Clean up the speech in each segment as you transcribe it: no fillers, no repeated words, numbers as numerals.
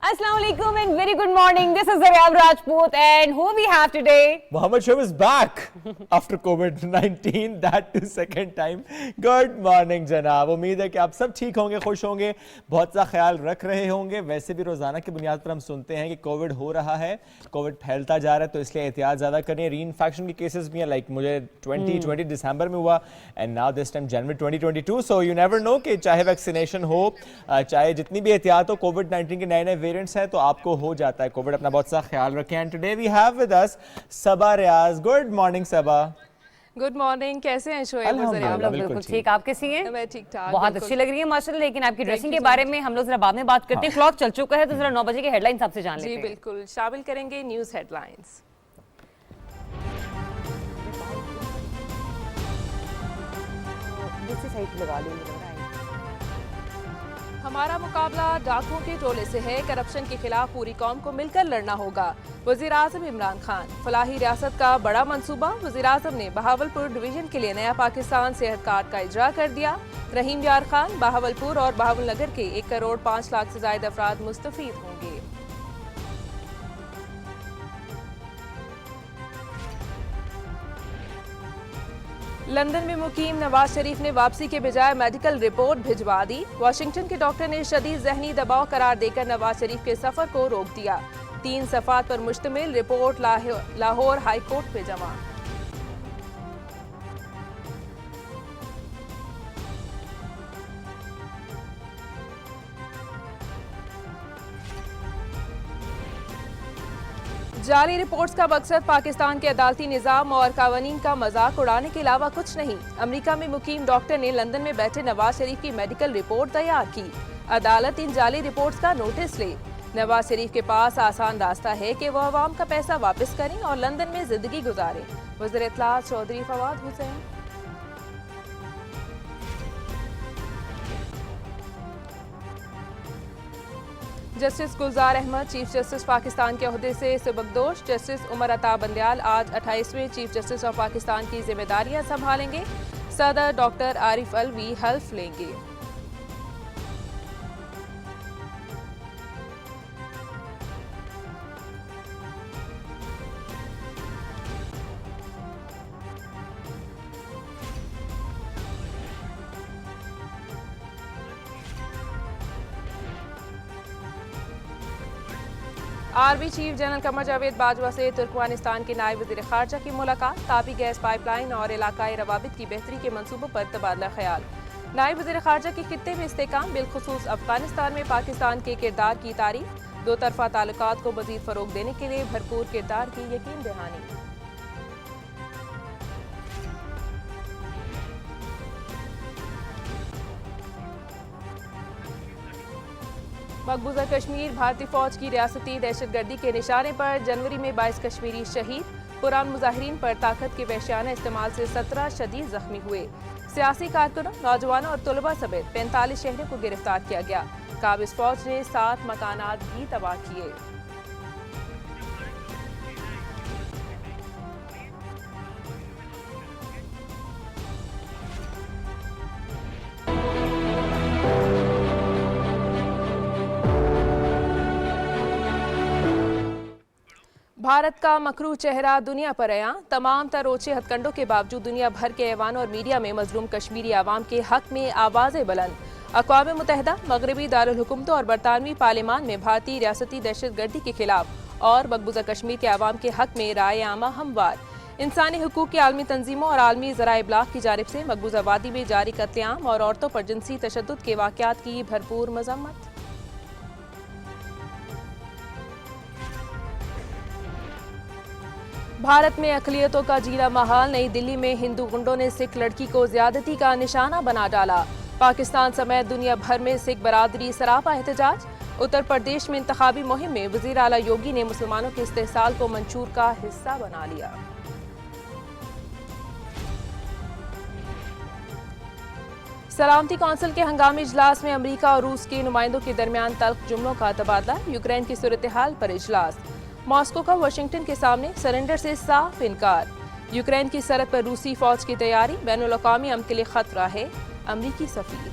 Assalamu alaikum and very good morning. This is Zaryab Rajput and who we have today? Mohammed Shoaib is back after COVID-19, that too second time. Good morning जनाब, उम्मीद है कि आप सब ठीक होंगे, खुश होंगे, बहुत सा ख्याल रख रहे होंगे. वैसे भी रोज़ाना की बुनियाद पर हम सुनते हैं कि कोविड हो रहा है, कोविड फैलता जा रहा है, तो इसलिए एहतियात ज़्यादा करें. री इन्फेक्शन के केसेस भी हैं, लाइक मुझे 2020 दिसंबर में हुआ and now this time January 2022. So you never know कि चाहे वैक्सीनेशन हो, चाहे जितनी भी एहतियात हो, कोविड-19 के नए नए वेरिएंट्स हैं तो आपको हो जाता है कोविड. अपना बहुत सा ख्याल रखें. And today we have with us Saba Riaz. Good morning Saba. Good morning, कैसे हैं शोएब? हम लोग बिल्कुल ठीक. आप कैसी हैं? मैं ठीक ठाक. बहुत अच्छी लग रही है माशाल्लाह. लेकिन आपकी ड्रेसिंग के बारे में हम लोग जरा बाद में बात करते हैं. क्लॉक चल चुका है तो जरा 9 बजे की हेडलाइंस आपसे जान लेते हैं. जी बिल्कुल, शामिल करेंगे न्यूज़ हेडलाइंस. हमारा मुकाबला डाकुओं के टोले से है, करप्शन के खिलाफ पूरी कौम को मिलकर लड़ना होगा. वज़ीर-ए-आज़म इमरान खान. फलाही रियासत का बड़ा मंसूबा. वज़ीर-ए-आज़म ने बहावलपुर डिवीजन के लिए नया पाकिस्तान सेहत कार्ड का इजरा कर दिया. रहीम यार खान. बहावलपुर और बहावलनगर के 1 करोड़ 5 लाख से ज्यादा अफराद मुस्तफीद होंगे. लंदन में मुकीम नवाज शरीफ ने वापसी के बजाय मेडिकल रिपोर्ट भिजवा दी. वाशिंगटन के डॉक्टर ने शदीद ज़हनी दबाव करार देकर नवाज शरीफ के सफर को रोक दिया. 3 सफ़ात पर मुश्तमिल रिपोर्ट लाहौर हाई कोर्ट में जमा. जाली रिपोर्ट्स का मकसद पाकिस्तान के अदालती निज़ाम और कानून का मजाक उड़ाने के अलावा कुछ नहीं. अमेरिका में मुकीम डॉक्टर ने लंदन में बैठे नवाज शरीफ की मेडिकल रिपोर्ट तैयार की. अदालत इन जाली रिपोर्ट्स का नोटिस ले. नवाज शरीफ के पास आसान रास्ता है कि वह अवाम का पैसा वापस करें और लंदन में जिंदगी गुजारें. वज़ीर इत्तलात चौधरी फवाद हुसैन. जस्टिस गुलजार अहमद चीफ जस्टिस पाकिस्तान के ओहदे से सबकदोश. जस्टिस उमर अता बंदयाल आज 28वें चीफ जस्टिस ऑफ पाकिस्तान की जिम्मेदारियां संभालेंगे. सदर डॉक्टर आरिफ अलवी हल्फ लेंगे. Army chief general Qamar Javed Bajwa से तुर्कमानिस्तान के नायब वज़ीर ख़ारजा की मुलाकात. तापी गैस पाइपलाइन और इलाकाई रवाबित की बेहतरी के मंसूबों पर तबादला ख्याल. नायब वज़ीर ख़ारजा की खित्ते में इस्तेकाम, बिलखुसूस अफगानिस्तान में पाकिस्तान के किरदार की तारीफ. 2 तरफ़ा ताल्लुकात को मज़ीद फ़रोग़ देने के लिए भरपूर किरदार की यकीन दहानी. मकबूजा कश्मीर. भारतीय फौज की रियासती दहशतगर्दी के निशाने पर जनवरी में 22 कश्मीरी शहीद. पुरान मुजाहिरीन पर ताकत के वहशियाना इस्तेमाल से 17 शदीद जख्मी हुए. सियासी कारकुनों, नौजवानों और तलबा समेत 45 शहरों को गिरफ्तार किया गया. काबिज फौज ने 7 मकानात भी तबाह किए. भारत का मकरू चेहरा दुनिया पर आया. तमाम तरोचे हथकंडों के बावजूद दुनिया भर के ऐवान और मीडिया में मजलूम कश्मीरी आवाम के हक में आवाज़ें बुलंद. अक़वाम मुत्तहिदा, मगरबी दारुल हुकूमत और बरतानवी पार्लियामान में भारतीय रियासती दहशतगर्दी के खिलाफ और मकबूजा कश्मीर के आवाम के हक में राय आमा हमवार. इंसानी हुकूक की आलमी तंजीमों और आलमी ज़राए इब्लाग की जानिब से मकबूजा वादी में जारी कत्लेआम और औरतों पर जिनसी तशद्दुद के वाक़यात की भरपूर मज़म्मत. भारत में अक़लियतों का जीना महाल. नई दिल्ली में हिंदू गुंडों ने सिख लड़की को ज़्यादती का निशाना बना डाला. पाकिस्तान समेत दुनिया भर में सिख बरादरी सरापा एहतजाज. उत्तर प्रदेश में इंतखाबी मुहिम में वज़ीर आला योगी ने मुसलमानों के इस्तेहसाल को मंशूर का हिस्सा बना लिया. सलामती कौंसिल के हंगामी इजलास में अमरीका और रूस के नुमाइंदों के दरमियान तल्ख जुमलों का तबादला. यूक्रेन की सूरत हाल पर इजलास. मॉस्को का वाशिंगटन के सामने सरेंडर से साफ इनकार. यूक्रेन की सरहद पर रूसी फौज की तैयारी. बैनुल-अक़वामी अमन के लिए खतरा है, अमरीकी सफीर.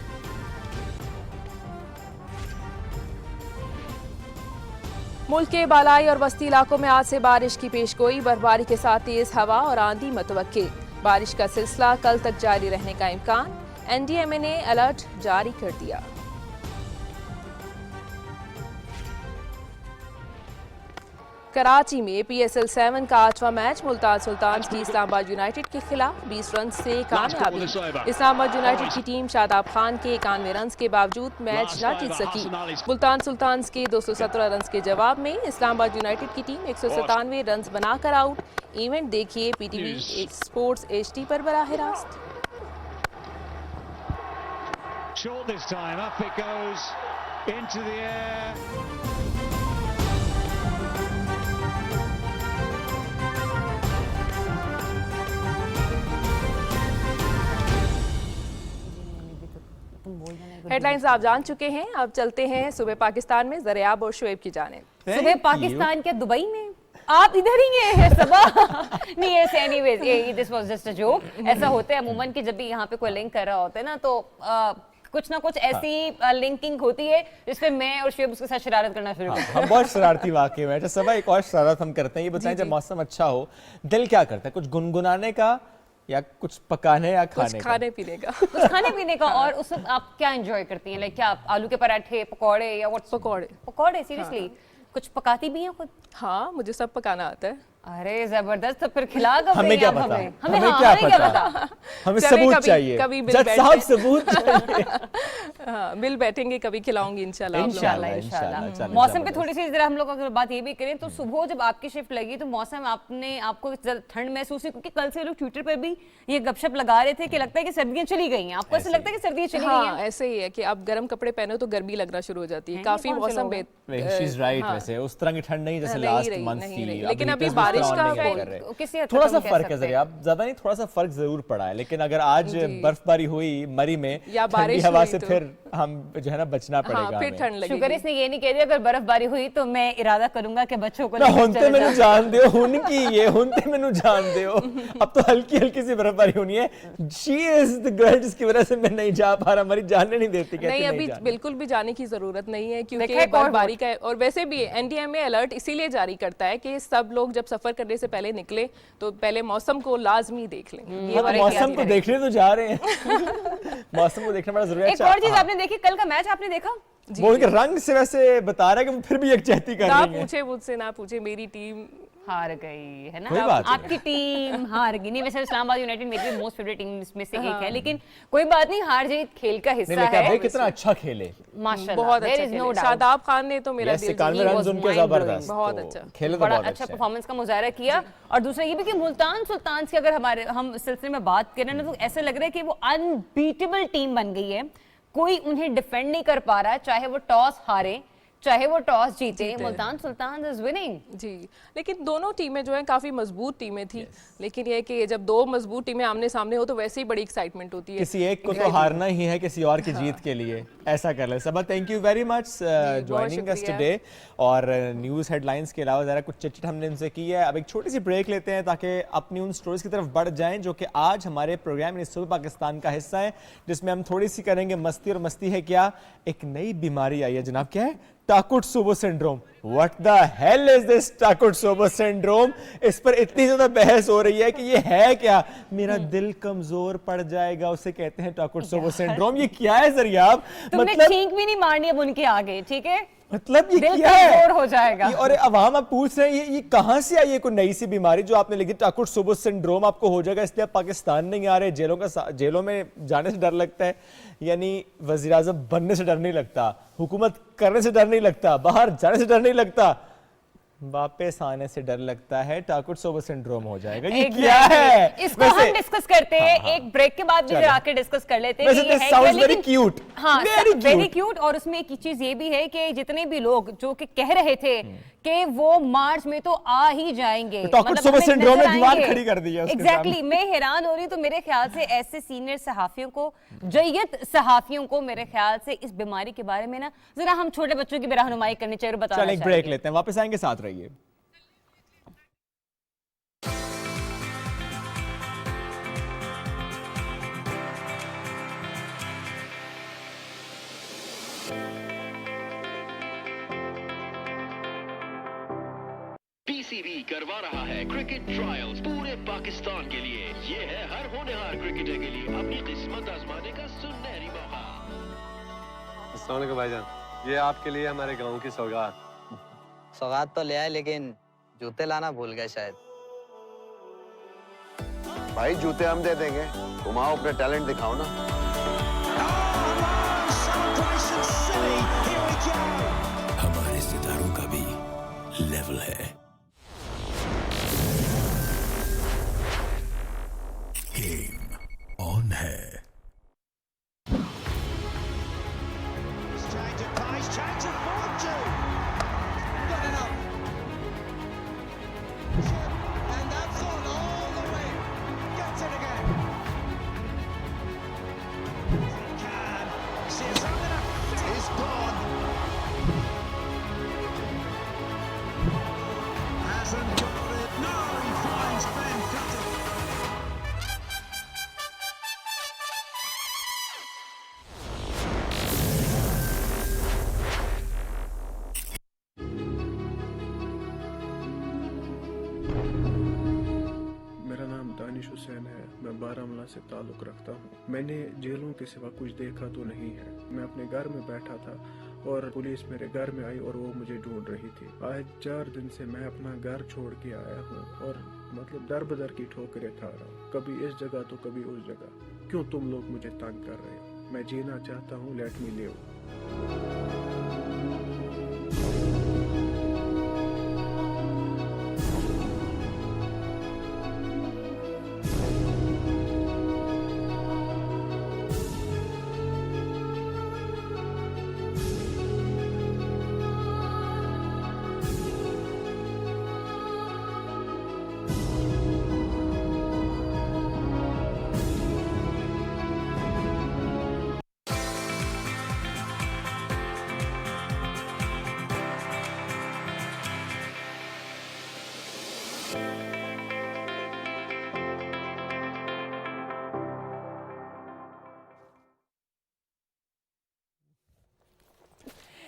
मुल्क के बालाई और वस्ती इलाकों में आज से बारिश की पेशगोई, बर्फबारी के साथ तेज हवा और आंधी मुतवक्के। बारिश का सिलसिला कल तक जारी रहने का इम्कान, एनडीएमए ने अलर्ट जारी कर दिया। कराची में PSL 7 का 8वां मैच मुल्तान सुल्तान्स की इस्लामाबाद यूनाइटेड के खिलाफ 20 रन से कामयाबी। इस्लामाबाद यूनाइटेड की टीम शादाब खान के 91 रन के बावजूद मैच न जीत सकी। मुल्तान सुल्तान्स के 217 रन के जवाब में इस्लामाबाद यूनाइटेड की टीम 197 रन बनाकर आउट। इवेंट देखिए PTV स्पोर्ट्स HD पर बराह रास्त। Short this time, up it goes into the air. Headlines आप जान चुके हैं, अब चलते हैं सुबह पाकिस्तान में ज़रियाब और शुएब की जानिब। सुबह पाकिस्तान क्या दुबई में? आप इधर ही हैं सबा। नहीं ऐसे एनीवेज ये this was just a joke. ऐसा होता है अमूमन कि जब भी यहाँ पे कोई लिंक कर रहा होता है ना तो कुछ ना कुछ ऐसी लिंकिंग होती है जिसपे मैं और शुएब उसके साथ शरारत करना शुरू करते हैं। हम बहुत शरारती वाकई में। अच्छा सबा एक और शरारत हम करते हैं, ये बताएं जब मौसम अच्छा हो दिल क्या करता है? कुछ गुनगुनाने का या कुछ पकाने या खाने कुछ खाने पीने का। कुछ खाने पीने का। और उस वक्त आप क्या एंजॉय करती हैं? लाइक क्या आप आलू के पराठे, पकौड़े या व्हाट? पकौड़े सीरियसली? कुछ पकाती भी हैं खुद? हाँ, मुझे सब पकाना आता है। अरे जबरदस्त, तो फिर खिला कब हमें रही क्या आप पता? हमें? हमें क्या पता? हमें सबूत चाहिए। कभी बिल जज साहब सबूत चाहिए। हाँ, बिल बैठेंगे कभी खिलाऊंगी इंशाल्लाह। इंशाल्लाह। मौसम पे थोड़ी सी जरा हम लोग अगर बात ये भी करें तो सुबह जब आपकी शिफ्ट लगी तो मौसम आपको ठंड महसूस हुई? क्योंकि कल से लोग ट्विटर पे भी ये गपशप लगा रहे थे कि लगता है कि सर्दियां चली गई हैं। आपको ऐसा लगता है कि सर्दियां चली गई हैं? ऐसे ही है कि आप गर्म कपड़े पहनो तो गर्मी लगना शुरू हो जाती है। काफी मौसम शी इज राइट। वैसे उस तरह की ठंड नहीं जैसे लास्ट मंथ थी, लेकिन अभी बारिश का थोड़ा सा फर्क है जरा, ज्यादा नहीं, थोड़ा सा फर्क जरूर पड़ा है। लेकिन अगर आज बर्फबारी हुई मरी में या बारिश हवा से फिर हम जो है ना बचना पड़ेगा। फिर ठंड लगेगी। शुगर इसने ये नहीं कह दिया अगर बर्फबारी हुई तो मैं इरादा करूंगा कि बच्चों को हुनते मैंने जान दियो हुन की ये हुनते मैंने जान दियो। अब तो हल्की हल्की सी बर्फबारी होनी है। शी इज द गर्ल जिसकी वजह से मैं नहीं जा पा रहा, मरी जानने नहीं देती। नहीं, अभी बिल्कुल भी जाने की जरूरत नहीं है क्योंकि बर्फबारी का और वैसे भी एनडीएमए अलर्ट इसीलिए जारी करता है कि सब लोग जब सफर करने से पहले निकले तो पहले मौसम को लाजमी देख लें। मौसम को देखने तो जा रहे हैं। मौसम को देखना बड़ा जरूरी है। एक और चीज आपने देखी, कल का मैच आपने देखा? वो उनके रंग से वैसे बता रहा है कि वो फिर भी यकजहती कर रही है। ना पूछे मुझसे, ना पूछे, मेरी टीम हार गई है ना। कोई बात आपकी टीम हार गई। नहीं वैसे इस्लामाबाद यूनाइटेड मेरी मोस्ट फेवरेट टीम में से एक है, लेकिन कोई बात नहीं, हार जीत खेल का हिस्सा है। भाई कितना अच्छा खेले, माशाल्लाह, बहुत अच्छा खेले। शादाब खान ने तो मेरा दिल जीत लिया। रन उनके जबरदस्त, बहुत अच्छा खेले, बड़ा अच्छा परफॉर्मेंस का मुजाहरा किया। और दूसरा ये भी कि मुल्तान सुल्तान्स की अगर हम सिलसिले में बात करें ना तो ऐसा लग रहा है कि वो अनबीटेबल टीम बन गई है। कोई उन्हें डिफेंड नहीं कर पा रहा, चाहे वो टॉस हारे चाहे वो टॉस जीते। Multan Sultan is winning. जी, लेकिन दोनों टीमें जो हैं काफी मजबूत टीमें थी। लेकिन ये कि जब दो मजबूत टीमें आमने सामने हो तो वैसे ही बड़ी एक्साइटमेंट होती है। किसी एक को तो हारना ही है किसी और की जीत के लिए, ऐसा कर ले। Saba thank you very much joining us today. और न्यूज़ हेडलाइंस के अलावा ज़रा कुछ चिट हमने उनसे की है। अब एक छोटी सी ब्रेक लेते हैं ताकि अपनी उन स्टोरीज की तरफ बढ़ जाएं जो कि आज हमारे प्रोग्राम यानी सुबह पाकिस्तान का हिस्सा है, जिसमें हम थोड़ी सी करेंगे मस्ती। और मस्ती है क्या, एक नई बीमारी आई है जनाब। क्या है? Takotsubo syndrome. What the hell is this takotsubo syndrome? इस पर इतनी ज्यादा बहस हो रही है कि ये है क्या। मेरा दिल कमजोर पड़ जाएगा, उसे कहते हैं टाकुत्सुबो सिंड्रोम। ये क्या है ज़रियाब? तुमने छींक भी नहीं मारनी अब उनके आगे, ठीक है? मतलब ये दिल क्या है? हो जाएगा। और अवाम आप पूछ रहे हैं ये कहां से आई है कोई नई सी बीमारी जो आपने लिखी टाकुत्सुबो सिंड्रोम आपको हो जाएगा इसलिए आप पाकिस्तान नहीं आ रहे। जेलों में जाने से डर लगता है, यानी वजीर आज़म बनने से डर नहीं लगता, हुकूमत करने से डर नहीं लगता, बाहर जाने से डर नहीं लगता, वापस आने से डर लगता है। टाकुत्सुबो सिंड्रोम हो जाएगा। ये क्या है? इसको हम डिस्कस करते हैं एक ब्रेक के बाद, भी आके डिस्कस कर लेते हैं। ये है वेरी क्यूट, हाँ वेरी क्यूट। और उसमें एक चीज ये भी है कि जितने भी लोग जो कि कह रहे थे कि वो मार्च में तो आ ही जाएंगे, टाकुत्सुबो सिंड्रोम ने दीवार खड़ी कर दी है। एग्जैक्टली, मैं हैरान हो रही। तो मेरे ख्याल से ऐसे सीनियर सहाफियों को, जय्यद सहाफियों को मेरे ख्याल से इस बीमारी के बारे में ना जरा हम छोटे बच्चों की भी रहनुमाई करनी चाहिए और बताना चाहिए। चलें ब्रेक लेते हैं, वापस आएंगे, साथ रहिए। ICB करवा रहा है क्रिकेट ट्रायल्स पूरे पाकिस्तान के लिए। ये है हर होनहार क्रिकेटर के लिए अपनी किस्मत आजमाने का सुनहरी मौका। अस्सलाम वालेकुम भाईजान, ये आपके लिए हमारे गांव की सौगात। सौगात तो ले आए लेकिन जूते लाना भूल गए शायद। भाई जूते हम दे देंगे, तुम आओ अपने टैलेंट दिखाओ ना। हमारे सितारों का भी लेवल है। गेम ऑन है। मेरा नाम दानिश हुसैन है। मैं बारामूला से ताल्लुक़ रखता हूँ। मैंने जेलों के सिवा कुछ देखा तो नहीं है। मैं अपने घर में बैठा था और पुलिस मेरे घर में आई और वो मुझे ढूंढ रही थी। आज 4 दिन से मैं अपना घर छोड़ के आया हूँ और मतलब दर बदर की ठोकरें खा रहा हूँ, कभी इस जगह तो कभी उस जगह। क्यों तुम लोग मुझे तंग कर रहे हो? मैं जीना चाहता हूँ, लेट मी लिव।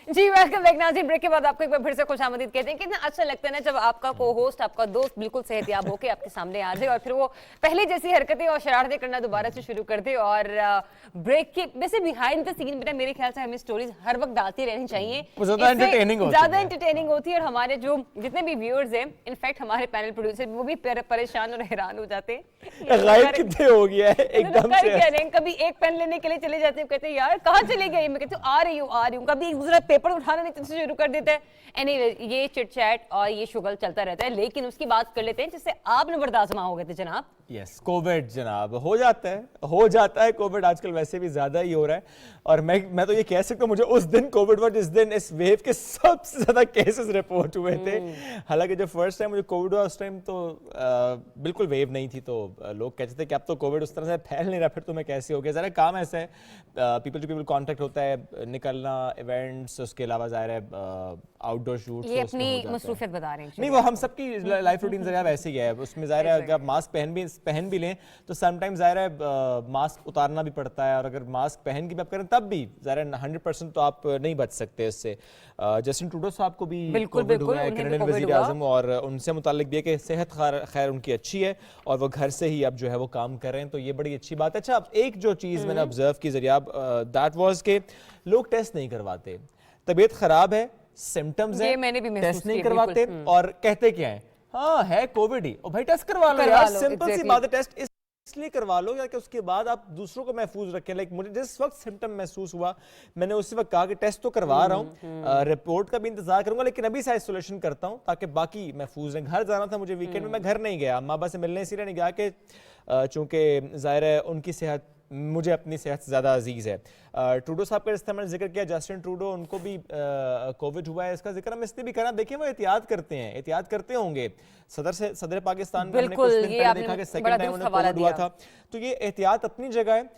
जी वेलकम बैक नाज़रीन। ब्रेक के बाद आपको एक बार फिर से खुशामदीद कहते हैं। कितना अच्छा लगता है ना जब आपका को होस्ट, आपका दोस्त बिल्कुल सेहतयाब होकर आपके सामने आ जाए और फिर वो पहले जैसी हरकतें और शरारतें करना दोबारा से शुरू कर दे। और ब्रेक के वैसे बिहाइंड द सीन बेटा मेरे ख्याल से हमें स्टोरीज हर वक्त डालती रहनी चाहिए, ज्यादा एंटरटेनिंग होती है और हमारे जो जितने भी व्यूअर्स हैं, इनफैक्ट हमारे पैनल प्रोड्यूसर वो भी परेशान और हैरान हो जाते हैं। गायब कितने हो गया है एकदम से। कभी एक पेन लेने के लिए चले जाते हैं, कहते हैं यार कहाँ चले गए, मैं कहती हूँ आ रही हूँ। कभी एक दूसरा पेपर उठाना नहीं तो शुरू कर देता है। एनीवे ये चिट चैट और ये शुगल चलता रहता है, लेकिन उसकी बात कर लेते हैं जिससे आपने बर्दाश्त हो गए थे जनाब। यस, कोविड जनाब हो जाता है कोविड आजकल वैसे भी ज्यादा ही हो रहा है। और मैं तो ये कह सकता हूँ मुझे उस दिन कोविड हुआ जिस दिन इस वेव के सबसे ज्यादा केसेस रिपोर्ट हुए थे। हालांकि जब फर्स्ट टाइम मुझे कोविड हुआ उस टाइम तो बिल्कुल वेव नहीं थी, तो लोग कहते थे कि अब तो कोविड उस तरह से फैल नहीं रहा, फिर तुम्हें कैसे हो गया। ज़रा काम ऐसा है, पीपल टू पीपल कॉन्टैक्ट होता है, निकलना, इवेंट्स, उसके अलावा ज़ाहिर है आउटडोर शूट्स। ये अपनी मसरूफियत बता रहे हैं। नहीं, वो हम सबकी लाइफ रूटीन ज़रा वैसे ही है। उसमें ज़ाहिर है अगर आप मास्क पहन भी लें तो समटाइम्स ज़ाहिर है मास्क उतारना भी पड़ता है, और अगर मास्क पहन की बात करें तब भी ज़ाहिर है 100% तो आप नहीं बच सकते इससे। जस्टिन ट्रूडो साहब को भी कोविड हुआ है, कनाडियन वज़ीर आज़म, और उनसे मुताल्लिक भी है कि सेहत खैर उनकी अच्छी है और वो घर से ही अब जो है वो काम कर रहे हैं, तो ये बड़ी अच्छी बात है। अच्छा, अब एक जो चीज़ मैंने ऑब्जर्व की जरिए दैट वाज के लोग टेस्ट नहीं करवाते। तबीयत खराब है, सिम्टम्स हैं, टेस्ट नहीं करवाते और कहते क्या है, हाँ है कोविड ही, और भाई टेस्ट करवा लो यार, सिंपल सी बात है। टेस्ट इसलिए करवा लो या कि उसके बाद आप दूसरों को महफूज रखें। लाइक मुझे जिस वक्त सिम्टम महसूस हुआ मैंने उसी वक्त कहा कि टेस्ट तो करवा रहा हूँ, रिपोर्ट का भी इंतजार करूंगा, लेकिन अभी से आइसोलेशन करता हूँ ताकि बाकी महफूज रहें। घर जाना था मुझे वीकेंड में, मैं घर नहीं गया, अम्मा अब्बा से मिलने इसीलिए नहीं गया कि चूंकि ज़ाहिर है उनकी सेहत मुझे अपनी सेहत से ज़्यादा अजीज़ है। ट्रूडो साहब का जिस तरह मैंने जिक्र किया, जस्टिन ट्रूडो, उनको भी कोविड हुआ है, इसका जिक्र हम इसलिए भी करना, देखिए वो एहतियात करते हैं, एहतियात करते होंगे। सदर पाकिस्तान में हमने कुछ दिन पहले देखा कि सेकंड टाइम उन्हें कोविड हुआ था, तो ये एहतियात अपनी जगह है,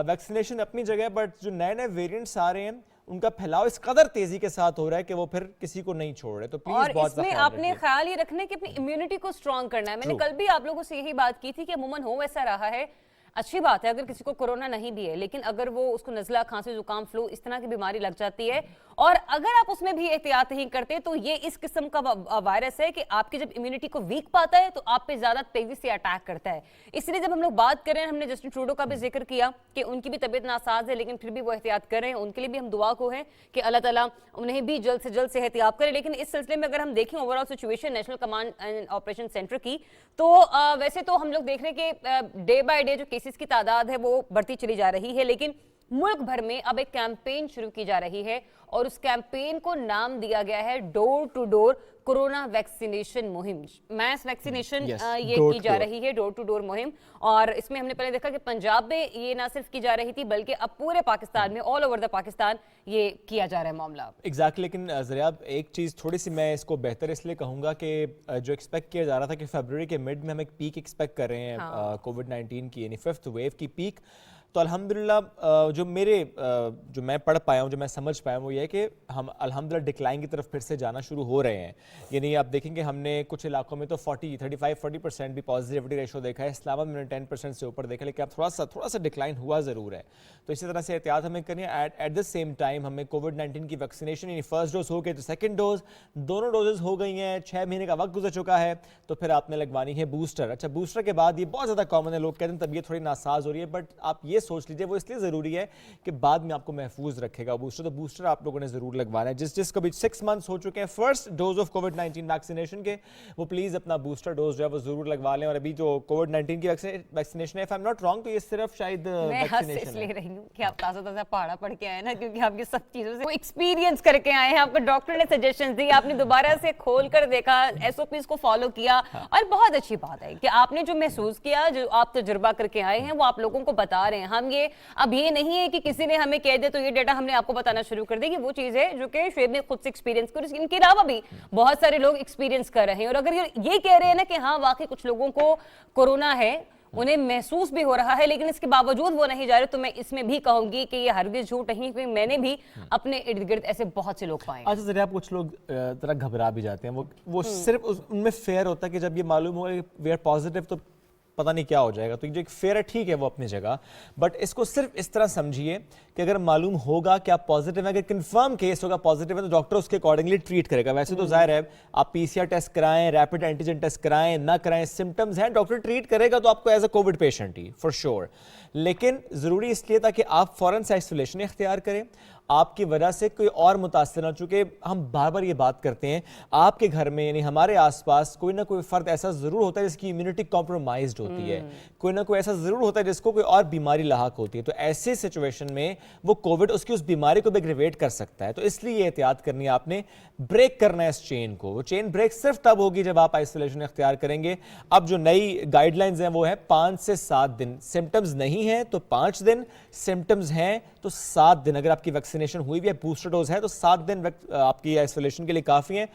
वैक्सीनेशन अपनी जगह है, बट जो नए नए वेरिएंट्स आ रहे हैं उनका फैलाव इस कदर तेजी के साथ हो रहा है कि वो फिर किसी को नहीं छोड़ रहे। तो प्लीज और इसमें आपने ख्याल ये रखना है कि अपनी इम्यूनिटी को स्ट्रॉन्ग करना है। मैंने कल भी आप लोगों से यही बात की थी कि अमूमन हो वैसा रहा है, अच्छी बात है अगर किसी को कोरोना नहीं भी है, लेकिन अगर वो उसको नज़ला, खांसी, जुकाम, फ्लू इस तरह की बीमारी लग जाती है और अगर आप उसमें भी एहतियात नहीं करते तो ये इस किस्म का वायरस है कि आपकी जब इम्यूनिटी को वीक पाता है तो आप पे ज्यादा तेजी से अटैक करता है। इसलिए जब हम लोग बात कर रहे हैं, हमने जस्टिन ट्रूडो का भी जिक्र किया कि उनकी भी तबीयत नासाज है लेकिन फिर भी वो एहतियात कर रहे हैं, उनके लिए भी हम दुआ को है कि अल्लाह ताला उन्हें भी जल्द से जल्द से एहतियात करे। लेकिन इस सिलसिले में अगर हम देखें overall situation national command and operation centre की, तो वैसे तो हम लोग देख रहे हैं कि डे बाय डे जो केसेस की तादाद है वो बढ़ती चली जा रही है, लेकिन मुल्क भर में अब एक कैंपेन शुरू की जा रही है और उस कैंपेन को नाम दिया गया है door to door corona vaccination मुहिम। मैस वैक्सीनेशन ये की जा रही है, डोर टू डोर मुहिम। और इसमें हमने पहले देखा कि पंजाब में ये ना सिर्फ की जा रही थी बल्कि अब पूरे पाकिस्तान में, ऑल ओवर द पाकिस्तान ये किया जा रहा है मामला। एग्जैक्टली लेकिन ज़रियाब एक चीज़ थोड़ी सी मैं इसको बेहतर इसलिए कहूँगा कि जो एक्सपेक्ट किया जा रहा था कि फरवरी के मिड में हम एक पीक एक्सपेक्ट कर रहे हैं कोविड-19 की, यानी 5th वेव की पीक, तो अल्हम्दुलिल्लाह जो मैं पढ़ पाया हूँ, जो मैं समझ पाया हूँ वो ये है कि हम अल्हम्दुलिल्लाह डिक्लाइन की तरफ फिर से जाना शुरू हो रहे हैं। यानी आप देखेंगे हमने कुछ इलाकों में तो 35-40% भी पॉजिटिविटी रेशो देखा है, इस्लामाबाद में 10% से ऊपर देखा, लेकिन अब थोड़ा सा डिक्लाइन हुआ ज़रूर है। तो इसी तरह से एहतियात हमें करनी है। एट द सेम टाइम हमें कोविड-19 की वैक्सीनेशन, यानी फर्स्ट डोज हो गई तो सेकेंड डोज, दोनों डोजेज हो गई हैं, 6 महीने का वक्त गुजर चुका है, तो फिर आपने लगवानी है बूस्टर। अच्छा, बूस्टर के बाद ये बहुत ज़्यादा कॉमन है, लोग कहते हैं तबीयत थोड़ी नासाज हो रही है, बट आप ये सोच लीजिए वो इसलिए ज़रूरी है कि बाद में आपको महफूज रखेगा बूस्टर। तो बूस्टर आप लोगों ने ज़रूर लगवाना है। जिसको भी 6 मंथ्स हो चुके हैं first dose of covid vaccination के, वो प्लीज़ अपना बूस्टर डोज जो है वो ज़रूर लगवा लें। और अभी जो कोविड-19 की वैक्सीनेशन है, if I am not wrong, तो ये सिर्फ शायद मैं हंस इसलिए रही हूँ कि आप ताज़ा पहाड़ा पढ़ के आए ना, क्योंकि आप ये सब चीज़ों से एक्सपीरियंस करके आए हैं, आपको डॉक्टर ने सजेशन दी, आपने दोबारा से खोल कर देखा, SOPs को फॉलो किया, और बहुत अच्छी बात है कि आपने जो महसूस किया, जो आप तजुर्बा करके आए हैं, वो आप लोगों को बता रहे हैं। हम ये अब ये नहीं है कि किसी ने हमें कह दे तो ये डेटा हमने आपको बताना शुरू कर देगी, वो चीज़ है जो कि शुएब ने खुद से एक्सपीरियंस की, इनके अलावा भी बहुत सारे लोग एक्सपीरियंस कर रहे हैं। और अगर ये कह रहे हैं ना कि हाँ वाकई कुछ लोगों को कोरोना है, उन्हें महसूस भी हो रहा है, लेकिन इसके बावजूद वो नहीं जा रहे, तो मैं इसमें भी कहूंगी कि ये हरगिज झूठ नहीं, क्योंकि मैंने भी अपने इर्द गिर्द ऐसे बहुत से लोग पाए। अच्छा जरा आप कुछ लोग तरह घबरा भी जाते हैं, वो सिर्फ उनमें फेयर होता है कि जब ये मालूम हो वी आर पॉजिटिव तो पता नहीं क्या हो जाएगा। तो जो एक फेयर है ठीक है वो अपनी जगह, बट इसको सिर्फ इस तरह समझिए कि अगर मालूम होगा कि आप पॉजिटिव है, अगर कंफर्म केस होगा पॉजिटिव है, तो डॉक्टर उसके अकॉर्डिंगली ट्रीट करेगा। वैसे तो जाहिर है आप PCR टेस्ट कराएं, रैपिड एंटीजन टेस्ट कराएं, ना कराएं, सिम्टम्स हैं डॉक्टर ट्रीट करेगा तो आपको एज अ कोविड पेशेंट ही फॉर श्योर। लेकिन ज़रूरी इसलिए था कि आप फ़ौरन से आइसोलेशन इख्तियार करें, आपकी वजह से कोई और मुतासर ना। चूँकि हम बार बार ये बात करते हैं, आपके घर में यानी हमारे आसपास कोई ना कोई फ़र्द ऐसा ज़रूर होता है जिसकी इम्यूनिटी कॉम्प्रोमाइज्ड होती है, कोई ना कोई ऐसा ज़रूर होता है जिसको कोई और बीमारी लाहक होती है। तो ऐसे सिचुएशन में वो कोविड उसकी उस बीमारी को भी एग्रीवेट कर सकता है। तो इसलिए एहतियात करनी है, आपने ब्रेक करना है इस चेन को। वो चेन ब्रेक सिर्फ तब होगी जब आप आइसोलेशन इख्तियार करेंगे। अब जो नई गाइडलाइंस हैं वो है 5 से 7 दिन, सिम्टम्स नहीं है तो 5 दिन, सिम्टम्स हैं तो 7 दिन। अगर आपकी वैक्सीनेशन हुई भी है, बूस्टर डोज है, तो 7 दिन आपकी आइसोलेशन के लिए काफ़ी है।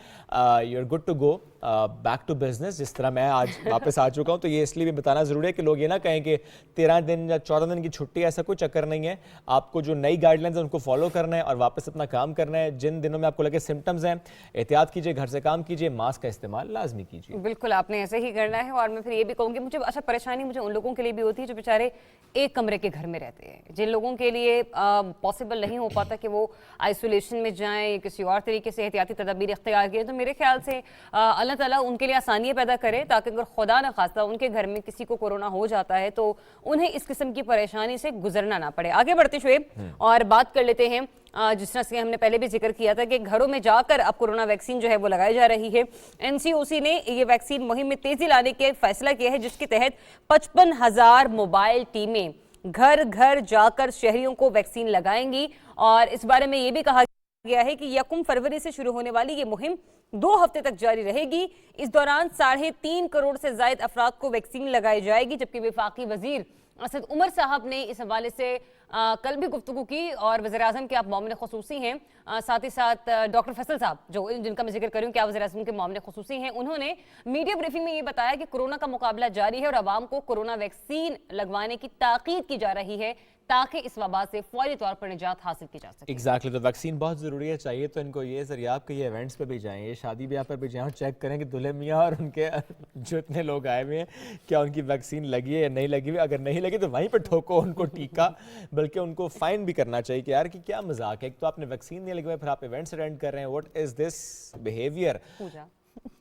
You are good to go back to business. जिस तरह मैं आज वापस आ चुका हूँ, तो ये इसलिए भी बताना ज़रूरी है कि लोग ये ना कहें कि 13 दिन या 14 दिन की छुट्टी, ऐसा कोई चक्कर नहीं है। आपको जो नई गाइडलाइंस है उनको फॉलो करना है और वापस अपना काम करना है। जिन दिनों में आपको लगे सिम्टम्स हैं, एहतियात कीजिए, घर से काम कीजिए, मास्क का इस्तेमाल लाजमी कीजिए। बिल्कुल आपने ऐसे ही करना है। और मैं फिर ये भी कहूँगी, मुझे अच्छा परेशानी मुझे उन लोगों के लिए भी होती है जो बेचारे एक कमरे के घर में रहते हैं, जिन लोगों के लिए पॉसिबल नहीं हो पाता कि वो आइसोलेशन में जाएं, किसी और तरीके से एहतियाती तदाबीर इख्तियार करें। तो मेरे ख्याल से अल्लाह ताला उनके लिए आसानियाँ पैदा करे, ताकि अगर खुदा न खास्ता उनके घर में किसी को कोरोना हो जाता है तो उन्हें इस किस्म की परेशानी से गुजरना ना पड़े। आगे बढ़ते शुएब और बात कर लेते हैं, जिस तरह से हमने पहले भी जिक्र किया था कि घरों में जाकर अब कोरोना वैक्सीन जो है वो लगाई जा रही है। NCOC ने ये वैक्सीन मुहिम में तेजी लाने के फैसला किया है, जिसके तहत 55,000 मोबाइल टीमें घर घर जाकर शहरियों को वैक्सीन लगाएंगी। और इस बारे में ये भी कहा गया है कि 1 फरवरी से शुरू होने वाली ये मुहिम 2 हफ्ते तक जारी रहेगी। इस दौरान 3.5 करोड़ से ज्यादा अफराद को वैक्सीन लगाई जाएगी, जबकि वफाकी वजीर असद उमर साहब ने इस हवाले से कल भी गुफ्तगू की और वज़ीर-ए-आज़म के आप मामले ख़ुसूसी हैं, साथ ही साथ डॉक्टर फैसल साहब जो जिनका मैं जिक्र करूँ कि आप वज़ीर-ए-आज़म के मामले ख़ुसूसी हैं, उन्होंने मीडिया ब्रीफिंग में ये बताया कि कोरोना का मुकाबला जारी है और आवाम को कोरोना वैक्सीन लगवाने की ताकीद की जा रही है ताकि इस वबा से फौरी तौर पर निजात हासिल की जा सके। एग्जैक्टली, तो वैक्सीन बहुत ज़रूरी है। चाहिए तो इनको ये ज़रिया आपके ये इवेंट्स पे भी जाएं, ये शादी ब्याह पर भी जाएं और चेक करें कि दुल्हे मियाँ और उनके जो इतने लोग आए हुए हैं क्या उनकी वैक्सीन लगी है या नहीं लगी हुई। अगर नहीं लगी तो वहीं पर ठोको उनको टीका, बल्कि उनको फ़ाइन भी करना चाहिए कि यार कि क्या मजाक है, एक तो आपने वैक्सीन नहीं लगी हुई फिर आप इवेंट्स अटेंड कर रहे हैं, व्हाट इज़ दिस बिहेवियर। पूजा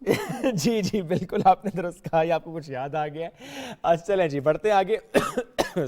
जी जी बिल्कुल आपने दुरुस्त कहा, ये आपको कुछ याद आ गया है। आज चलें जी बढ़ते हैं आगे।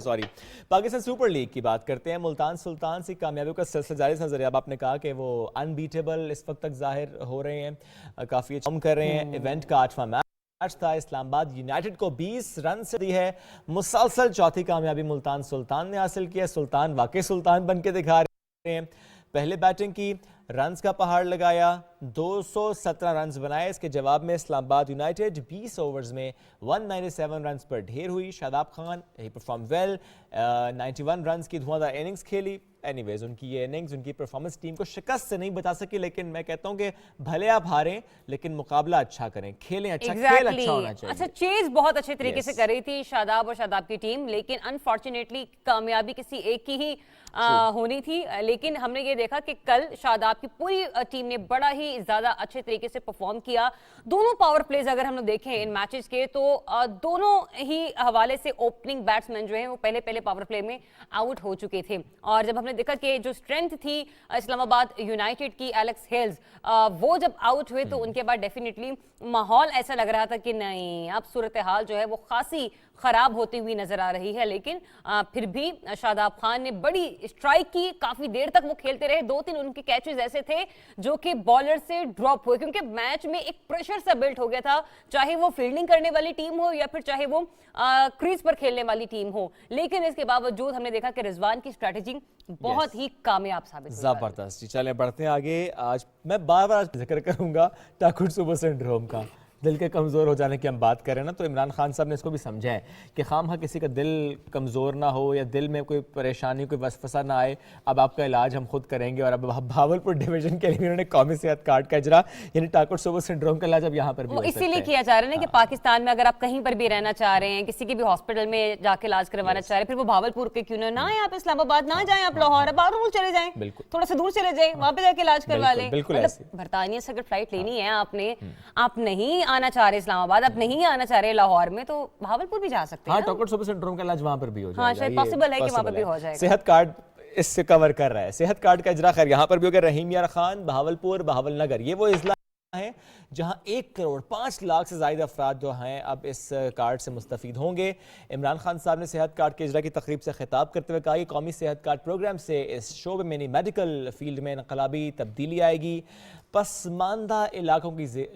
सॉरी, पाकिस्तान सुपर लीग की बात करते हैं। मुल्तान सुल्तान से कामयाबियों का सिलसिला जारी नजर। अब आपने कहा कि वो अनबीटेबल इस वक्त तक जाहिर हो रहे हैं, काफ़ी कम कर रहे हैं। इवेंट का 8वां मैच था, इस्लामाबाद यूनाइटेड को 20 रन से दी है। मुसलसल चौथी कामयाबी मुल्तान सुल्तान ने हासिल किया। सुल्तान वाकई सुल्तान बन के दिखा रहे हैं। पहले बैटिंग की, रन्स का पहाड़ लगाया, 217 रन्स बनाए। इसके जवाब में इस्लामाबाद यूनाइटेड 20 ओवर्स में 197 रन्स पर ढेर हुई। शादाब खान ही परफॉर्म वेल, 91 रन्स की धुआंधार इनिंग्स खेली। एनीवेज उनकी ये इनिंग्स, उनकी परफॉर्मेंस टीम को शिकस्त से नहीं बता सकी, लेकिन मैं कहता हूं कि भले आप हारें लेकिन मुकाबला अच्छा करें, खेलें अच्छा, खेल अच्छा होना चाहिए। अच्छा, चेज बहुत अच्छे तरीके से कर रही थी शादाब और शादाब की टीम, लेकिन अनफॉर्चुनेटली कामयाबी किसी एक की ही होनी थी। लेकिन हमने ये देखा कि कल शादाब की पूरी टीम ने बड़ा ही ज्यादा अच्छे तरीके से परफॉर्म किया। दोनों पावर प्लेज अगर हम लोग देखें इन मैचेस के, तो दोनों ही हवाले से ओपनिंग बैट्समैन जो हैं वो पहले पावर प्ले में आउट हो चुके थे। और जब हमने देखा कि जो स्ट्रेंथ थी इस्लामाबाद यूनाइटेड की, एलेक्स हेल्स, वो जब आउट हुए तो उनके बाद डेफिनेटली माहौल ऐसा लग रहा था कि नहीं, अब सूरत हाल जो है वो खासी खराब होती हुई नजर आ रही है। लेकिन फिर भी शादाब खान ने बड़ी स्ट्राइक की, काफी देर तक वो खेलते रहे। 2-3 उनके कैचेस ऐसे थे जो कि बॉलर से ड्रॉप हुए, क्योंकि मैच में एक प्रेशर सा बिल्ट हो गया था, चाहे वो फील्डिंग करने वाली टीम हो या फिर चाहे वो क्रीज पर खेलने वाली टीम हो। लेकिन इसके बावजूद हमने देखा कि रिजवान की स्ट्रेटेजी बहुत ही कामयाब साबित हुई। जबरदस्त जी, चलें बढ़ते हैं आगे। आज मैं बार बार जिक्र करूंगा टाकुर सुबह सिंड्रोम का। दिल के कमज़ोर हो जाने की हम बात करें ना, तो इमरान खान साहब ने इसको भी समझा है कि खामखा किसी का दिल कमज़ोर ना हो या दिल में कोई परेशानी, कोई वसवसा ना आए। अब आपका इलाज हम खुद करेंगे। और अब भावलपुर डिवीजन के लिए उन्होंने कौमी सेहत कार्ड का इजरा, यानी टाकुर सुबह सिंड्रोम का इलाज अब यहाँ पर भी इसीलिए किया जा रहा है ना कि पाकिस्तान में अगर आप कहीं पर भी रहना चाह रहे हैं, किसी के भी हॉस्पिटल में जाके इलाज करवाना चाह रहे हैं, फिर वो भावलपुर के क्यों ना आए, आप इस्लामाबाद ना जाए, आप लाहौर, आप बाहर चले जाएं, थोड़ा सा दूर चले जाए, वहां पे जाके इलाज करवा लें। बरतानिया से अगर फ्लाइट लेनी है आपने, आप नहीं आना चाह रहे इस्लामाबाद, आप नहीं आना चाह रहे लाहौर में, तो भावलपुर भी जा सकते हैं। हाँ, टाकुर सुबह सिंड्रोम का इलाज वहां पर भी हो जाएगा। हाँ, शायद पॉसिबल है कि वहां पर भी हो जाएगा। सेहत कार्ड इससे कवर कर रहा है। सेहत कार्ड का इजरा खैर यहाँ पर भी हो गया। रहीम यार खान, बहावलपुर, बहावलनगर, ये वो इजला है जहां 1 करोड़ 5 लाख से ज्यादा अफराद जो हैं अब इस कार्ड से मुस्तफीद होंगे। इमरान खान साहब ने सेहत कार्ड के इजरा की तकरीब से खिताब करते हुए कहा कि कौमी सेहत कार्ड प्रोग्राम से इस शोबे में मेडिकल फील्ड में इनकलाबी तब्दीली आएगी। पसमानदा इलाकों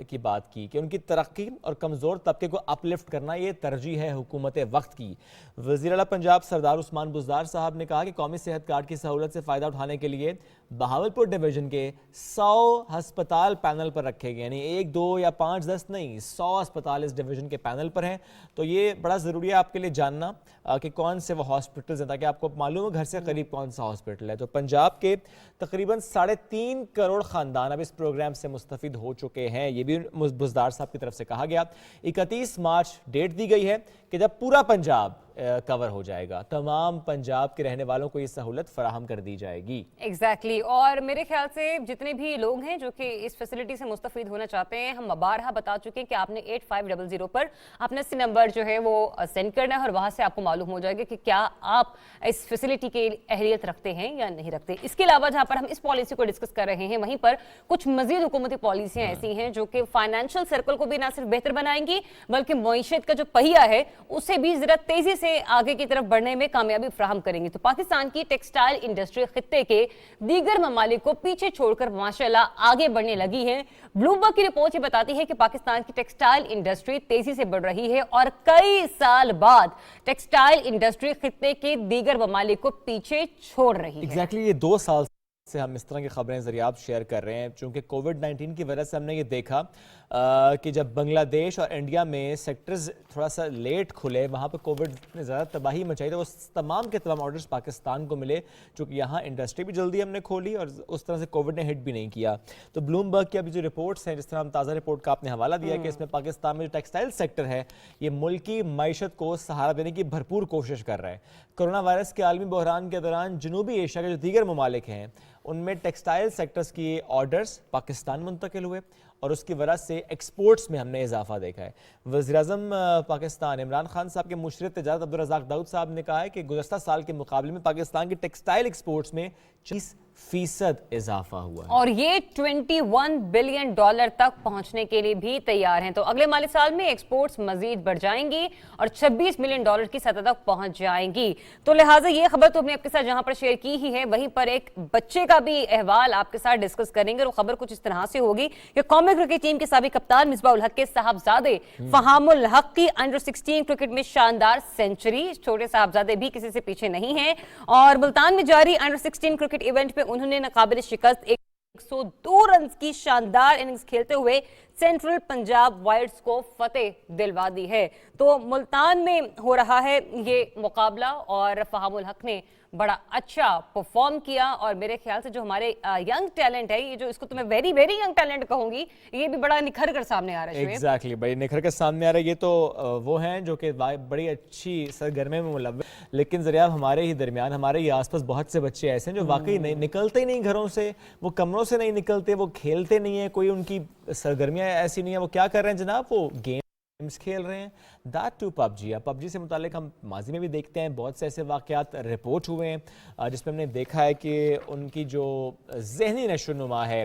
की बात की कि उनकी तरक्की और कमज़ोर तबके को अपलिफ्ट करना ये तरजीह है हुकूमत वक्त की। वज़ीर आला पंजाब सरदार उस्मान बुज़दार साहब ने कहा कि कौमी सेहत कार्ड की सहूलत से फ़ायदा उठाने के लिए बहावलपुर डिवीज़न के 100 हस्पताल पैनल पर रखे गए, यानी 1, 2 या 5, 10 नहीं, 100 अस्पताल इस डिवीज़न के पैनल पर हैं। तो ये बड़ा ज़रूरी है आपके लिए जानना कि कौन से वो हॉस्पिटल्स हैं, ताकि आपको मालूम हो घर से करीब कौन सा हॉस्पिटल है। तो पंजाब के तकरीबन 3.5 करोड़ ख़ानदान अब इस प्रोग्राम से मुस्तफिद हो चुके हैं। ये भी बुज़दार साहब की तरफ से कहा गया। 31 मार्च डेट दी गई है कि जब पूरा पंजाब कवर हो जाएगा, तमाम पंजाब के रहने वालों को ये सहूलत फराहम कर दी जाएगी। एग्जैक्टली और मेरे ख्याल से जितने भी लोग हैं जो कि इस फैसिलिटी से मुस्तफीद होना चाहते हैं, हम बारहा बता चुके हैं कि आपने 8500 पर अपना नंबर जो है वो सेंड करना है और वहां से आपको मालूम हो जाएगा कि क्या आप इस फैसिलिटी की अहलियत रखते हैं या नहीं रखते। इसके अलावा जहां पर हम इस पॉलिसी को डिस्कस कर रहे हैं, वहीं पर कुछ मजीद हुकूमती पॉलिसियां ऐसी हैं जो कि फाइनेंशियल सर्कल को भी ना सिर्फ बेहतर बनाएंगी बल्कि मईशत का जो पहिया है उसे भी जरा तेजी से आगे की तरफ बढ़ने में कामयाबी फराहम करेंगी। तो पाकिस्तान की टेक्सटाइल इंडस्ट्री खित्ते के दीगर ममालिक को पीछे छोड़कर माशाल्लाह आगे बढ़ने लगी है। ब्लूमबर्ग की रिपोर्ट ये बताती है कि पाकिस्तान की टेक्सटाइल इंडस्ट्री तेजी से बढ़ रही है और कई साल बाद टेक्सटाइल इंडस्ट्री खित्ते के दीगर ममालिक को पीछे छोड़ रही है। एग्जैक्टली ये 2 साल से हम इस तरह की खबरें ज़रिए शेयर कर रहे हैं, चूँकि कोविड-19 की वजह से हमने ये देखा कि जब बांग्लादेश और इंडिया में सेक्टर्स थोड़ा सा लेट खुले, वहाँ पर कोविड ने ज़्यादा तबाही मचाई, तो वो तमाम के तमाम ऑर्डर्स पाकिस्तान को मिले, चूँकि यहाँ इंडस्ट्री भी जल्दी हमने खोली और उस तरह से कोविड ने हिट भी नहीं किया। तो ब्लूमबर्ग की अभी जो रिपोर्ट्स हैं, जिस तरह हम ताज़ा रिपोर्ट का आपने हवाला दिया कि इसमें पाकिस्तान में जो टेक्सटाइल सेक्टर है ये मुल्की मईशत को सहारा देने की भरपूर कोशिश कर रहा है। کورونا وائرس کے عالمی بحران کے دوران جنوبی ایشیا کے جو دیگر ممالک ہیں ان میں ٹیکسٹائل سیکٹرز کی آرڈرز پاکستان منتقل ہوئے اور اس کی وجہ سے ایکسپورٹس میں ہم نے اضافہ دیکھا ہے. وزیراعظم پاکستان عمران خان صاحب کے مشیر تجارت عبدالرزاق داؤد صاحب نے کہا ہے کہ گزشتہ سال کے مقابلے میں پاکستان کی ٹیکسٹائل ایکسپورٹس میں 30% اضافہ ہوا ہے اور یہ $21 بلین تک پہنچنے کے لیے بھی تیار ہیں. تو اگلے مالی سال میں ایکسپورٹس مزید بڑھ جائیں گی اور $26 ملین کی سطح تک پہنچ جائیں گی. تو لہٰذا یہ خبر تو ہم نے آپ کے ساتھ جہاں پر شیئر کی ہی ہے, وہیں پر ایک بچے کا بھی احوال آپ کے ساتھ ڈسکس کریں گے. وہ خبر کچھ اس طرح سے ہوگی کہ قومی کرکٹ ٹیم کے سابق کپتان مصباح الحق کے صاحبزادے فہام الحق کی انڈر 16 کرکٹ میں شاندار سینچری. چھوٹے صاحبزادے بھی کسی سے پیچھے نہیں ہیں اور ملتان میں جاری انڈر 16 کرکٹ ایونٹ پہ انہوں نے ناقابل شکست 102 رنز کی شاندار اننگز کھیلتے ہوئے سینٹرل پنجاب وائلڈز کو فتح دلوا دی ہے. تو ملتان میں ہو رہا ہے یہ مقابلہ اور فہام الحق نے بڑا اچھا پرفارم کیا اور میرے خیال سے جو ہمارے ینگ ٹیلنٹ ہے, یہ جو اس کو تو میں ویری ویری ینگ ٹیلنٹ کہوں گی, یہ بھی بڑا نکھر کر سامنے آ رہا ہے. ایگزیکٹلی بڑی نکھر کر سامنے آ رہا ہے. یہ تو وہ ہیں جو کہ بڑی اچھی سرگرمی میں ملوث, لیکن ذریعہ ہمارے ہی درمیان ہمارے ہی آس پاس بہت سے بچے ایسے ہیں جو واقعی نکلتے ہی نہیں گھروں سے, وہ کمروں سے نہیں نکلتے, وہ کھیلتے نہیں ہیں, کوئی ان کی سرگرمیاں ایسی نہیں ہیں. وہ کیا کر رہے ہیں جناب, وہ گیمز کھیل رہے ہیں. دیٹ ٹو پب جی. اب پب جی سے متعلق ہم ماضی میں بھی دیکھتے ہیں بہت سے ایسے واقعات رپورٹ ہوئے ہیں جس میں ہم نے دیکھا ہے کہ ان کی جو ذہنی نشو و نما ہے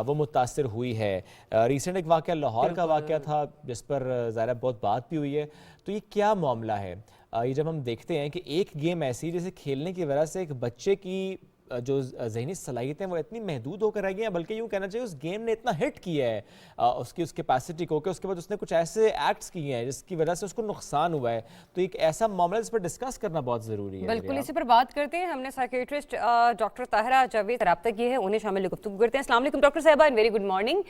وہ متاثر ہوئی ہے. ریسنٹ ایک واقعہ لاہور کا واقعہ تھا جس پر ظاہرہ بہت بات بھی ہوئی ہے. تو یہ کیا معاملہ ہے, یہ جب ہم دیکھتے ہیں کہ ایک گیم ایسی جیسے کھیلنے کی وجہ سے ایک بچے کی جو ذہنی صلاحیتیں وہ اتنی محدود ہو کر رہ گئی ہیں, بلکہ یوں کہنا چاہیے اس گیم نے اتنا ہٹ کیا ہے اس کیپیسٹی کو کہ اس کے بعد اس نے کچھ ایسے ایکٹس کیے ہیں جس کی وجہ سے اس کو نقصان ہوا ہے. تو ایک ایسا معاملہ جس پر ڈسکس کرنا بہت ضروری ہے. بالکل اسی پر بات کرتے ہیں. ہم نے سائیکیٹرسٹ ڈاکٹر طاہرہ جاوید رابطہ کیے ہیں, انہیں شامل گفتگو کرتے ہیں. السلام علیکم ڈاکٹر صاحبہ, ویری گڈ مارننگ.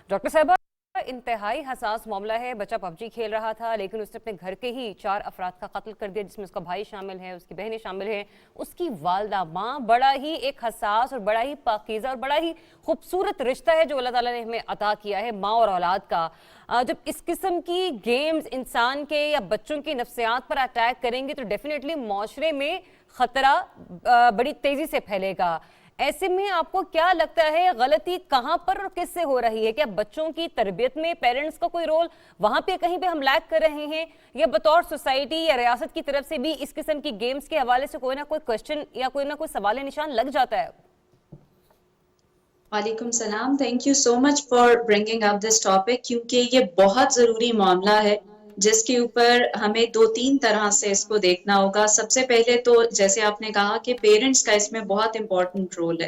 ڈاکٹر صاحبہ, انتہائی حساس معاملہ ہے. بچہ پب جی کھیل رہا تھا لیکن اس نے اپنے گھر کے ہی 4 افراد کا قتل کر دیا, جس میں اس کا بھائی شامل ہے, اس کی بہنیں شامل ہیں, اس کی والدہ ماں. بڑا ہی ایک حساس اور بڑا ہی پاکیزہ اور بڑا ہی خوبصورت رشتہ ہے جو اللہ تعالیٰ نے ہمیں عطا کیا ہے ماں اور اولاد کا. جب اس قسم کی گیمز انسان کے یا بچوں کی نفسیات پر اٹیک کریں گے تو ڈیفینیٹلی معاشرے میں خطرہ بڑی تیزی سے پھیلے گا. ایسے میں آپ کو کیا لگتا ہے غلطی کہاں پر اور کس سے ہو رہی ہے؟ کیا بچوں کی تربیت میں پیرنٹس کا کوئی رول وہاں پہ کہیں پہ ہم لیک کر رہے ہیں, یا بطور سوسائٹی یا ریاست کی طرف سے بھی اس قسم کی گیمز کے حوالے سے کوئی نہ کوئی کوسچن یا کوئی نہ کوئی سوال نشان لگ جاتا ہے؟ وعلیکم السلام. Thank you so much for bringing up this topic, کیونکہ یہ بہت ضروری معاملہ ہے جس کے اوپر ہمیں 2-3 طرح سے اس کو دیکھنا ہوگا. سب سے پہلے تو جیسے آپ نے کہا کہ پیرنٹس کا اس میں بہت امپورٹنٹ رول ہے,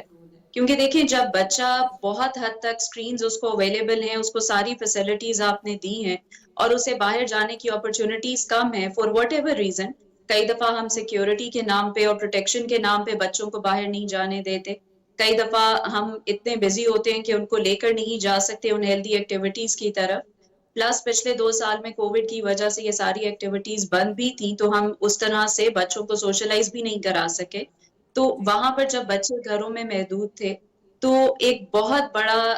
کیونکہ دیکھیں جب بچہ بہت حد تک سکرینز اس کو اویلیبل ہیں, اس کو ساری فیسلٹیز آپ نے دی ہیں اور اسے باہر جانے کی اپرچونٹیز کم ہیں فار واٹ ایور ریزن. کئی دفعہ ہم سیکیورٹی کے نام پہ اور پروٹیکشن کے نام پہ بچوں کو باہر نہیں جانے دیتے. کئی دفعہ ہم اتنے بزی ہوتے ہیں کہ ان کو لے کر نہیں جا سکتے ان ہیلدی ایکٹیویٹیز کی طرف. پلس پچھلے 2 سال میں کووڈ کی وجہ سے یہ ساری ایکٹیویٹیز بند بھی تھیں, تو ہم اس طرح سے بچوں کو سوشلائز بھی نہیں کرا سکے. تو وہاں پر جب بچے گھروں میں محدود تھے تو ایک بہت بڑا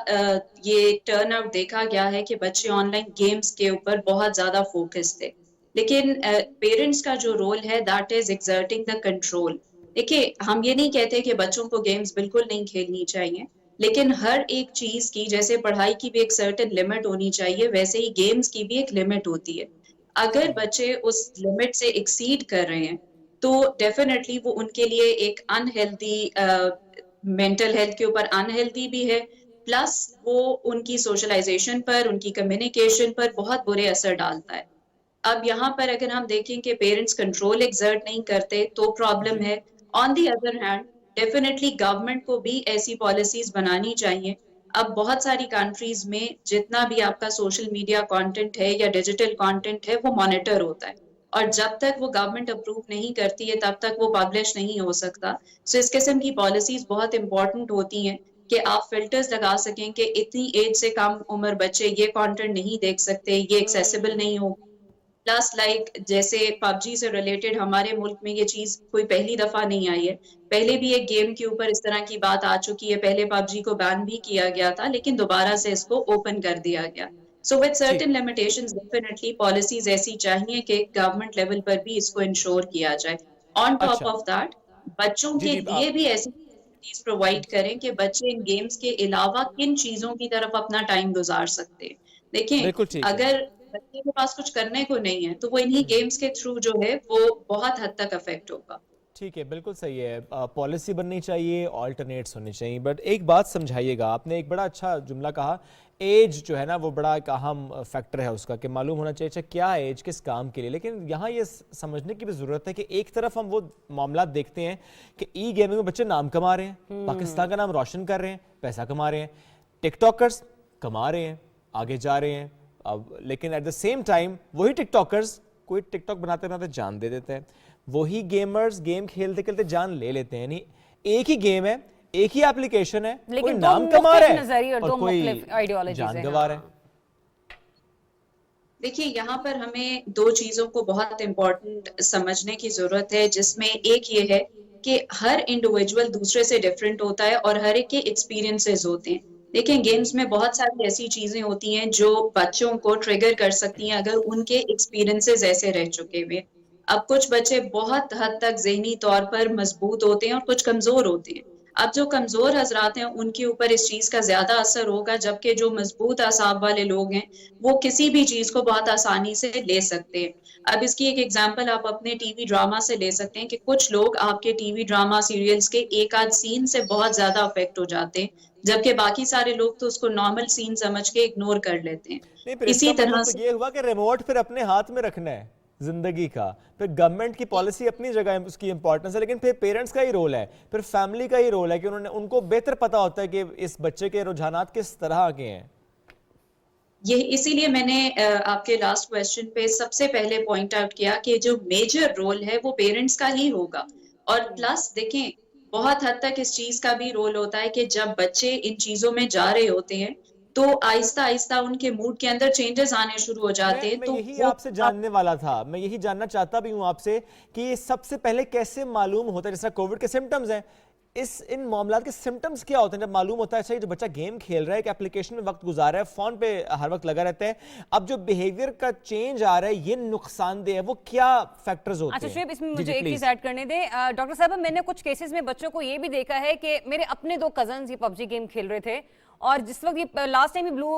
یہ ٹرن آؤٹ دیکھا گیا ہے کہ بچے آن لائن گیمز کے اوپر بہت زیادہ فوکس تھے. لیکن پیرنٹس کا جو رول ہے that is exerting the control. دیکھیے ہم یہ نہیں کہتے کہ بچوں کو گیمز بالکل نہیں کھیلنی چاہیے, لیکن ہر ایک چیز کی جیسے پڑھائی کی بھی ایک سرٹن لمٹ ہونی چاہیے, ویسے ہی گیمز کی بھی ایک لمٹ ہوتی ہے. اگر بچے اس لمٹ سے ایکسیڈ کر رہے ہیں تو ڈیفینیٹلی وہ ان کے لیے ایک انہیلدی مینٹل ہیلتھ کے اوپر انہیلدی بھی ہے, پلس وہ ان کی سوشلائزیشن پر, ان کی کمیونیکیشن پر بہت برے اثر ڈالتا ہے. اب یہاں پر اگر ہم دیکھیں کہ پیرنٹس کنٹرول ایگزرٹ نہیں کرتے تو پرابلم ہے. On the other hand definitely government کو بھی ایسی پالیسیز بنانی چاہیے. اب بہت ساری کنٹریز میں جتنا بھی آپ کا سوشل میڈیا کانٹینٹ ہے یا ڈیجیٹل کانٹینٹ ہے وہ مانیٹر ہوتا ہے, اور جب تک وہ گورنمنٹ اپروو نہیں کرتی ہے تب تک وہ پبلش نہیں ہو سکتا. سو اس قسم کی پالیسیز بہت امپورٹنٹ ہوتی ہیں کہ آپ فلٹرز لگا سکیں کہ اتنی ایج سے کم عمر بچے یہ کانٹینٹ نہیں دیکھ سکتے, یہ ایکسیسیبل نہیں ہو. پلس لائک جیسے پب جی سے ریلیٹڈ ہمارے ملک میں یہ چیز کوئی پہلی دفعہ نہیں آئی ہے, پہلے بھی ایک گیم کے اوپر اس طرح کی بات آ چکی ہے. پہلے پب جی کو بین بھی کیا گیا تھا لیکن دوبارہ سے اس کو اوپن کر دیا گیا. So with certain limitations definitely policies ایسی چاہیے کہ گورنمنٹ لیول پر بھی اس کو انشور کیا جائے. ऑन टॉप अच्छा। ऑफ दैट बच्चों जी, के जी, लिए भी ऐसी चीज प्रोवाइड करें कि बच्चे इन गेम्स के अलावा किन चीजों की तरफ अपना टाइम गुजार सकते हैं। देखें, बिल्कुल ठीक है। अगर बच्चे के पास कुछ करने को नहीं है तो वो इन्हीं गेम्स के थ्रू जो है वो बहुत हद तक अफेक्ट होगा। ठीक है, बिल्कुल सही है। पॉलिसी बननी चाहिए, ऑल्टरनेट्स होनी चाहिए, बट एक बात समझाइएगा, आपने एक बड़ा अच्छा जुमला कहा, एज जो है ना वो बड़ा एक अहम फैक्टर है उसका, कि मालूम होना चाहिए अच्छा क्या एज किस काम के लिए। लेकिन यहाँ ये समझने की भी ज़रूरत है कि एक तरफ हम वो मामला देखते हैं कि ई गेमिंग में बच्चे नाम कमा रहे हैं, पाकिस्तान का नाम रोशन कर रहे हैं, पैसा कमा रहे हैं, टिकटॉकर्स कमा रहे हैं, आगे जा रहे हैं। अब लेकिन एट द सेम टाइम वही टिकटॉकर्स कोई टिकटॉक बनाते बनाते जान दे देते हैं, वही गेमर्स गेम खेलते खेलते जान ले लेते हैं। यानी एक ही गेम है, एक ही एप्लीकेशन है, कोई लेकिन नाम कमा रहा है और और कोई आइडियोलॉजीज जान गंवा रहा है। देखिए, यहाँ पर हमें दो चीजों को बहुत इम्पोर्टेंट समझने की जरूरत है, जिसमें एक ये है कि हर इंडिविजुअल दूसरे से डिफरेंट होता है और हर एक के एक्सपीरियंसेस होते हैं। लेकिन गेम्स में बहुत सारी ऐसी चीजें होती हैं जो बच्चों को ट्रिगर कर सकती हैं अगर उनके एक्सपीरियंसेस ऐसे रह चुके हुए। अब कुछ बच्चे बहुत हद तक ज़हनी तौर पर मजबूत होते हैं और कुछ कमजोर होते हैं। अब जो कमजोर हजरात हैं उनके ऊपर इस चीज का ज्यादा असर होगा, जबकि जो मजबूत आसाब वाले लोग हैं वो किसी भी चीज को बहुत आसानी से ले सकते हैं। अब इसकी एक एग्जांपल आप अपने टीवी ड्रामा से ले सकते हैं कि कुछ लोग आपके टीवी ड्रामा सीरियल्स के एक आध सीन से बहुत ज्यादा अफेक्ट हो जाते हैं, जबकि बाकी सारे लोग तो उसको नॉर्मल सीन समझ के इग्नोर कर लेते हैं। नहीं, फिर इसी इसका तरह मतलब से तो ये हुआ कि रिमोट फिर अपने हाथ में रखना है जिंदगी का। फिर गवर्नमेंट की पॉलिसी अपनी जगह है, उसकी इंपॉर्टेंस है, लेकिन फिर पेरेंट्स का ही रोल है, फिर फैमिली का ही रोल है कि उनको बेहतर पता होता है कि इस बच्चे के रुझानात किस तरह के हैं। ये इसीलिए मैंने आपके लास्ट क्वेश्चन पे सबसे पहले पॉइंट आउट किया कि जो मेजर रोल है वो पेरेंट्स का ही होगा। और प्लस देखें, बहुत हद तक इस चीज का भी रोल होता है कि जब बच्चे इन चीजों में जा रहे होते हैं तो आहिस्ता आहिस्ता उनके मूड के अंदर चेंजेस आने शुरू हो जाते हैं। मैं तो यही आपसे जानने वाला था, मैं यही जानना चाहता भी हूं आपसे कि ये सबसे पहले कैसे मालूम होता है, जैसा कोविड के सिम्टम्स हैं, इन मामलात के सिम्टम्स क्या होते हैं जब मालूम होता है अच्छा ये जो बच्चा गेम खेल रहा है, एक एप्लीकेशन में वक्त गुजार रहा है, फोन पे हर वक्त लगा रहता है, अब जो बिहेवियर का चेंज आ रहा है ये नुकसानदेह है, वो क्या फैक्टर्स होते हैं? अच्छा शुएब, इसमें मुझे एक चीज ऐड करने दे डॉक्टर साहब। मैंने कुछ केसेस में बच्चों को ये भी देखा है कि मेरे अपने दो कजन्स ये पबजी गेम खेल रहे थे और जिस वक्त ये लास्ट टाइम ब्लू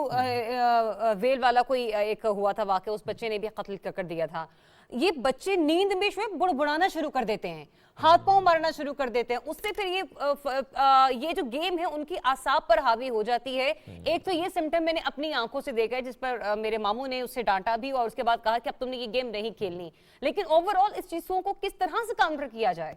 वेल वाला कोई एक हुआ था वाकया, उस बच्चे ने भी कत्ल कर दिया था। ये बच्चे नींद में बुड़बुड़ाना शुरू कर देते हैं, हाथ पांव मारना शुरू कर देते हैं, उससे फिर ये जो गेम है उनकी आसाब पर हावी हो जाती है। एक तो ये सिम्टम मैंने अपनी आंखों से देखा है, जिस पर मेरे मामू ने उससे डांटा भी और उसके बाद कहा कि अब तुमने ये गेम नहीं खेलनी। लेकिन ओवरऑल इस चीजों को किस तरह से काउंटर किया जाए?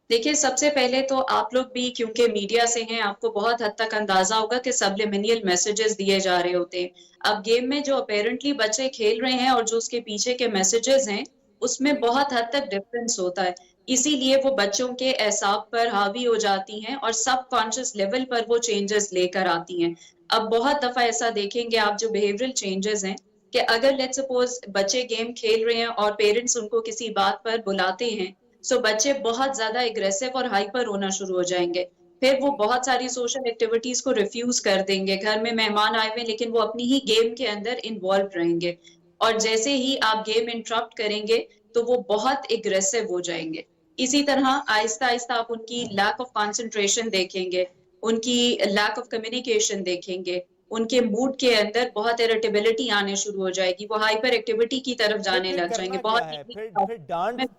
देखिए, सबसे पहले तो आप लोग भी क्योंकि मीडिया से हैं, आपको बहुत हद तक अंदाजा होगा कि सबलिमिनल मैसेजेस दिए जा रहे होते हैं। अब गेम में जो अपेरेंटली बच्चे खेल रहे हैं और जो उसके पीछे के मैसेजेस हैं उसमें बहुत हद तक डिफरेंस होता है, इसीलिए वो बच्चों के एसाब पर हावी हो जाती हैं और सब कॉन्शियस लेवल पर वो चेंजेस लेकर आती हैं। अब बहुत दफा ऐसा देखेंगे आप जो बिहेवियरल चेंजेस हैं कि अगर लेट्स सपोज बच्चे गेम खेल रहे हैं और पेरेंट्स उनको किसी बात पर बुलाते हैं, सो बच्चे बहुत ज्यादा एग्रेसिव और हाइपर होना शुरू हो जाएंगे। फिर वो बहुत सारी सोशल एक्टिविटीज को रिफ्यूज कर देंगे। घर में मेहमान आए हुए लेकिन वो अपनी ही गेम के अंदर इन्वॉल्व रहेंगे और जैसे ही आप गेम इंटरप्ट करेंगे तो वो बहुत एग्रेसिव हो जाएंगे। इसी तरह आहिस्ता आहिस्ता आप उनकी लैक ऑफ कंसंट्रेशन देखेंगे, उनकी लैक ऑफ कम्युनिकेशन देखेंगे, उनके मूड के अंदर बहुत इरिटेबिलिटी आने शुरू हो जाएगी, वो हाइपर एक्टिविटी की तरफ जाने लग जाएंगे। फिर डांट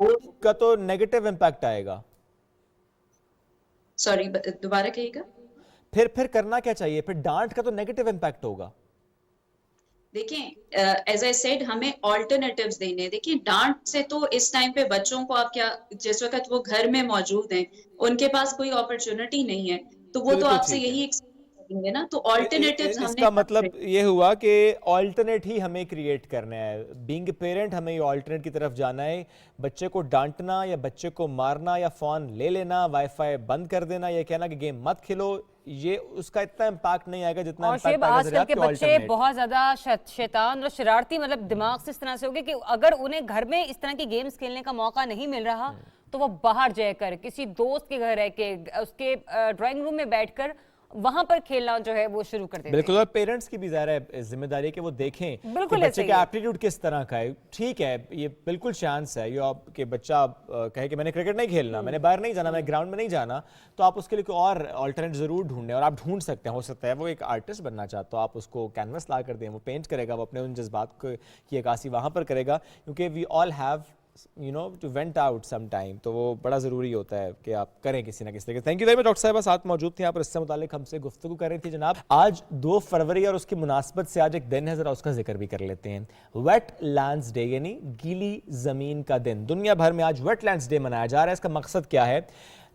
का तो नेगेटिव इम्पैक्ट आएगा। सॉरी, दोबारा कहिएगा। फिर करना क्या चाहिए? फिर डांट का तो नेगेटिव इम्पैक्ट होगा। देखिए, एज आई सेड, हमें ऑल्टरनेटिव्स देने। देखिए, डांट से तो इस टाइम पे बच्चों को आप क्या, जिस वक्त वो घर में मौजूद हैं उनके पास कोई अपॉर्चुनिटी नहीं है, तो वो तो आपसे यही करेंगे ना। तो ऑल्टरनेटिव्स हमने, इसका मतलब ये हुआ कि ऑल्टरनेट ही हमें क्रिएट करना है। बीइंग पेरेंट हमें ये ऑल्टरनेट की तरफ जाना है। बच्चे को डांटना या बच्चे को मारना या फोन ले लेना, वाईफाई बंद कर देना, या कहना कि गेम मत खेलो, ये उसका इतना इम्पैक्ट नहीं आएगा जितना इम्पैक्ट आएगा आजकल के बच्चे बहुत ज्यादा शैतान और शरारती, मतलब दिमाग से इस तरह से हो गए कि अगर उन्हें घर में इस तरह की गेम्स खेलने का मौका नहीं मिल रहा तो वो बाहर जाकर किसी दोस्त के घर रह के उसके ड्राइंग रूम में बैठकर वहां पर खेलना जो है वो शुरू कर देते हैं। बिल्कुल, और पेरेंट्स की भी ज़ाहिर है जिम्मेदारी है कि वो देखें कि बिल्कुल बच्चे ऐसे ही का है। एप्टीट्यूड किस तरह का है। ठीक है, ये बिल्कुल चांस है ये कि बच्चा कहे कि मैंने क्रिकेट नहीं खेलना, मैंने बाहर नहीं जाना, मैंने ग्राउंड में नहीं जाना, तो आप उसके लिए कोई और अल्टरनेट ज़रूर ढूंढें, और आप ढूंढ सकते हैं। हो सकता है वो एक आर्टिस्ट बनना चाहता हो, आप उसको कैनवस ला कर दें, वो पेंट करेगा, वो अपने उन जज्बात की अक्कासी वहाँ पर करेगा, क्योंकि we all have to vent out some time, तो वो बड़ा ज़रूरी होता है कि आप करें किसी ना किसी तरीके। Thank you very much doctor साहिबा, साथ मौजूद थी यहाँ पर, इससे मुतालिक हमसे गुफ्तगू कर रही थी जनाब। आज 2 फरवरी और उसकी मुनासबत से आज एक दिन है, ज़रा उसका जिक्र भी कर लेते हैं। वेटलैंड्स डे, यानी गीली ज़मीन का दिन। दुनिया भर में आज वेटलैंड्स डे मनाया जा रहा है। इसका मकसद क्या है?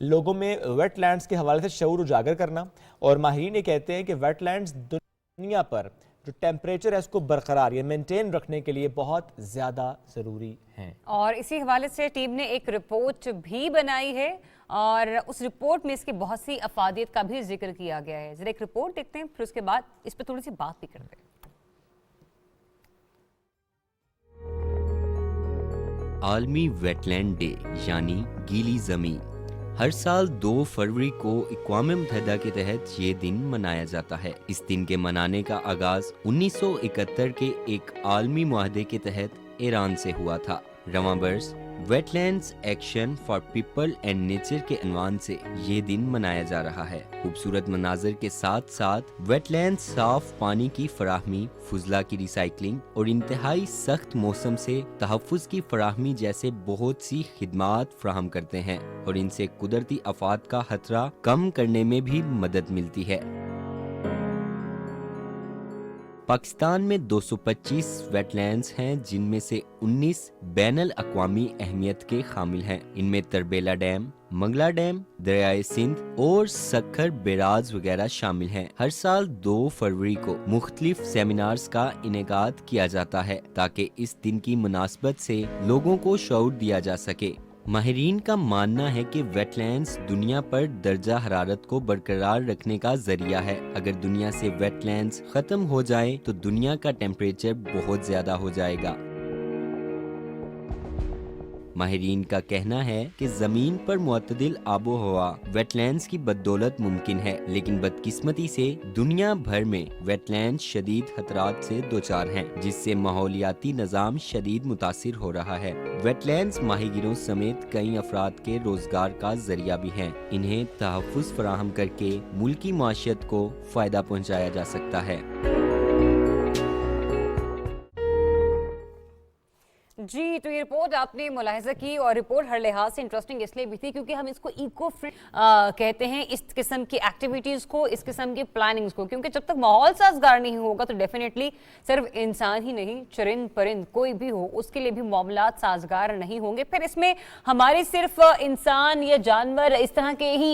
लोगों में वेटलैंड्स के हवाले से शऊर उजागर करना, और माहिरीन ये कहते हैं कि वेटलैंड्स दुनिया पर जो टेम्परेचर है उसको बरकरार या मेंटेन रखने के लिए बहुत ज़्यादा ज़रूरी हैं। और इसी हवाले से टीम ने एक रिपोर्ट भी बनाई है, और उस रिपोर्ट में इसकी बहुत सी अफादियत का भी जिक्र किया गया है। जरा एक रिपोर्ट देखते हैं, फिर उसके बाद इस पर थोड़ी सी बात भी करते हैं। आलमी वेटलैंड डे यानी गीली ज़मीन हर साल 2 फरवरी को अक़वाम मुत्तहिदा के तहत ये दिन मनाया जाता है। इस दिन के मनाने का आगाज 1971 के एक आलमी मुआहदे के तहत ईरान से हुआ था। रवां बरस wetlands action for people and nature के अनवान से ये दिन मनाया जा रहा है। खूबसूरत मनाजर के साथ साथ वेटलैंड्स साफ पानी की फराहमी, फुजला की रिसाइकलिंग और इंतहाई सख्त मौसम से तहफ़्फ़ुज़ की फराहमी जैसे बहुत सी खिदमात फराहम करते हैं, और इनसे कुदरती आफात का खतरा कम करने में भी मदद मिलती है। पाकिस्तान में 225 वेटलैंड्स हैं, जिनमें से 19 बैनुल अक़वामी अहमियत के शामिल हैं। इनमें तरबेला डैम, मंगला डैम, दरियाए सिंध और सक्खर बैराज वगैरह शामिल हैं। हर साल 2 फरवरी को मुख्तलिफ सेमिनार्स का इनेकाद किया जाता है, ताकि इस दिन की मुनासबत से लोगों को शऊर दिया जा सके। माहिरीन का मानना है कि वेटलैंड्स दुनिया पर दर्जा हरारत को बरकरार रखने का जरिया है। अगर दुनिया से वेटलैंड्स खत्म हो जाए तो दुनिया का टेम्परेचर बहुत ज्यादा हो जाएगा। माहिरीन का कहना है कि जमीन पर मुअतदिल आबो हवा वेटलैंड्स की बदौलत मुमकिन है, लेकिन बदकिस्मती से दुनिया भर में वेटलैंड्स शदीद खतरात से दोचार हैं, जिससे माहौलियाती निज़ाम शदीद मुतासिर हो रहा है। वेटलैंड्स माहीगिरों समेत कई अफराद के रोजगार का जरिया भी हैं। इन्हें तहफ़्फ़ुज़ फराहम करके मुल्की माशियत को फायदा पहुँचाया जा सकता है। जी, तो ये रिपोर्ट आपने मुलाहिजा की, और रिपोर्ट हर लिहाज से इंटरेस्टिंग इसलिए भी थी क्योंकि हम इसको इको फ्रेंडली कहते हैं, इस किस्म की एक्टिविटीज़ को, इस किस्म की प्लानिंग्स को, क्योंकि जब तक माहौल साजगार नहीं होगा तो डेफिनेटली सिर्फ इंसान ही नहीं, चरिंद परिंद कोई भी हो उसके लिए भी मामलात साजगार नहीं होंगे। फिर इसमें हमारी सिर्फ इंसान या जानवर इस तरह के ही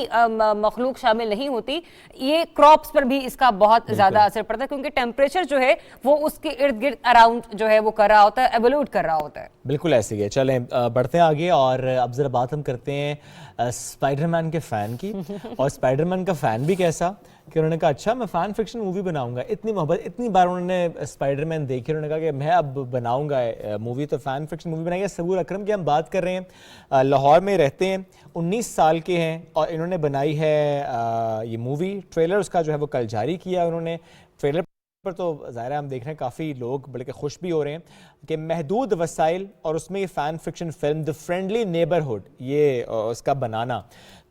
मखलूक शामिल नहीं होती, ये क्रॉप्स पर भी इसका बहुत ज़्यादा असर पड़ता है, क्योंकि टेम्परेचर जो है वो उसके इर्द गिर्द अराउंड जो है वो कर रहा होता है, एवोल्यूट कर रहा होता है। बिल्कुल ऐसे ही है। चलें बढ़ते हैं आगे, और अब जरा बात हम करते हैं स्पाइडरमैन के फ़ैन की। और स्पाइडरमैन का फ़ैन भी कैसा कि उन्होंने कहा अच्छा मैं फ़ैन फिक्शन मूवी बनाऊंगा। इतनी मोहब्बत, इतनी बार उन्होंने स्पाइडरमैन देखी, उन्होंने कहा कि मैं अब बनाऊंगा मूवी, तो फ़ैन फिक्शन मूवी बनाई है। सबूर अकरम की हम बात कर रहे हैं, लाहौर में रहते हैं, 19 साल के हैं, और इन्होंने बनाई है ये मूवी। ट्रेलर उसका जो है वो कल जारी किया उन्होंने। ट्रेलर पर तो ज़ाहिर है हम देख रहे हैं काफ़ी लोग बल्कि खुश भी हो रहे हैं कि महदूद वसाइल और उसमें ये fan fiction film the friendly neighbourhood, ये उसका बनाना।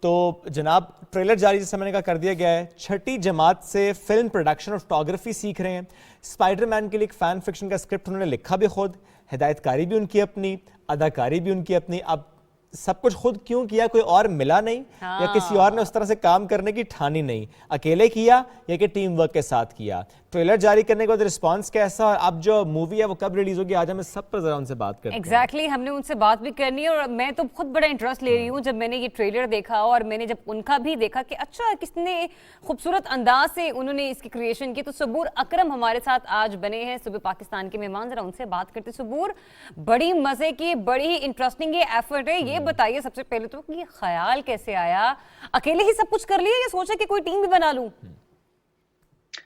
तो जनाब ट्रेलर जारी जैसे मैंने कहा कर दिया गया है। 6ठी जमात से फिल्म प्रोडक्शन और फोटोग्राफी सीख रहे हैं। स्पाइडरमैन के लिए एक फ़ैन फिक्शन का स्क्रिप्ट उन्होंने लिखा भी खुद, हिदायतकारी भी उनकी अपनी, अदाकारी भी उनकी अपनी। अब सब कुछ खुद क्यों किया, कोई और मिला नहीं, या किसी और ने उस तरह से काम करने की ठानी नहीं, अकेले किया या कि टीम वर्क के साथ किया। ट्रेलर जारी करने के बाद रिस्पांस कैसा, और अब जो मूवी है वो कब रिलीज होगी, आज हम सब पर जरा उनसे बात करते हैं। एग्जैक्टली, हमने उनसे बात भी करनी है, और मैं तो खुद बड़ा इंटरेस्ट ले रही हूँ जब मैंने ये ट्रेलर देखा, और मैंने जब उनका भी देखा कि अच्छा कितने खूबसूरत अंदाज से उन्होंने इसकी क्रिएशन की। तो सबूर अकरम हमारे साथ आज बने हैं, सुबह पाकिस्तान के मेहमान, जरा उनसे बात करते। सबूर, बड़ी मजे की, बड़ी ही इंटरेस्टिंग ये एफर्ट है, ये बताइए सबसे पहले तो कि ये ख्याल कैसे आया, अकेले ही सब कुछ कर लिया या सोचा कि कोई टीम भी बना लूं?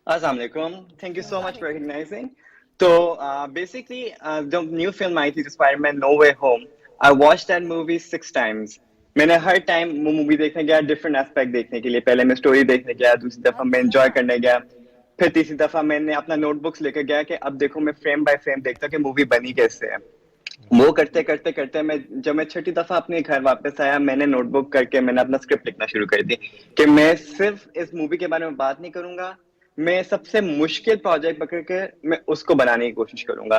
अस्सलाम वालेकुम, thank you so much for recognising. तो बेसिकली जब न्यू फिल्म आई थी Spiderman no way home, I watched that movie 6 times मैंने हर टाइम वो मूवी देखने गया डिफरेंट एस्पेक्ट देखने के लिए. पहले मैं स्टोरी देखने गया, दूसरी दफा मैं एंजॉय करने गया, फिर तीसरी दफा मैंने अपना नोटबुक्स लेकर गया कि अब देखो मैं फ्रेम बाय फ्रेम देखता कि मूवी बनी कैसे है. वो करते करते करते जब मैं छठी दफा अपने घर वापस आया, मैंने नोटबुक करके मैंने अपना स्क्रिप्ट लिखना शुरू कर दी कि मैं सिर्फ इस मूवी के बारे में बात नहीं करूंगा, मैं सबसे मुश्किल प्रोजेक्ट पकड़ के मैं उसको बनाने की कोशिश करूंगा.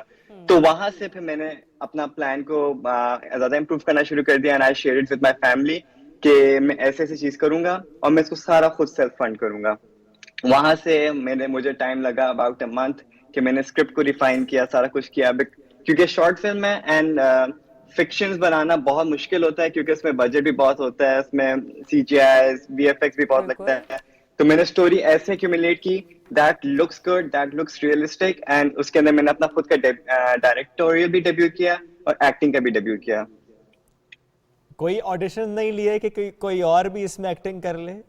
तो वहां से फिर मैंने अपना प्लान को ज्यादा इम्प्रूव करना शुरू कर दिया. And I share it with my family कि मैं ऐसे ऐसी चीज करूंगा और मैं इसको सारा खुद सेल्फ फंड करूंगा. वहां से मुझे टाइम लगा अबाउट अ मंथ कि मैंने स्क्रिप्ट को रिफाइन किया, सारा कुछ किया, क्योंकि शॉर्ट फिल्म है एंड फिक्शंस बनाना बहुत मुश्किल होता है क्योंकि उसमें बजट भी बहुत होता है, उसमें CGI VFX भी बहुत लगता है. तो मैंने स्टोरी ऐसे एक्यूमुलेट की that looks good, that looks realistic, and उसके अंदर मैंने अपना खुद का डायरेक्टोरियल भी डेब्यू किया और एक्टिंग का भी डेब्यू किया. कोई ऑडिशन नहीं लिए कि कोई और भी इसमें एक्टिंग कर ले?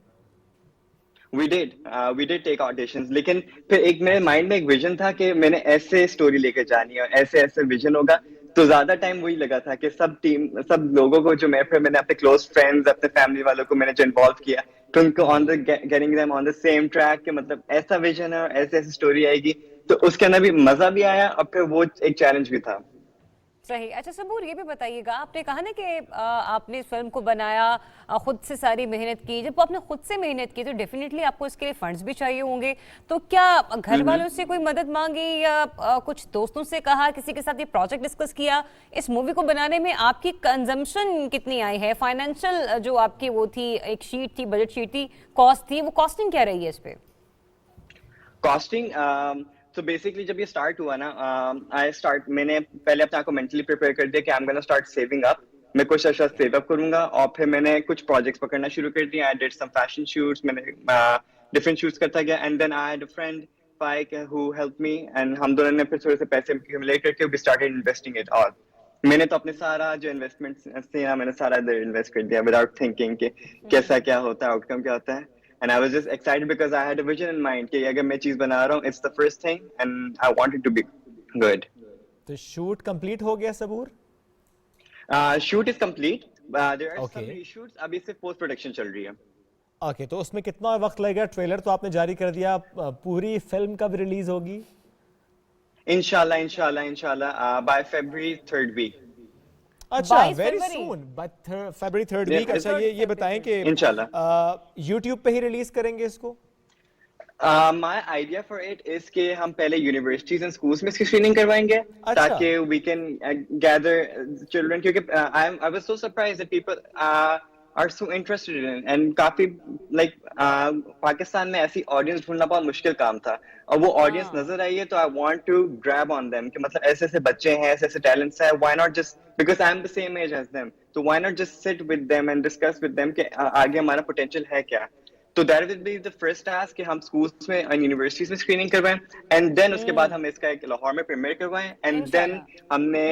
We did take auditions, लेकिन फिर एक मेरे माइंड में एक विजन था कि मैंने ऐसे स्टोरी लेकर जानी है और ऐसे ऐसे विजन होगा. तो ज्यादा टाइम वही लगा था कि सब लोगों को जो मैंने अपने क्लोज फ्रेंड्स, अपने फैमिली वालों को मैंने जो इन्वॉल्व किया, तो उनको getting them on the same track, कि मतलब ऐसा विजन है और ऐसे ऐसी स्टोरी आएगी. तो उसके अंदर भी मजा भी आया और फिर वो एक चैलेंज भी था. सही. अच्छा सबूर, ये भी बताइएगा, आपने कहा ना कि आपने इस फिल्म को बनाया, खुद से सारी मेहनत की. जब आपने खुद से मेहनत की तो डेफिनेटली आपको इसके लिए फंड्स भी चाहिए होंगे. तो क्या घर वालों से कोई मदद मांगी या कुछ दोस्तों से कहा, किसी के साथ ये प्रोजेक्ट डिस्कस किया? इस मूवी को बनाने में आपकी कंजम्पशन कितनी आई है? फाइनेंशियल जो आपकी वो थी, एक शीट थी, बजट शीट थी, कॉस्ट थी, वो कॉस्टिंग क्या रही है इस पे? कॉस्टिंग तो बेसिकली जब ये स्टार्ट हुआ ना, मैंने पहले अपने आप को मेंटली प्रिपेयर कर दिया कि I am gonna start saving up. मैं कुछ अच्छा सेव अप करूंगा और फिर मैंने कुछ प्रोजेक्ट्स पकड़ना शुरू कर दिया. I did some fashion shoots, मैंने डिफरेंट शूट्स करता गया. And then I had a friend Paik who helped me, and हम दोनों ने फिर थोड़े से पैसे accumulate करके we started investing it all. मैंने तो अपने सारा जो इन्वेस्टमेंट्स थे ना, मैंने सारा इधर इन्वेस्ट कर दिया विदाउट थिंकिंग कि कैसा क्या होता है, आउटकम क्या होता है. And I was just excited because I had a vision in mind कि अगर मैं चीज बना रहा हूँ, it's the first thing and I want it to be good. तो शूट कंप्लीट हो गया सबूर? Shoot is complete. There are some reshoots. अभी सिर्फ पोस्ट प्रोडक्शन चल रही है. ओके, तो उसमें कितना वक्त लगेगा? ट्रेलर तो आपने जारी कर दिया, पूरी फिल्म कब रिलीज होगी? इंशाल्लाह by February 3rd week. अच्छा, very soon, but February 3rd week. अच्छा, ये बताएं कि इंशाल्लाह YouTube पे ही रिलीज करेंगे इसको? My idea for it is कि हम पहले यूनिवर्सिटीज एंड स्कूल्स में इसकी स्क्रीनिंग करवाएंगे ताकि we can gather children, क्योंकि I was so surprised that people are so interested in it, and काफी like पाकिस्तान में ऐसी ऑडियंस ढूंढना बहुत मुश्किल काम था और वो ऑडियंस नजर आई है. तो I want to grab on them कि मतलब ऐसे ऐसे बच्चे हैं, ऐसे ऐसे टैलेंट्स हैं, why not just because I am the same age as them, so why not just sit with them and discuss with them कि आगे हमारा पोटेंशियल है क्या. तो that will be the first task कि हम schools में और universities में screening करवाएं, and then उसके बाद हम इसका एक लाहौर में premiere करवाएं, and then हमने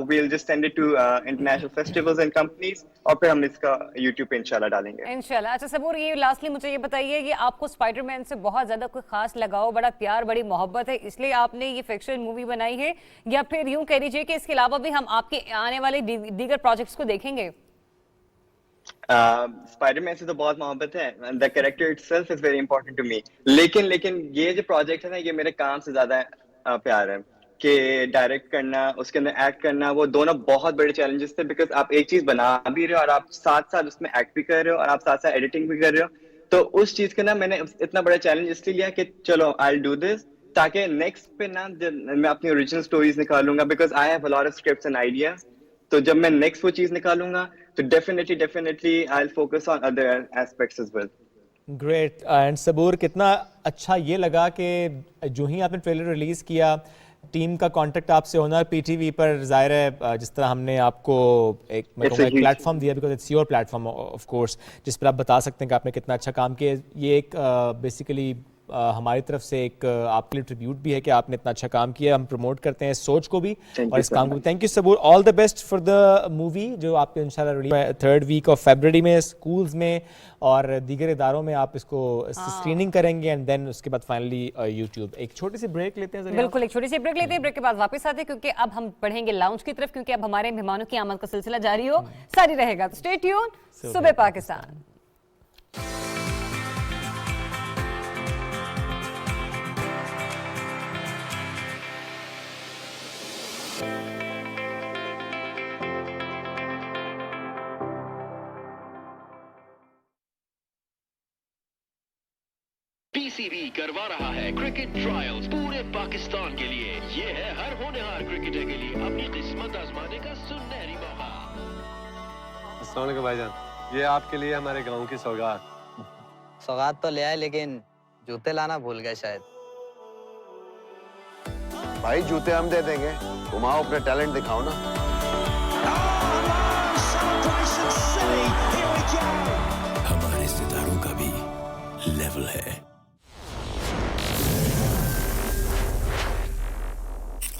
we'll just send it to international festivals and companies, और फिर हम इसका YouTube पे इंशाल्लाह डालेंगे. इंशाल्लाह. अच्छा सबूर, ये लास्टली मुझे ये बताइए कि आपको स्पाइडरमैन से बहुत ज्यादा कोई खास लगाव, बड़ा प्यार, बड़ी मोहब्बत है, इसलिए आपने ये फिक्शन मूवी बनाई है, या फिर यूं कह लीजिए कि इसके अलावा भी हम आपके आने वाले दीगर प्रोजेक्ट्स को देखेंगे? स्पाइडरमैन से तो बहुत मोहब्बत है, the character itself is very important to me. लेकिन ये जो प्रोजेक्ट है ना, ये मेरे काम से ज्यादा प्यार है कि डायरेक्ट करना, उसके अंदर एक्ट करना, वो दोनों बहुत बड़े चैलेंजेस थे. बिकॉज आप एक चीज बना भी रहे हो और आप साथ साथ उसमें एक्ट भी कर रहे हो और आप साथ साथ एडिटिंग भी कर रहे हो. तो उस चीज का ना मैंने इतना बड़ा चैलेंज इसलिए लिया कि चलो आई विल डू दिस, ताकि नेक्स्ट पे ना मैं अपनी ओरिजिनल स्टोरीज निकालूंगा. Because I have a lot of scripts and ideas. तो जब मैं नेक्स्ट वो चीज निकालूंगा तो definitely I will focus on other aspects as well. Great. And Saboor, कितना अच्छा ये लगा कि जो ही आपने ट्रेलर रिलीज किया, टीम का कांटेक्ट आपसे होना पीटीवी पर, जाहिर है जिस तरह हमने आपको एक प्लेटफॉर्म दिया, because it's your platform of course, जिस पर आप बता सकते हैं कि आपने कितना अच्छा काम किया. ये एक बेसिकली ہماری طرف سے ایک آپ کے لیے ٹریبیوٹ بھی ہے کہ آپ نے اتنا اچھا کام کیا. ہم پروموٹ کرتے ہیں اس سوچ کو بھی اور اس کام کو بھی. Thank you Saboor. All the best for the movie جو آپ کے انشاءاللہ release 3rd week of February میں اسکولز میں اور دیگر اداروں میں آپ اس کو اسکریننگ کریں گے, اینڈ دین اس کے بعد فائنلی یوٹیوب. ایک چھوٹی سی بریک لیتے ہیں. بالکل ایک چھوٹی سی بریک لیتے ہیں, بریک کے بعد واپس آتے ہیں کیونکہ اب ہم بڑھیں گے لاؤنج کی طرف, کیونکہ اب ہمارے مہمانوں کی آمد کا سلسلہ جاری ہو ساری رہے گا. تو اسٹے ٹیون, صبح پاکستان. PCB करवा रहा है क्रिकेट ट्रायल्स पूरे पाकिस्तान के लिए. ये है हर होनहार क्रिकेटर के लिए अपनी किस्मत आजमाने का सुनहरी मौका. अस्सलाम वालेकुम भाईजान, ये आपके लिए हमारे गांव की सौगात. सौगात तो ले आए लेकिन जूते लाना भूल गए शायद. भाई जूते हम दे देंगे, तुम आओ अपने टैलेंट दिखाओ ना. हमारे सितारों का भी लेवल है.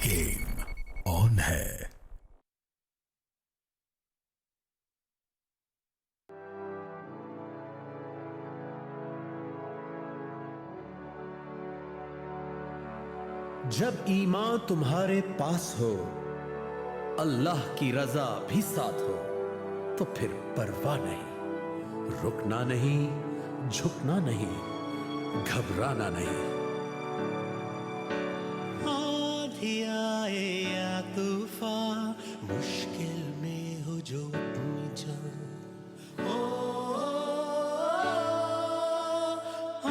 गेम ऑन है. जब ईमान तुम्हारे पास हो, अल्लाह की रजा भी साथ हो, तो फिर परवाह नहीं, रुकना नहीं, झुकना नहीं, घबराना नहीं. आंधी आए या तूफान, मुश्किल में हो जो अपनी जान.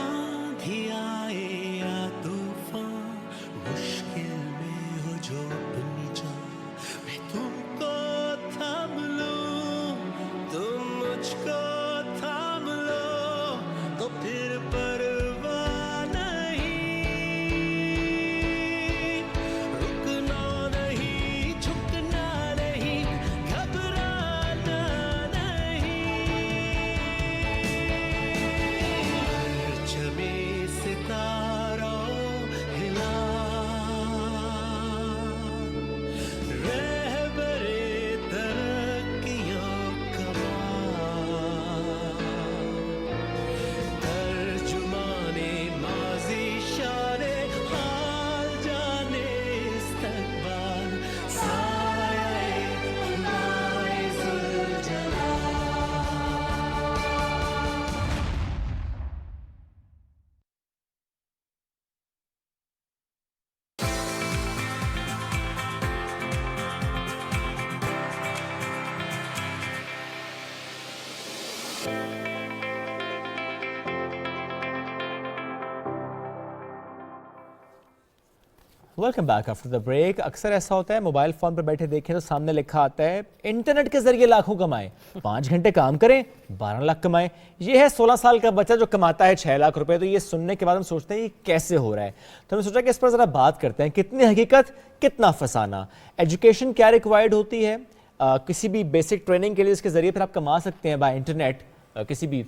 आंधी आए या तूफान, मुश्किल में हो जो अपनी जान. मैं तुमको थाम लूं, तुम मुझको थाम लो, तो फिर परवाह नहीं, रुकना नहीं, झुकना नहीं, घबराना नहीं. परचमे सितारों हिला, रहबरे तरक्कियों कमा, तर्जुमाने माज़ी शाने हाल जाने इस्तक़बाल, साये हुमाए ज़ुल्जलाल. Welcome back after the break. اکثر ایسا ہوتا ہے موبائل فون پر بیٹھے دیکھیں تو سامنے لکھا آتا ہے انٹرنیٹ کے ذریعے لاکھوں کمائیں, 5 گھنٹے کام کریں 12 لاکھ کمائیں. یہ ہے 16 سال کا بچہ جو کماتا ہے 6 لاکھ روپے. تو یہ سننے کے بعد ہم سوچتے ہیں یہ کیسے ہو رہا ہے, تو ہم نے سوچا کہ اس پر ذرا بات کرتے ہیں. کتنی حقیقت, کتنا فسانہ. ایجوکیشن کیا ریکوائرڈ ہوتی ہے, کسی بھی بیسک ٹریننگ کے لیے اس کے ذریعے پھر آپ کما سکتے ہیں بائی انٹرنیٹ. کسی بھی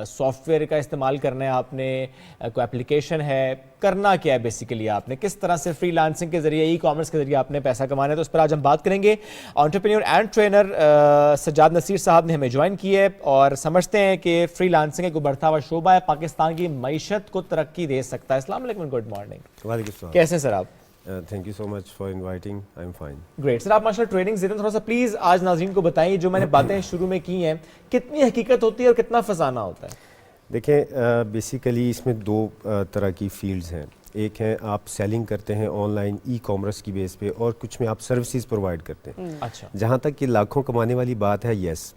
سافٹ ویئر کا استعمال کرنا ہے آپ نے, کوئی اپلیکیشن ہے, کرنا کیا ہے بیسیکلی آپ نے, کس طرح سے فری لانسنگ کے ذریعے, ای کامرس کے ذریعے آپ نے پیسہ کمانا ہے. تو اس پر آج ہم بات کریں گے. Entrepreneur and trainer Sajjad Naseer صاحب نے ہمیں جوائن کی ہے اور سمجھتے ہیں کہ فری لانسنگ ایک ابھرتا ہوا شعبہ ہے, پاکستان کی معیشت کو ترقی دے سکتا ہے. السلام علیکم, گڈ مارننگ. وعلیکم السلام. کیسے ہیں سر آپ؟ Thank you so much for inviting. I am fine. Great sir. آپ ماشاء اللہ ٹریننگ دیتے ہیں, تھوڑا سا پلیز آج ناظرین کو بتائیں جو میں نے باتیں شروع میں کی ہیں کتنی حقیقت ہوتی ہے اور کتنا فسانہ ہوتا ہے. دیکھیں بیسیکلی اس میں 2 طرح کی فیلڈز ہیں. ایک ہے آپ سیلنگ کرتے ہیں آن لائن ای کامرس کی بیس پہ, اور کچھ میں آپ سروسز پرووائڈ کرتے ہیں. اچھا, جہاں تک کہ لاکھوں کمانے والی بات ہے, یس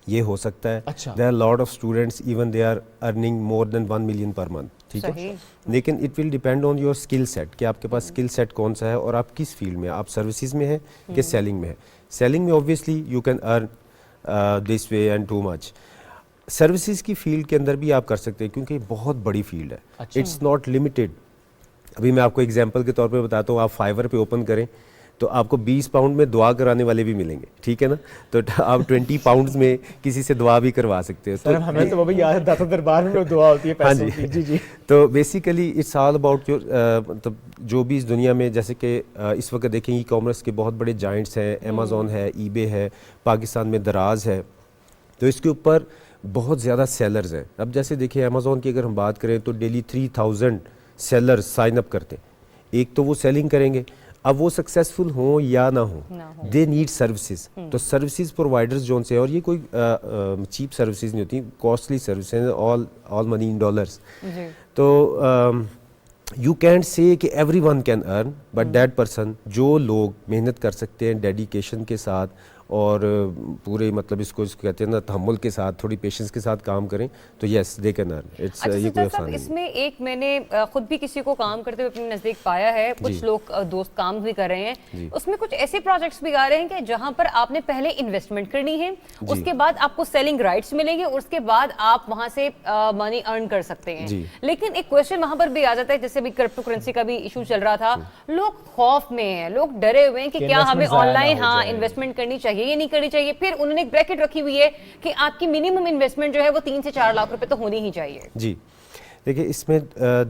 یہ ہو سکتا ہے. اچھا, there are lot of students even they are earning more than 1 million per month. ٹھیک ہے, لیکن it will depend on your skill set کہ آپ کے پاس اسکل سیٹ کون سا ہے اور آپ کس فیلڈ میں, آپ سروسز میں ہیں کہ سیلنگ میں ہے. سیلنگ میں obviously you can earn this way and too much. Services کی فیلڈ کے اندر بھی آپ کر سکتے ہیں کیونکہ یہ بہت بڑی فیلڈ ہے. It's not limited. ابھی میں آپ کو ایگزامپل کے طور پہ بتاتا ہوں, آپ فائیور پہ اوپن کریں تو آپ کو 20 پاؤنڈ میں دعا کرانے والے بھی ملیں گے, ٹھیک ہے نا, تو آپ 20 پاؤنڈز میں کسی سے دعا بھی کروا سکتے ہیں. ہمیں تو وہ بھی یاد ہے داتا دربار میں دعا ہوتی ہے پیسوں کی. جی جی. تو basically it's all about your, مطلب جو بھی اس دنیا میں, جیسے کہ اس وقت دیکھیں ای کامرس کے بہت بڑے جائنٹس ہیں, امیزون ہے, ای بے ہے, پاکستان میں دراز ہے, تو اس کے اوپر بہت زیادہ سیلرز ہیں. اب جیسے دیکھیں امیزون کی اگر ہم بات کریں تو ڈیلی 3000 سیلرز سائن اپ کرتے ہیں. ایک تو وہ سیلنگ کریں گے, اب وہ سکسیزفل ہوں یا نہ ہوں, دے نیڈ سروسز. تو سروسز پرووائڈرز جو ان سے, اور یہ کوئی چیپ سروسز نہیں ہوتی, کاسٹلی سروسز ہیں, آل منی ان ڈالرز. تو یو کینٹ سے کہ every one can earn, but that person, جو لوگ محنت کر سکتے ہیں ڈیڈیکیشن کے ساتھ اور پورے مطلب اس کو کہتے ہیں نا تحمل کے ساتھ, تھوڑی پیشنس کے ساتھ کام کریں, تو یس دے کین ارن. اٹس یہ کوئی آسان نہیں. اس میں ایک میں نے خود بھی کسی کو کام کرتے ہوئے اپنے نزدیک پایا ہے, کچھ لوگ دوست کام بھی کر رہے ہیں, اس میں کچھ ایسے پروجیکٹس بھی آ رہے ہیں کہ جہاں پر آپ نے پہلے انویسٹمنٹ کرنی ہے, اس کے بعد آپ کو سیلنگ رائٹس ملیں گے, اور اس کے بعد آپ وہاں سے منی ارن کر سکتے ہیں. لیکن ایک کوشچن وہاں پر بھی آ جاتا ہے, جیسے بھی کرپٹو کرنسی کا بھی ایشو چل رہا تھا, لوگ خوف میں ہیں, لوگ ڈرے ہوئے ہیں کہ کیا ہمیں آن لائن انویسٹمنٹ کرنی چاہیے یہ نہیں کرنی چاہیے. پھر انہوں نے ایک بریکٹ رکھی ہوئی ہے کہ آپ کی منیمم انویسٹمنٹ جو ہے وہ 3 سے 4 لاکھ روپے تو ہونی ہی چاہیے. جی دیکھیں اس میں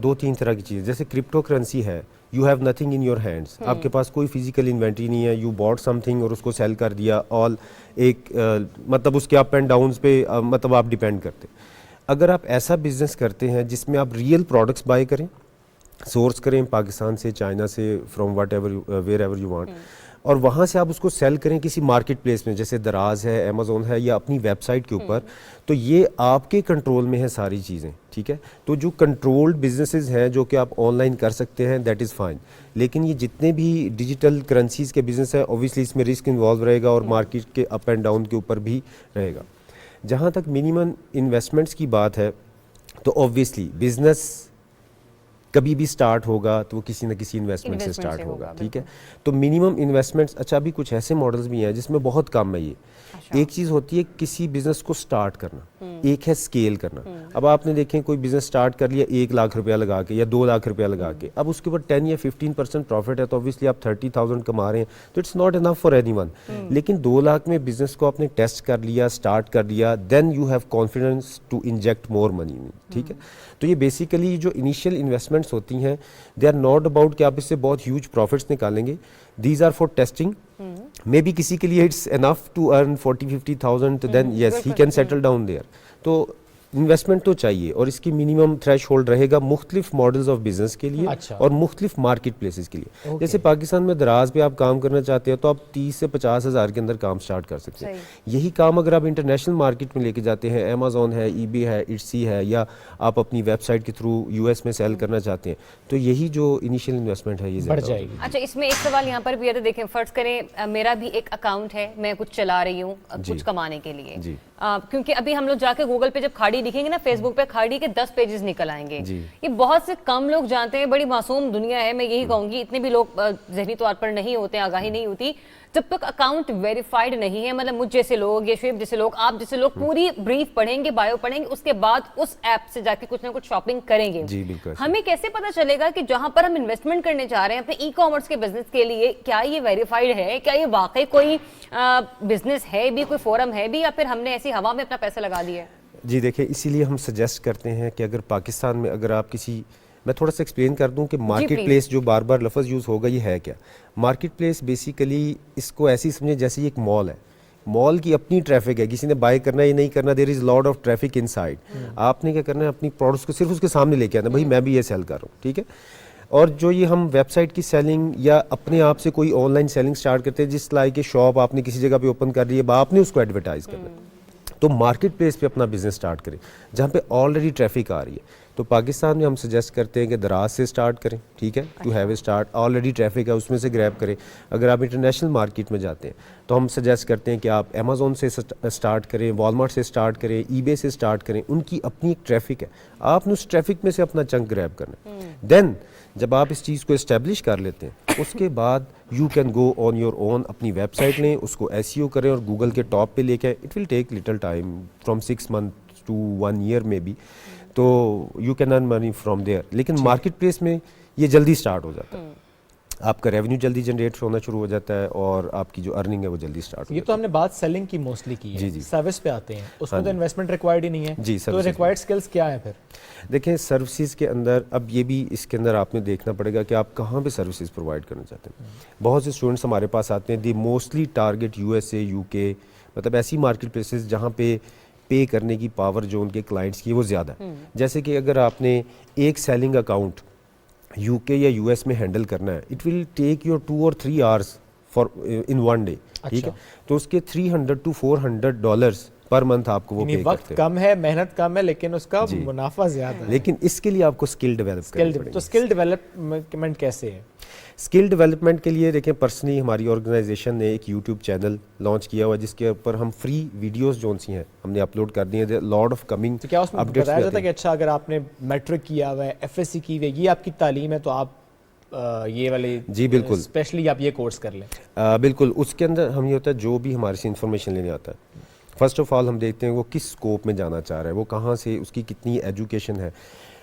2-3 طرح کی چیزیں, جیسے کرپٹو کرنسی ہے, you have nothing in your hands, آپ کے پاس کوئی فزیکل انوینٹری نہیں ہے, یو باٹ سم تھنگ اور اس کو سیل کر دیا, آل ایک مطلب اس کے اپ اینڈ ڈاؤنس پہ مطلب آپ ڈیپینڈ کرتے. اگر آپ ایسا بزنس کرتے ہیں جس میں آپ ریئل پروڈکٹس بائی کریں, سورس کریں پاکستان سے, چائنا سے, from what ever where ever you want, اور وہاں سے آپ اس کو سیل کریں کسی مارکیٹ پلیس میں, جیسے دراز ہے, امیزون ہے, یا اپنی ویب سائٹ کے اوپر, تو یہ آپ کے کنٹرول میں ہے ساری چیزیں, ٹھیک ہے. تو جو کنٹرولڈ بزنسز ہیں جو کہ آپ آن لائن کر سکتے ہیں, دیٹ از فائن. لیکن یہ جتنے بھی ڈیجیٹل کرنسیز کے بزنس ہیں, اوبویسلی اس میں رسک انوالو رہے گا اور مارکیٹ کے اپ اینڈ ڈاؤن کے اوپر بھی رہے گا. جہاں تک منیمم انویسٹمنٹس کی بات ہے, تو اوبویسلی بزنس کبھی بھی سٹارٹ ہوگا تو وہ کسی نہ کسی انویسٹمنٹ سے سٹارٹ ہوگا, ٹھیک ہے. تو منیمم انویسٹمنٹس, اچھا ابھی کچھ ایسے ماڈلز بھی ہیں جس میں بہت کم ہے. یہ ایک چیز ہوتی ہے کسی بزنس کو سٹارٹ کرنا, ایک ہے اسکیل کرنا. اب آپ نے دیکھیں کوئی بزنس سٹارٹ کر لیا 1 لاکھ روپیہ لگا کے یا 2 لاکھ روپیہ لگا کے, اب اس کے اوپر 10 یا 15% پروفٹ ہے, تو اوبویسلی آپ 30,000 کما رہے ہیں, تو it's not enough for anyone. لیکن 2 لاکھ میں بزنس کو آپ نے ٹیسٹ کر لیا, سٹارٹ کر لیا, then you have confidence to inject more money, ٹھیک ہے. تو یہ بیسیکلی جو انیشیل انویسٹمنٹس ہوتی ہیں, دے آر ناٹ اباؤٹ کہ آپ اس سے بہت ہیوج پروفٹس نکالیں گے. These are for testing. Maybe کسی کے لیے اٹس انف ٹو ارن 40-50,000, تو then yes he can settle down there. تو انویسٹمنٹ تو چاہیے, اور اس کی منیمم تھریش ہولڈ رہے گا مختلف ماڈلز آف بزنس کے لیے اور مختلف مارکیٹ پلیسز کے لیے. جیسے پاکستان میں دراز پہ آپ کام کرنا چاہتے ہیں تو آپ 30 سے 50 ہزار کے اندر کام سٹارٹ کر سکتے ہیں. یہی کام اگر آپ انٹرنیشنل مارکیٹ میں لے کے جاتے ہیں, امیزون ہے, ای بے ہے, ایٹسی ہے, یا آپ اپنی ویب سائٹ کے تھرو US میں سیل کرنا چاہتے ہیں, تو یہی جو انیشیل انویسٹمنٹ ہے یہ بڑھ جائے گی. اچھا اس میں ایک سوال یہاں پر بھی ہے, دیکھیں فرض کریں میرا بھی ایک اکاؤنٹ ہے, میں کچھ چلا رہی ہوں کچھ کمانے کے لیے, کیونکہ ابھی ہم لوگ جا کے گوگل پہ جب کھاڑی لکھیں گے نا, فیس بک پہ کھاڑی کے 10 پیجز نکل آئیں گے. یہ بہت سے کم لوگ جانتے ہیں, بڑی معصوم دنیا ہے, میں یہی کہوں گی. اتنے بھی لوگ ذہنی طور پر نہیں ہوتے, آگاہی نہیں ہوتی. جب تک اکاؤنٹ ویریفائڈ نہیں ہے, مطلب مجھ جیسے لوگ یا شعیب جیسے لوگ, آپ جیسے لوگ پوری بریف پڑھیں گے, بایو پڑھیں گے, اس کے بعد اس ایپ سے جا کے کچھ نہ کچھ شاپنگ کریں گے. ہمیں کیسے پتہ چلے گا کہ جہاں پر ہم انویسٹمنٹ کرنے چاہ رہے ہیں اپنے ای کامرس کے بزنس کے لیے, کیا یہ ویریفائڈ ہے, کیا یہ واقعی کوئی بزنس ہے بھی, کوئی فورم ہے بھی, یا پھر ہم نے ایسی ہوا میں اپنا پیسہ لگا دیا ہے؟ جی دیکھیں, اسی لیے ہم سجیسٹ کرتے ہیں کہ اگر پاکستان میں اگر آپ کسی, میں تھوڑا سا ایکسپلین کر دوں کہ مارکیٹ پلیس جو بار بار لفظ یوز ہوگا یہ ہے کیا. مارکیٹ پلیس بیسیکلی اس کو ایسی سمجھیں جیسے یہ ایک مال ہے, مال کی اپنی ٹریفک ہے, کسی نے بائی کرنا ہے یا نہیں کرنا, there is lot of traffic inside. آپ نے کیا کرنا ہے, اپنی پروڈکٹس کو صرف اس کے سامنے لے کے آنا, بھائی میں بھی یہ سیل کر رہا ہوں, ٹھیک ہے. اور جو یہ ہم ویب سائٹ کی سیلنگ یا اپنے آپ سے کوئی آن لائن سیلنگ سٹارٹ کرتے ہیں, جس لائک کہ شاپ آپ نے کسی جگہ پہ اوپن کر لی ہے, آپ نے اس کو ایڈورٹائز کرنا ہے, تو مارکیٹ پلیس پہ اپنا بزنس سٹارٹ کریں جہاں پہ آلریڈی ٹریفک آ رہی ہے. تو پاکستان میں ہم سجیسٹ کرتے ہیں کہ دراز سے سٹارٹ کریں, ٹھیک ہے, to have a start, already traffic ہے اس میں سے گریب کریں. اگر آپ انٹرنیشنل مارکیٹ میں جاتے ہیں تو ہم سجیسٹ کرتے ہیں کہ آپ امیزون سے سٹارٹ کریں, والمارٹ سے سٹارٹ کریں, ای بے سے سٹارٹ کریں. ان کی اپنی ایک ٹریفک ہے, آپ نے اس ٹریفک میں سے اپنا چنک گریب کرنا ہے. دین جب آپ اس چیز کو اسٹیبلش کر لیتے ہیں, اس کے بعد you can go on your own, اپنی ویب سائٹ لیں, اس کو SEO کریں اور گوگل کے ٹاپ پہ لے کے, it will take little time from 6 months to 1 year میں بھی, تو you can earn money from there. لیکن مارکیٹ پلیس میں یہ جلدی سٹارٹ ہو جاتا ہے. آپ کا ریونیو جلدی جنریٹ ہونا شروع ہو جاتا ہے اور آپ کی جو ارننگ ہے وہ جلدی اسٹارٹ ہو یہ تو ہم نے بات سیلنگ کی موسٹلی کی ہے. سروس پہ آتے ہیں, اس میں تو انویسٹمنٹ ریکوائرڈ ہی نہیں ہے. جی, تو ریکوائرڈ سکلز کیا ہیں پھر؟ دیکھیں سروسز کے اندر اب یہ بھی اس کے اندر آپ نے دیکھنا پڑے گا کہ آپ کہاں پہ سروسز پرووائڈ کرنا چاہتے ہیں. بہت سے اسٹوڈنٹس ہمارے پاس آتے ہیں, they mostly target U S A, U K, مطلب ایسی مارکیٹ پلیسز جہاں پہ پے کرنے کی پاور جو ان کے کلائنٹس کی وہ زیادہ ہے. جیسے کہ اگر آپ نے ایک سیلنگ اکاؤنٹ یو کے یا یو ایس میں ہینڈل کرنا ہے, it will take your 2 or 3 hours for in one day, ٹھیک ہے, تو اس کے $300 to $400 پر منتھ آپ کو وہ پے کرتے ہیں. وقت کم ہے, محنت کم ہے, لیکن اس کا منافع زیادہ ہے. لیکن اس کے لیے آپ کو اسکل ڈیولپ کرنی پڑے گی. تو اسکل ڈیولپمنٹ کیسے ہے؟ اسکل ڈیولپمنٹ کے لیے دیکھیں پرسنلی ہماری آرگنائزیشن نے ایک یوٹیوب چینل لانچ کیا ہوا ہے جس کے اوپر ہم فری ویڈیوز جو سی ہیں ہم نے اپلوڈ کر دی ہیں. لاٹ آف کمنگ تو کیا اس میں بتایا جاتا ہے کہ اچھا اگر آپ نے میٹرک کیا ہوا ہے, ایف ایس سی کی ہوئی ہے, یہ آپ کی تعلیم ہے, تو آپ یہ والے جی بالکل اسپیشلی آپ یہ کورس کر لیں؟ بالکل. اس کے اندر ہم یہ ہوتا ہے جو بھی ہمارے سے انفارمیشن لینے آتا ہے, فرسٹ آف آل ہم دیکھتے ہیں وہ کس اسکوپ میں جانا چاہ رہا ہے, وہ کہاں سے, اس کی کتنی ایجوکیشن ہے.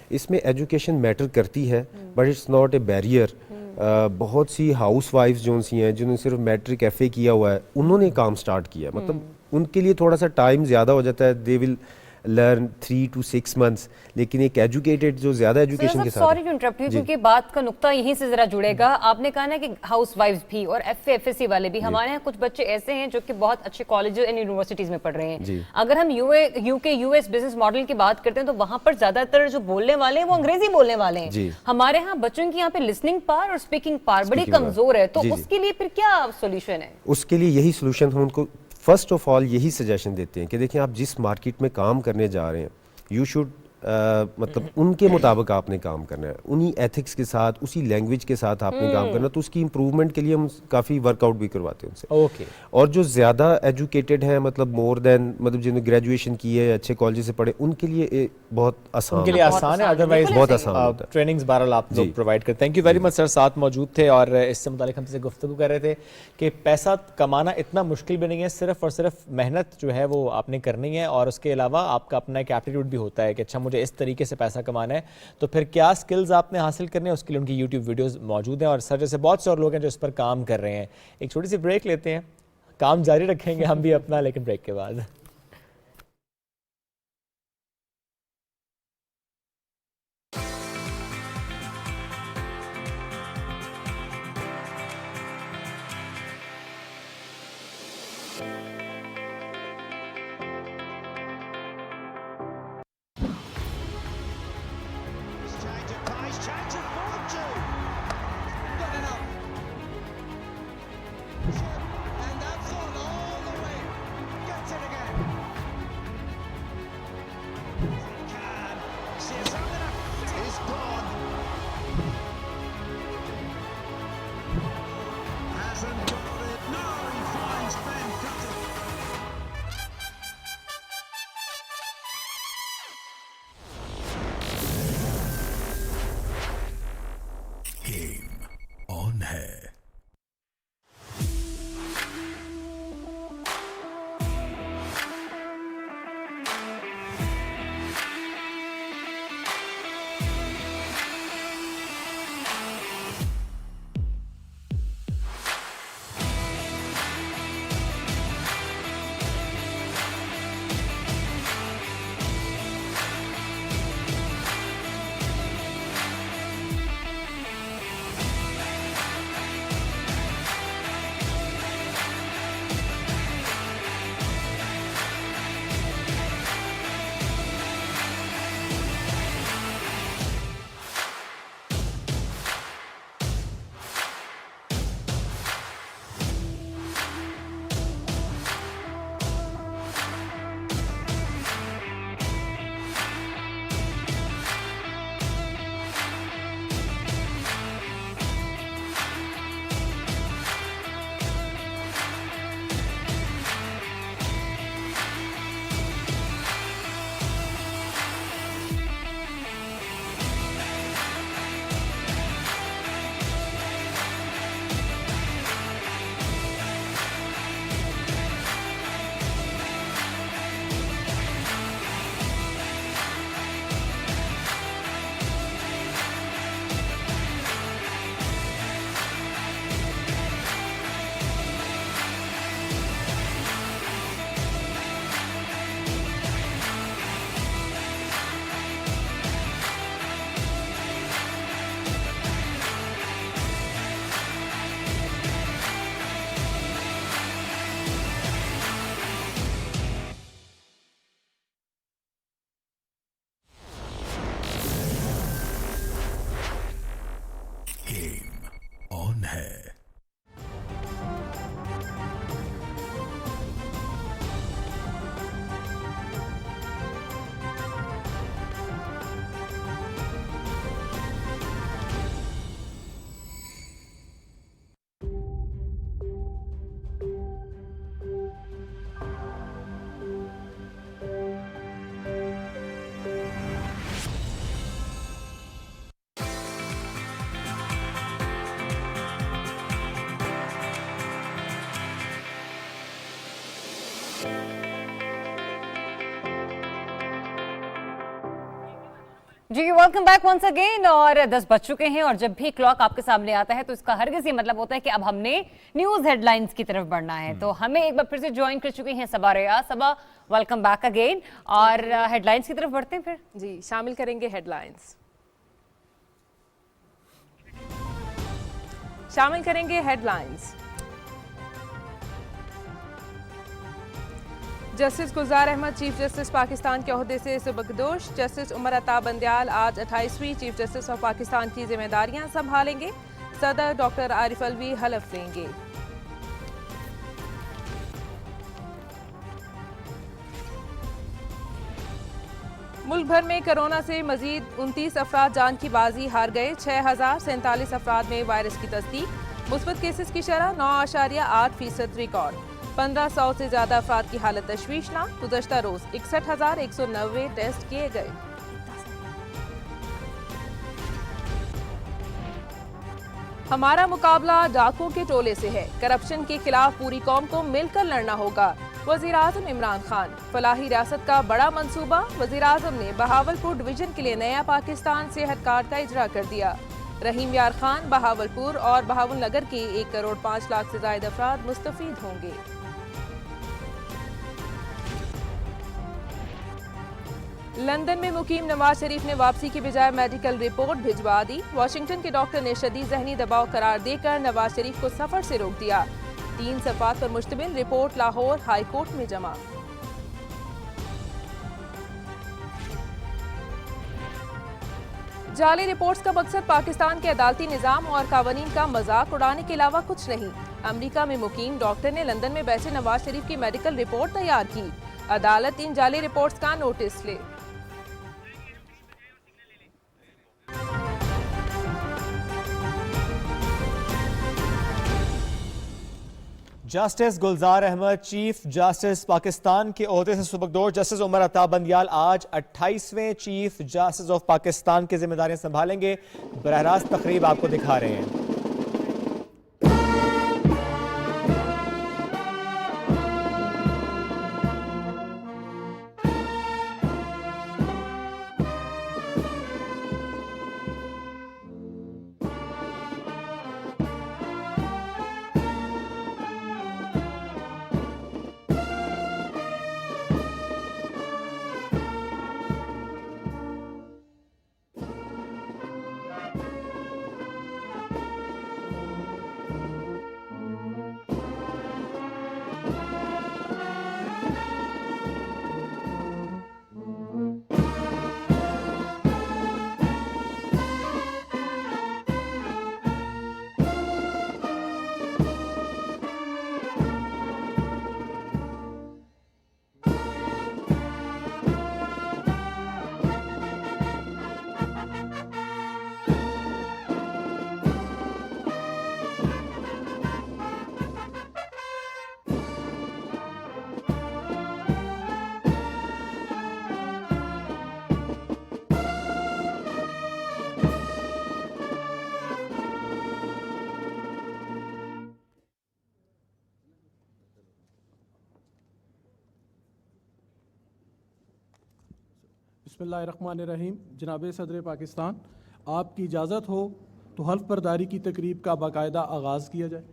اس میں ایجوکیشن میٹر کرتی ہے but it's not a barrier. بہت سی ہاؤس وائفز جو سی ہیں جنہوں نے صرف میٹرک ایف اے کیا ہوا ہے, انہوں نے کام سٹارٹ کیا, مطلب ان کے لیے تھوڑا سا ٹائم زیادہ ہو جاتا ہے. دے ول لرن 3 to 6 months. لیکن ایک ایجوکیٹڈ جو زیادہ ایجوکیشن کے ساتھ, سوری ٹو انٹرپٹ یو, کیونکہ بات کا نقطہ یہیں سے ذرا جڑے گا. آپ نے کہا نا کہ ہاؤس وائفز بھی اور F A F S C والے بھی, ہمارے یہاں کچھ بچے ایسے ہیں جو کہ بہت اچھے کالجز اینڈ یونیورسٹیز میں پڑھ رہے ہیں. اگر ہم یو کے یو ایس بزنس ماڈل کی بات کرتے ہیں تو وہاں پر زیادہ تر جو بولنے والے ہیں وہ انگریزی بولنے والے ہیں. ہمارے ہاں بچوں کی یہاں پہ لسننگ پاور اور اسپیکنگ پاور بڑی کمزور ہے, تو اس کے لیے پھر کیا سولوشن ہے؟ اس کے لیے یہی سولوشن ہم ان کو فرسٹ آف آل یہی سجیشن دیتے ہیں کہ دیکھیں آپ جس مارکیٹ میں کام کرنے جا رہے ہیں یو شوڈ مطلب ان کے مطابق آپ نے کام کرنا ہے, انہی ایتھکس کے ساتھ, اسی لینگویج کے ساتھ آپ نے کام کرنا. تو اس کی امپروومنٹ کے لیے ہم کافی ورک آؤٹ بھی کرواتے ہیں ان سے. اوکے. اور جو زیادہ ایجوکیٹڈ ہیں, مطلب مور دین, مطلب جنہوں نے گریجویشن کی ہے, اچھے کالج سے پڑھے, ان کے لیے بہت آسان, ان کے لیے آسان ہے, ادروائز بہت آسان ہوتا ہے. ٹریننگز بہرحال آپ لوگ پرووائڈ کرتے ہیں. تھینک یو ویری مچ سر, ساتھ موجود تھے اور اس سے متعلق ہم سے گفتگو کر رہے تھے کہ پیسہ کمانا اتنا مشکل بھی نہیں ہے, صرف اور صرف محنت جو ہے وہ آپ نے کرنی ہے, اور اس کے علاوہ آپ کا اپنا ایک ایپٹیٹیوڈ بھی ہوتا ہے کہ اچھا مجھے اس طریقے سے پیسہ کمانا ہے, تو پھر کیا سکلز آپ نے حاصل کرنے ہیں, اس کے لیے ان کی یوٹیوب ویڈیوز موجود ہیں. اور سر جیسے بہت سے اور لوگ ہیں جو اس پر کام کر رہے ہیں. ایک چھوٹی سی بریک لیتے ہیں, کام جاری رکھیں گے ہم بھی اپنا, لیکن بریک کے بعد. है। जी वेलकम बैक वंस अगेन। और 10 बज चुके हैं और जब भी क्लॉक आपके सामने आता है तो इसका हरगिज़ ये मतलब होता है कि अब हमने न्यूज़ हेडलाइंस की तरफ बढ़ना है। तो हमें एक बार फिर से ज्वाइन कर चुकी हैं सबा रियाज। सबा वेलकम बैक अगेन और हेडलाइंस की तरफ बढ़ते हैं फिर। जी शामिल करेंगे हेडलाइंस। जस्टिस गुलजार अहमद चीफ जस्टिस पाकिस्तान के ओहदे से सुबकदोश। जस्टिस उमर अता बंदयाल आज 28वीं चीफ जस्टिस ऑफ पाकिस्तान की जिम्मेदारियां संभालेंगे। सदर डॉक्टर आरिफ अलवी हलफ लेंगे। मुल्क भर में कोरोना से मजीद 29 अफराद जान की बाजी हार गए। 6047 अफराद में वायरस की तस्दीक। मुस्बत केसेस की शरह 9.8% रिकॉर्ड। 1500 से ज्यादा अफराद की हालत तशवीशनाक। गुज़श्ता रोज 61,190 टेस्ट किए गए। हमारा मुकाबला डाकुओं के टोले से है। करप्शन के खिलाफ पूरी कौम को मिलकर लड़ना होगा। वज़ीर आज़म इमरान खान। फलाही रियासत का बड़ा मंसूबा। वज़ीर आज़म ने बहावलपुर डिवीजन के लिए नया पाकिस्तान सेहत कार्ड का इजरा कर दिया। रहीम यार खान। बहावलपुर और बहावलनगर के 1 करोड़ 5 लाख से ज्यादा अफराद मुस्तफीद होंगे। लंदन में मुकीम नवाज शरीफ ने वापसी की बजाय मेडिकल रिपोर्ट भिजवा दी। वाशिंगटन के डॉक्टर ने शदीद ज़हनी दबाव करार देकर नवाज शरीफ को सफर से रोक दिया। 3 सफ़ात पर मुश्तमिल रिपोर्ट लाहौर हाई कोर्ट में जमा। जाली रिपोर्ट्स का मकसद पाकिस्तान के अदालती निज़ाम और कानून का मजाक उड़ाने के अलावा कुछ नहीं। अमेरिका में मुकीम डॉक्टर ने लंदन में बैठे नवाज शरीफ की मेडिकल रिपोर्ट तैयार की। अदालत इन जाली रिपोर्ट्स का नोटिस ले। जस्टिस गुलजार अहमद चीफ जस्टिस पाकिस्तान के ओहदे से सुबकदोश। जस्टिस उमर अता बंदयाल आज 28वें चीफ जस्टिस ऑफ पाकिस्तान की जिम्मेदारियां संभालेंगे। बरह रास्त तकरीब आपको दिखा रहे हैं। बिस्मिल्लाहिर्रहमानिर्रहीम। जनाब सदर पाकिस्तान, आपकी इजाज़त हो तो हल्फ बर्दारी की तकरीब का बाकायदा आगाज़ किया जाए।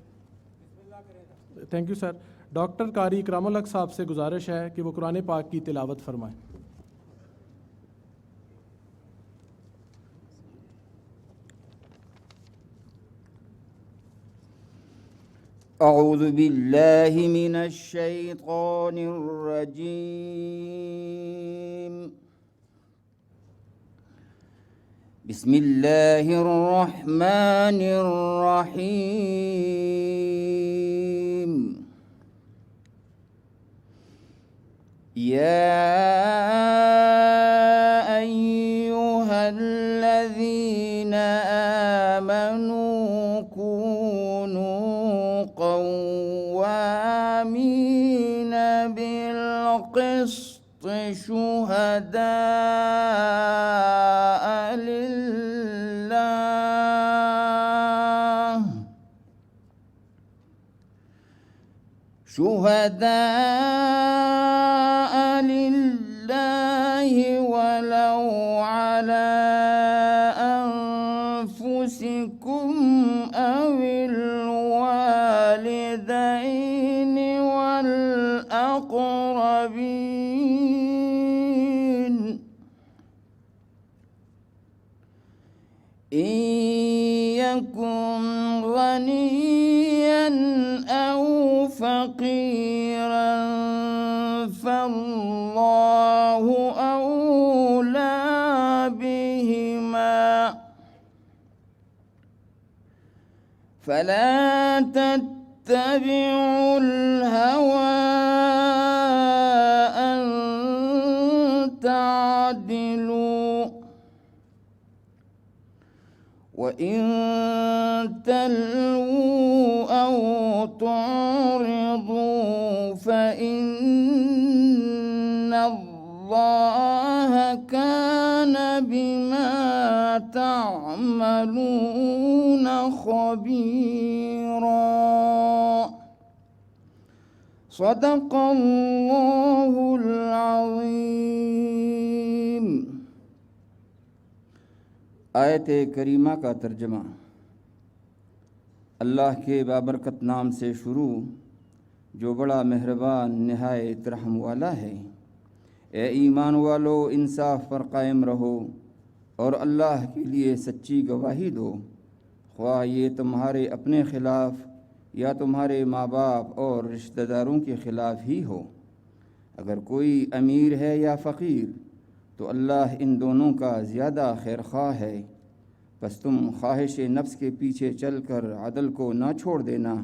Thank you sir. डॉक्टर कारी इकरामुल हक साहब से गुजारिश है कि वो कुरान पाक की तिलावत फरमाएं। अऊज़ु बिल्लाहि मिनश शैतानिर रजीम। بسم اللہ الرحمن الرحیم یا ایہا الذین آمنوا کونوا قوامین بالقسط شہداء للہ ولو علی انفسکم او الوالدین والاقربین ان یکن غنیا او فقیرا فاللہ اولی بہما فلا تتبعوا الهوى أن تعدلوا وإن تلووا أو تعرضوا فإن الله كان بما تعملون خبيرا صدق اللہ العظیم۔ آیت کریمہ کا ترجمہ۔ اللہ کے بابرکت نام سے شروع جو بڑا مہربان نہایت رحم والا ہے۔ اے ایمان والو، انصاف پر قائم رہو اور اللہ کے لیے سچی گواہی دو، خواہ یہ تمہارے اپنے خلاف یا تمہارے ماں باپ اور رشتہ داروں کے خلاف ہی ہو۔ اگر کوئی امیر ہے یا فقیر تو اللہ ان دونوں کا زیادہ خیر خواہ ہے، پس تم خواہش نفس کے پیچھے چل کر عدل کو نہ چھوڑ دینا۔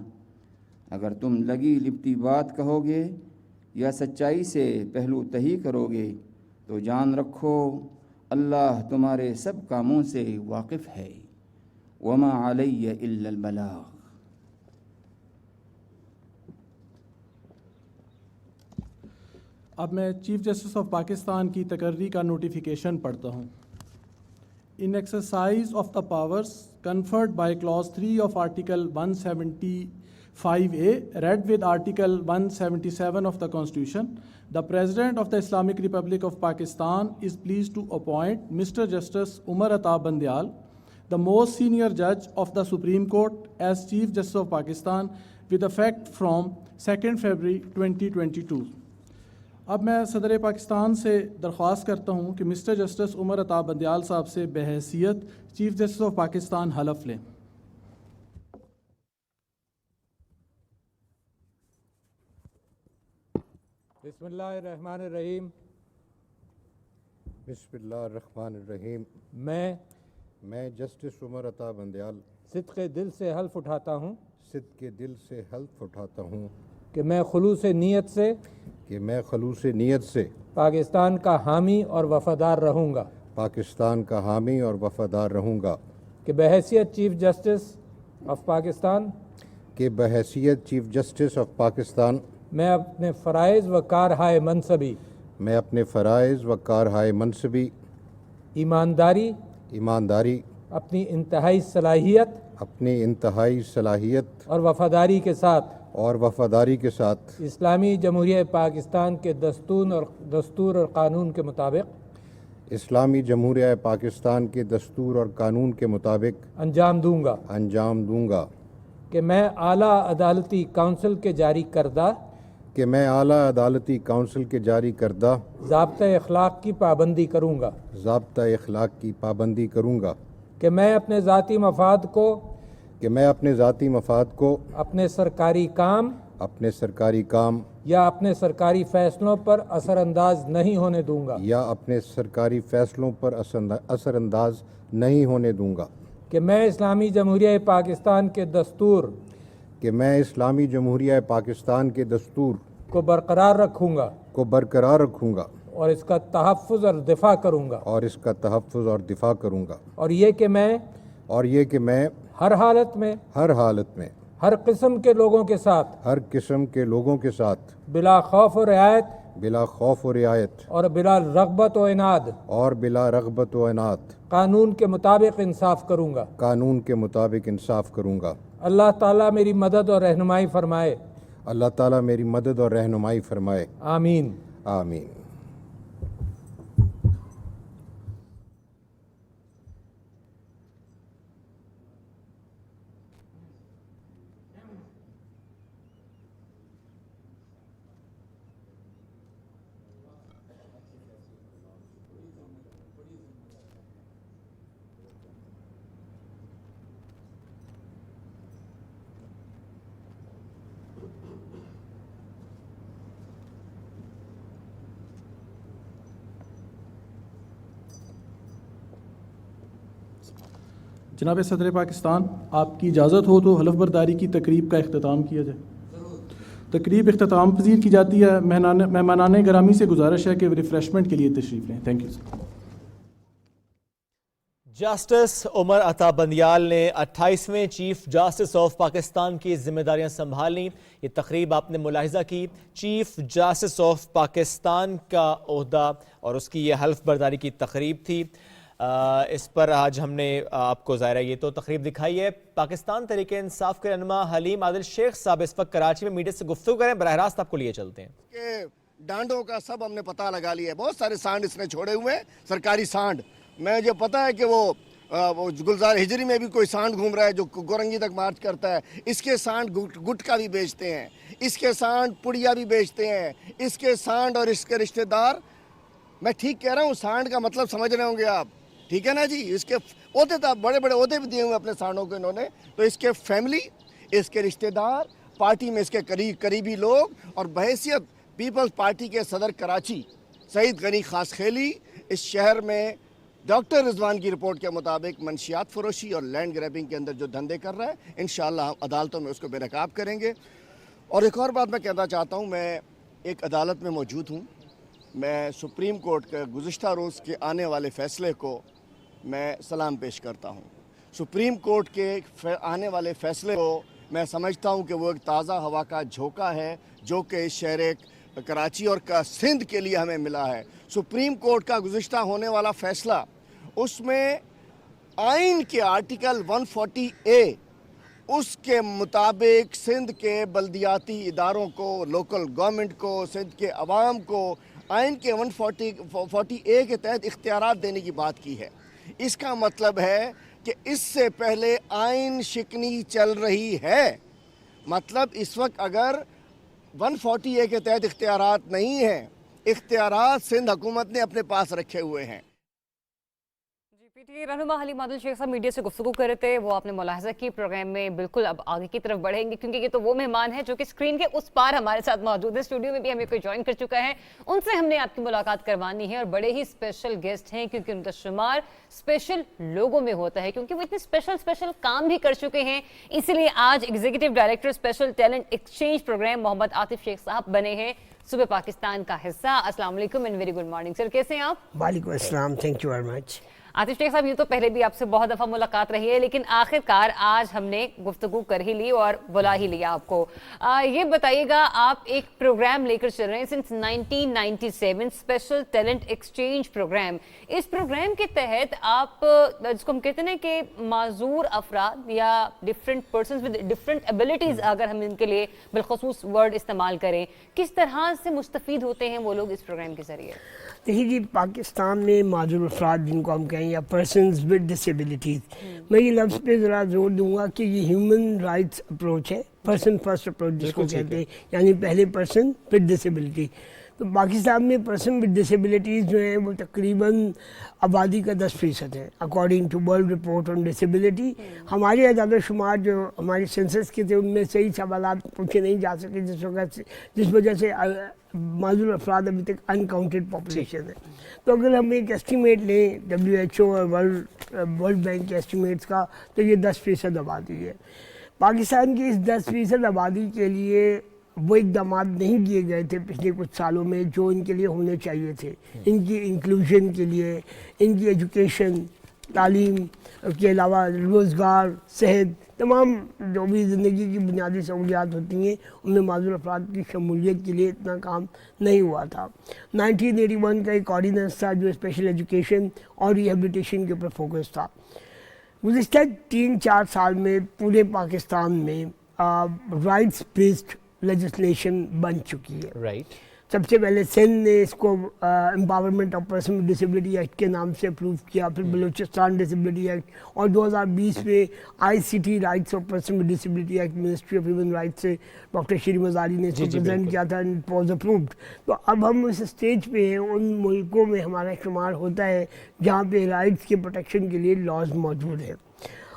اگر تم لگی لپٹی بات کہو گے یا سچائی سے پہلو تہی کرو گے تو جان رکھو اللہ تمہارے سب کاموں سے واقف ہے۔ وما علی الا البلاغ۔ اب میں چیف جسٹس آف پاکستان کی تقرری کا نوٹیفیکیشن پڑھتا ہوں۔ In exercise of the powers conferred by Clause 3 of Article 175A, read with Article 177 of the Constitution, the President of the Islamic Republic of Pakistan is pleased to appoint Mr. Justice Umar Ata Bandial, the most senior judge of the Supreme Court, as Chief Justice of Pakistan with effect from 2nd February 2022. اب میں صدر پاکستان سے درخواست کرتا ہوں کہ mister justice Umar Ata Bandial صاحب سے بحیثیت چیف جسٹس آف پاکستان حلف لیں۔ بسم اللہ الرحمن الرحیم۔ بسم اللہ الرحمن الرحیم۔ میں جسٹس عمر عطا بندیال صدق دل سے حلف اٹھاتا ہوں کہ میں خلوص نیت سے پاکستان کا حامی اور وفادار رہوں گا کہ بحیثیت چیف جسٹس آف پاکستان میں اپنے فرائض و کارہائے منصبی ایمانداری اپنی انتہائی صلاحیت اور وفاداری کے ساتھ اسلامی جمہوریہ پاکستان کے دستور اور قانون کے مطابق انجام دوں گا کہ میں اعلیٰ عدالتی کونسل کے جاری کردہ ضابطۂ اخلاق کی پابندی کروں گا کہ میں اپنے ذاتی مفاد کو اپنے अपने सरकारी काम या अपने सरकारी फैसलों पर असरअंदाज नहीं होने दूंगा या अपने सरकारी फैसलों पर असरअंदाज नहीं होने दूंगा कि मैं इस्लामी जमहूरिया पाकिस्तान के दस्तूर कि मैं इस्लामी जमहूरिया पाकिस्तान के दस्तूर को बरकरार रखूंगा और इसका तहफ़्फ़ुज़ और दिफा करूंगा और दिफा करूंगा और ये कि मैं हर हालत में हर किस्म के लोगों के साथ बिला खौफ और रियायत और बिला रग़बत व इनाद कानून के मुताबिक इंसाफ करूंगा अल्लाह ताला मेरी मदद और रहनुमाई फरमाए आमीन आमीन। जनाब सदर पाकिस्तान, आपकी इजाज़त हो तो हलफ बर्दारी की तकरीब का इख्तिताम किया जाए। तकरीब इख्तिताम पजीर की जाती है। मेहमानान गिरामी से गुजारिश है कि रिफ़्रेशमेंट के लिए तशरीफ़ लें। Thank you. Justice Umar Ata Bandial ने 28वें चीफ जस्टिस ऑफ पाकिस्तान की जिम्मेदारियां संभाली। ये तकरीब आपने मुलाहिजा की, चीफ जस्टिस ऑफ पाकिस्तान का ओहदा और उसकी ये हल्फ बर्दारी की तकरीब थी। इस पर आज हमने आपको ज़ाहिर ये तो तकरीब दिखाई है। पाकिस्तान तहरीक इंसाफ के रहनुमा हलीम आदिल शेख साहब इस वक्त कराची में मीडिया से गुफ्तगू करें, बराह रास्त आपको लिए चलते हैं। डांडों का सब हमने पता लगा लिया है, बहुत सारे सांड इसने छोड़े हुए हैं, सरकारी सांड। मुझे पता है कि वो गुलजार हिजरी में भी कोई सांड घूम रहा है जो गोरंगी तक मार्च करता है। इसके सांड गुटखा भी बेचते हैं, इसके सांड पुड़िया भी बेचते हैं, इसके सांड और इसके रिश्तेदार। मैं ठीक कह रहा हूँ, सांड का मतलब समझ रहे होंगे आप, ठीक है ना जी। इसके ओहदे तो बड़े बड़े ओहदे भी दिए हुए अपने सांडों को इन्होंने। तो इसके फैमिली, इसके रिश्तेदार, पार्टी में इसके करीबी लोग और बहैसियत पीपल्स पार्टी के सदर कराची सईद गनी खास खेली इस शहर में डॉक्टर रिजवान की रिपोर्ट के मुताबिक मंशियात फरोशी और लैंड ग्रैबिंग के अंदर जो धंधे कर रहा है, इंशाअल्लाह हम अदालतों में उसको बेनकाब करेंगे। और एक और बात मैं कहना चाहता हूँ, मैं एक अदालत में मौजूद हूँ। मैं सुप्रीम कोर्ट के गुज़िश्ता रोज़ के आने वाले फ़ैसले को मैं सलाम पेश करता हूँ। सुप्रीम कोर्ट के आने वाले फ़ैसले को मैं समझता हूँ कि वो एक ताज़ा हवा का झोंका है जो कि शहर कराची और सिंध के लिए हमें मिला है। सुप्रीम कोर्ट का गुज़िश्ता होने वाला फ़ैसला, उसमें आइन के आर्टिकल 140A उसके मुताबिक सिंध के बल्दियाती इदारों को, लोकल गवर्नमेंट को, सिंध के अवाम को आइन के 140A के तहत इख्तियारात देने की बात की है। इसका मतलब है कि इससे पहले आइन शिकनी चल रही है। मतलब इस वक्त अगर 140A के तहत इख्तियारात नहीं हैं, इख्तियारात सिंध हुकूमत ने अपने पास रखे हुए हैं। पीटीआई रहनुमा हलीम आदिल शेख साहब मीडिया से गुफ्तगू कर रहे थे, वो आपने मुलाहिजा की। प्रोग्राम में बिल्कुल अब आगे की तरफ बढ़ेंगे क्योंकि ये तो वो मेहमान है जो कि स्क्रीन के उस पार हमारे साथ मौजूद है। स्टूडियो में भी हमें कोई ज्वाइन कर चुका है, उनसे हमने आपकी मुलाकात करवानी है और बड़े ही स्पेशल गेस्ट हैं क्योंकि उनका शुमार स्पेशल लोगों में होता है क्योंकि वो इतने स्पेशल काम भी कर चुके हैं। इसीलिए आज executive director special talent exchange programme Mohammad Atif Sheikh साहब बने हैं सुबह पाकिस्तान का हिस्सा। अस्सलाम वालेकुम and very good morning sir, कैसे हैं आप? वालेकुम अस्सलाम, thank you very much. Atif Sheikh साहब, ये तो पहले भी आपसे बहुत दफ़ा मुलाकात रही है लेकिन आखिरकार आज हमने गुफ्तगू कर ही ली और बुला ही लिया आपको। ये बताइएगा, आप एक प्रोग्राम लेकर चल रहे हैं since 1997, special talent exchange programme. इस प्रोग्राम के तहत आप जिसको हम कहते हैं ना कि माजूर अफराद या different persons with different abilities, अगर हम इनके लिए बिलखसूस वर्ड इस्तेमाल करें, किस तरह से मुस्तफ़ीद होते हैं वो लोग इस प्रोग्राम के ज़रिए? देखिए जी, पाकिस्तान में माजूर अफराद जिनको हम कहें या पर्सनस विद डिसेबिलिटीज़, मैं ये लफ्ज़ पे ज़रा जोर दूंगा कि ये ह्यूमन राइट्स अप्रोच है, पर्सन फर्स्ट अप्रोच जिसको कहते हैं, यानी पहले पर्सन फिर डिसेबिलिटी। تو پاکستان میں پرسن ود ڈسیبلٹیز جو ہیں وہ تقریباً آبادی کا 10% ہے according to world report on disability. ہمارے اعداد و شمار جو ہمارے سینسس کے تھے ان میں صحیح سوالات پوچھے نہیں جا سکے جس وجہ سے معذور افراد ابھی تک انکاؤنٹڈ پاپولیشن ہے. تو اگر ہم ایک ایسٹیمیٹ لیں WHO اور ورلڈ بینک کے ایسٹیمیٹس کا تو یہ 10% آبادی ہے. پاکستان کی اس 10% آبادی کے لیے وہ اقدامات نہیں کیے گئے تھے پچھلے کچھ سالوں میں جو ان کے لیے ہونے چاہیے تھے. ان کی انکلوژن کے لیے، ان کی ایجوکیشن، تعلیم کے علاوہ روزگار، صحت، تمام جو بھی زندگی کی بنیادی سہولیات ہوتی ہیں ان میں معذور افراد کی شمولیت کے لیے اتنا کام نہیں ہوا تھا. 1981 کا ایک آرڈیننس تھا جو اسپیشل ایجوکیشن اور ریہیبلیٹیشن کے اوپر فوکس تھا. گزشتہ 3-4 سال میں پورے پاکستان میں رائٹس بیسڈ لیجسلیشن بن چکی ہے. رائٹ. سب سے پہلے سندھ نے اس کو empowerment of person with disability act کے نام سے اپروو کیا، پھر بلوچستان ڈسیبلٹی ایکٹ، اور 2020 میں ICT rights of person with disability act ministry of human rights سے ڈاکٹر شیری مزاری نے اس کو پریزنٹ کیا تھا اینڈ اٹ واز اپرووڈ. تو اب ہم اس اسٹیج پہ ہیں ان ملکوں میں ہمارا شمار ہوتا ہے جہاں پہ رائٹس کے پروٹیکشن کے لیے لاز موجود ہیں.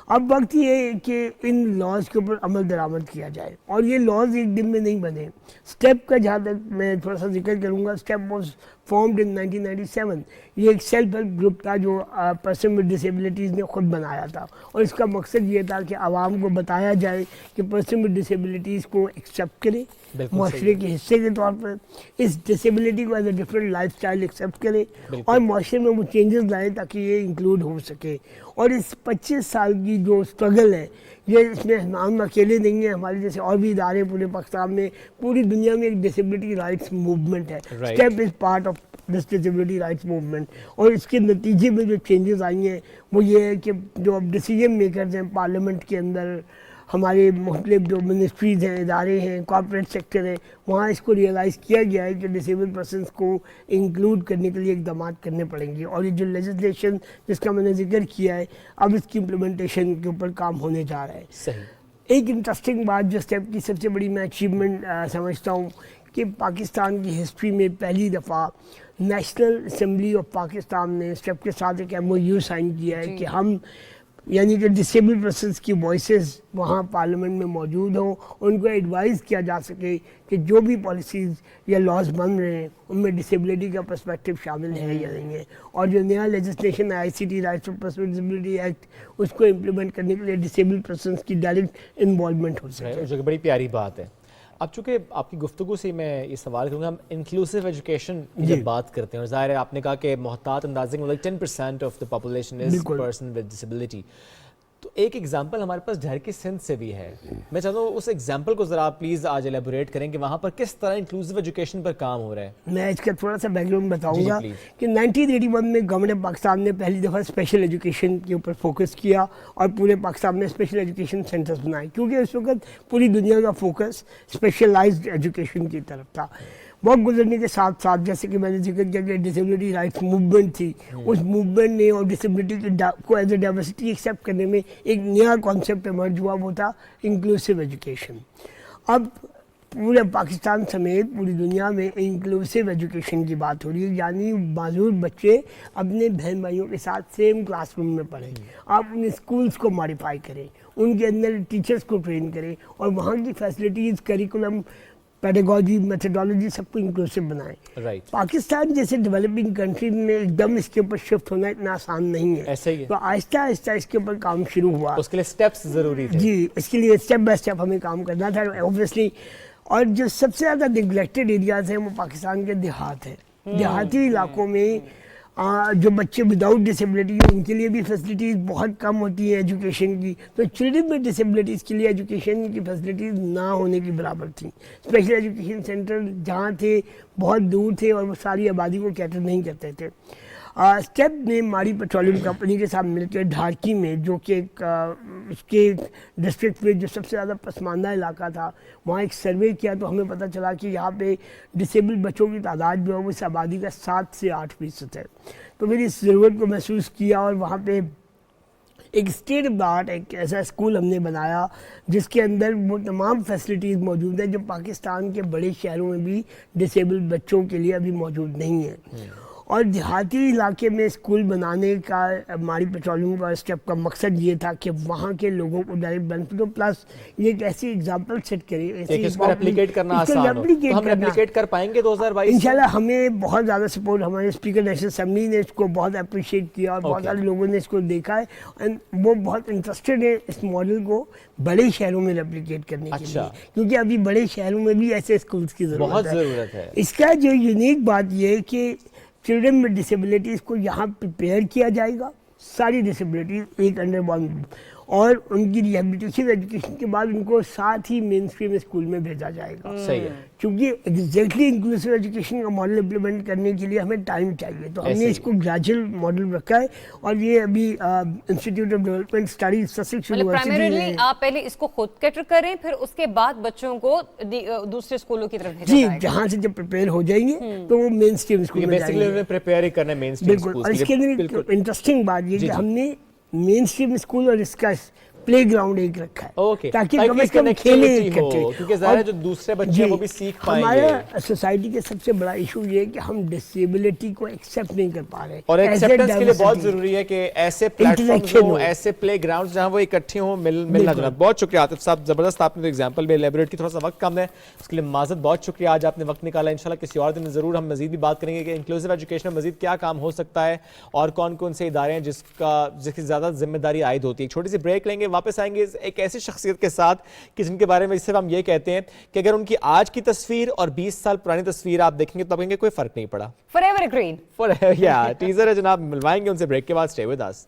اب وقت یہ ہے کہ ان لاز کے اوپر عمل درآمد کیا جائے، اور یہ لاز ایک دن میں نہیں بنے. اسٹیپ کا جہاں تک میں تھوڑا سا ذکر کروں گا، اسٹیپ واز فارمڈ ان 1997. یہ ایک سیلف ہیلپ گروپ تھا جو پرسن ود ڈسیبلٹیز نے خود بنایا تھا، اور اس کا مقصد یہ تھا کہ عوام کو بتایا جائے کہ پرسن ود ڈسیبلٹیز کو ایکسیپٹ کرے معاشرے کے حصے کے طور پر، اس ڈسیبلٹی کو as a different life style accept کرے اور معاشرے میں وہ چینجز لائیں تاکہ یہ انکلوڈ ہو سکے. اور اس 25 سال کی جو اسٹرگل ہے یہ اس میں ہم اکیلے نہیں ہیں، ہمارے جیسے اور بھی ادارے پورے پاکستان میں، پوری دنیا میں ایک ڈسیبلٹی رائٹس موومنٹ ہے. Step is part of this disability rights movement. اور اس کے نتیجے میں جو چینجز آئی ہیں وہ یہ ہے کہ جو اب ڈیسیجن میکرز ہیں پارلیمنٹ کے اندر، ہمارے مختلف جو منسٹریز ہیں، ادارے ہیں، کارپوریٹ سیکٹر ہیں، وہاں اس کو ریئلائز کیا گیا ہے کہ ڈسیبل پرسنس کو انکلوڈ کرنے کے لیے اقدامات کرنے پڑیں گے. اور یہ جو لیجسلیشن جس کا میں نے ذکر کیا ہے اب اس کی امپلیمنٹیشن کے اوپر کام ہونے جا رہا ہے. صحیح. ایک انٹرسٹنگ بات جو اسٹیپ کی سب سے بڑی میں اچیومنٹ سمجھتا ہوں کہ پاکستان کی ہسٹری میں پہلی دفعہ نیشنل اسمبلی آف پاکستان نے اسٹیپ کے ساتھ ایک MOU سائن کیا ہے کہ ہم یعنی کہ ڈسیبل پرسنس کی وائسز وہاں پارلیمنٹ میں موجود ہوں، ان کو ایڈوائز کیا جا سکے کہ جو بھی پالیسیز یا لاز بن رہے ہیں ان میں ڈسیبلٹی کا پرسپیکٹو شامل ہے یا نہیں ہے. اور جو نیا لیجسلیشن ہے ICT rights of person with disability act, اس کو امپلیمنٹ کرنے کے لیے ڈسیبل پرسنس کی ڈائریکٹ انوالومنٹ ہو سکے. جو کہ بڑی پیاری بات ہے. اب چونکہ آپ کی گفتگو سے میں یہ سوال کروں گا، ہم انکلوسیو ایجوکیشن کی جب بات کرتے ہیں، اور ظاہر ہے آپ نے کہا کہ محتاط اندازے میں 10% of the population is person with disability. تو ایک ایگزامپل ہمارے پاس ڈھر کے سندھ سے بھی ہے. میں چاہتا ہوں اس ایگزامپل کو ذرا پلیز آج ایلیبوریٹ کریں کہ وہاں پر کس طرح انکلوسیو ایجوکیشن پر کام ہو رہا ہے. میں اس کا تھوڑا سا بیک گراؤنڈ بتاؤں گا کہ 1981 میں گورنمنٹ آف پاکستان نے پہلی دفعہ اسپیشل ایجوکیشن کے اوپر فوکس کیا اور پورے پاکستان میں اسپیشل ایجوکیشن سینٹرز بنائے، کیونکہ اس وقت پوری دنیا کا فوکس اسپیشلائزڈ ایجوکیشن کی طرف تھا. وقت گزرنے کے ساتھ ساتھ جیسے کہ میں نے ذکر کیا کہ ڈسیبلٹی رائٹس موومنٹ تھی، اس موومنٹ نے اور ڈسیبلٹی کو ایز اے ڈائیورسٹی ایکسیپٹ کرنے میں ایک نیا کانسیپٹ ایمرج ہوا، وہ تھا انکلوسیو ایجوکیشن. اب پورے پاکستان سمیت پوری دنیا میں انکلوسیو ایجوکیشن کی بات ہو رہی ہے، یعنی معذور بچے اپنے بہن بھائیوں کے ساتھ سیم کلاس روم میں پڑھیں. آپ ان اسکولس کو ماڈیفائی کریں، ان کے اندر ٹیچرس کو ٹرین کریں اور وہاں کی فیسلٹیز، کریکولم، پیڈاگوجی، میتھڈالوجی سب کو انکلوسیو بنائیں. پاکستان جیسے ڈیولپنگ کنٹری میں ایک دم اس کے اوپر شفٹ ہونا اتنا آسان نہیں ہے، تو آہستہ آہستہ اس کے اوپر کام شروع ہوا. اس کے لیے اسٹیپس ضروری تھے. جی، اس کے لیے اسٹیپ بائی اسٹیپ ہمیں کام کرنا تھا اوبویسلی. اور جو سب سے زیادہ نیگلیکٹڈ ایریاز ہیں وہ پاکستان کے دیہات ہیں. دیہاتی علاقوں میں جو بچے وداؤٹ ڈسیبلٹی ہیں ان کے لیے بھی فیسلٹیز بہت کم ہوتی ہیں ایجوکیشن کی. تو چلڈرن میں ڈسیبلٹیز کے لیے ایجوکیشن کی فیسلٹیز نہ ہونے کی برابر تھیں. اسپیشل ایجوکیشن سینٹر جہاں تھے بہت دور تھے اور وہ ساری آبادی کو کیٹر نہیں کرتے تھے. اسٹیپ نے ماڑی پیٹرولیم کمپنی کے ساتھ مل کے ڈھارکی میں، جو کہ اس کے ڈسٹرکٹ میں جو سب سے زیادہ پسماندہ علاقہ تھا، وہاں ایک سروے کیا تو ہمیں پتہ چلا کہ یہاں پہ ڈسیبل بچوں کی تعداد جو ہے وہ اس آبادی کا 7 سے 8% ہے. تو پھر اس ضرورت کو محسوس کیا اور وہاں پہ ایک اسٹیٹ آف آرٹ ایک ایسا اسکول ہم نے بنایا جس کے اندر وہ تمام فیسلٹیز موجود ہیں جو پاکستان کے بڑے شہروں میں بھی ڈسیبل بچوں کے لیے ابھی موجود نہیں ہیں. اور دیہاتی علاقے میں اسکول بنانے کا ہماری پیٹرولنگ کا اسٹیپ کا مقصد یہ تھا کہ وہاں کے لوگوں کو ڈائریکٹ بینیفٹ ہو، پلس یہ ایک ایسی ایگزامپل سیٹ کرے، اس کو ریپلیکیٹ کرنا آسان ہو. تو ہم ریپلیکیٹ کر پائیں گے 2022 انشاءاللہ. ہمیں بہت زیادہ سپورٹ، ہمارے اسپیکر نیشنل اسمبلی نے اس کو بہت اپریشیٹ کیا اور بہت سارے لوگوں نے اس کو دیکھا ہے اینڈ وہ بہت انٹرسٹڈ ہیں اس ماڈل کو بڑے شہروں میں ریپلیکیٹ کرنے کے لیے، کیونکہ ابھی بڑے شہروں میں بھی ایسے اسکولس کی ضرورت ہے. اس کا جو یونیک بات یہ ہے کہ چلڈرن with ڈسیبلٹیز کو یہاں پریپیئر کیا جائے گا، ساری ڈسیبلٹیز ایک انڈر ون، اور ان کی ریہیبلیٹیشن ایجوکیشن کے بعد ان کو ساتھ ہی مین اسٹریم اسکول میں بھیجا جائے گا. صحیح ہے. کیونکہ ایگزیکٹلی انکلوسیو ایجوکیشن کا ماڈل امپلیمنٹ کرنے کے لیے ہمیں ٹائم چاہیے، تو ہم نے اس کو گریجویل ماڈل رکھا ہے. اور یہ ابھی institute of development studies Sussex university میں آپ پہلے اس کو خود کیٹر کریں، پھر اس کے بعد بچوں کو دوسرے اسکولوں کی طرف بھیجا جائے گا. جی، جہاں سے جب پریپیئر ہو جائیں گے تو وہ مین اسٹریم اسکول میں جائیں گے. پریپیئر ہی کرنا مین اسٹریم بالکل. اور اس کے اندر انٹرسٹنگ بات یہ کہ ہم نے مین اسٹریم اسکول اور اس کا پلے گراؤنڈ ایک رکھا ہے تاکہ کم از کم کھیلے اکٹھے، کیونکہ ظاہر ہے جو دوسرے بچے وہ بھی سیکھ پائیں گے. ہمارا سوسائٹی کے سب سے بڑا ایشو یہ ہے کہ ہم ڈسیبلٹی کو ایکسیپٹ نہیں کر پا رہے، اور ایکسیپٹنس کے لیے بہت ضروری ہے کہ ایسے پلیٹ فارمز ہوں، ایسے پلے گراؤنڈز جہاں وہ اکٹھے ہوں، ملنا جلنا. بہت شکریہ عاطف صاحب، زبردست آپ نے تو ایگزامپل بھی ایلیبریٹ کی. تھوڑا سا وقت کم ہے اس کے لیے معذرت، بہت شکریہ آج آپ نے وقت نکالا. انشاءاللہ کسی اور دن ضرور ہم مزید بھی بات کریں گے کہ انکلوسیو ایجوکیشن میں مزید کیا کام ہو سکتا ہے اور کون کون سے ادارے ہیں جس کی زیادہ ذمہ داری عائد ہوتی ہے. ایک چھوٹی سی بریک لیں گے، واپس آئیں گے ایک ایسی شخصیت کے ساتھ کہ جن کے بارے میں صرف ہم یہ کہتے ہیں کہ اگر ان کی آج کی تصویر اور 20 سال پرانی تصویر آپ دیکھیں گے تو آپ کہیں گے کوئی فرق نہیں پڑا. For ever green. ٹیزر ہے جناب، ملوائیں گے ان سے بریک کے بعد. Stay with us.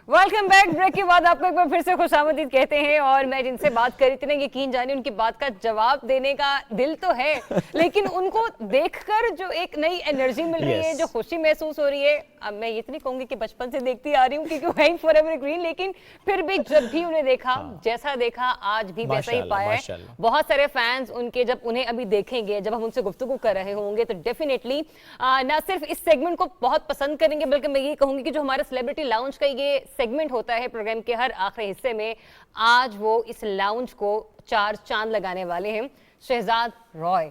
Welcome back. Break کے بعد آپ کو ایک بار پھر سے خوش آمدید کہتے ہیں. اور میں جن سے بات کر رہی تھی نا، یقین جانے ان کی بات کا جواب دینے کا دل تو ہے، لیکن ان کو دیکھ کر جو ایک نئی انرجی مل رہی ہے، جو خوشی محسوس ہو رہی ہے، اب میں یہ تو نہیں کہوں گی کہ بچپن سے دیکھتی آ رہی ہوں کیونکہ وہیں فار ایور گرین، لیکن پھر بھی جب بھی انہیں دیکھا جیسا دیکھا آج بھی ویسا ہی پایا ہے. بہت سارے فینس ان کے جب انہیں ابھی دیکھیں گے، جب ہم ان سے گفتگو کر رہے ہوں گے، تو ڈیفینیٹلی نہ صرف اس سیگمنٹ کو بہت پسند کریں گے، بلکہ میں یہ کہوں گی کہ جو ہمارا سیلیبریٹی لاؤنج کا یہ سیگمنٹ ہوتا ہے پروگرام کے ہر آخری حصے میں، آج وہ اس لاؤنج کو 4 چاند لگانے والے ہیں. شہزاد رائے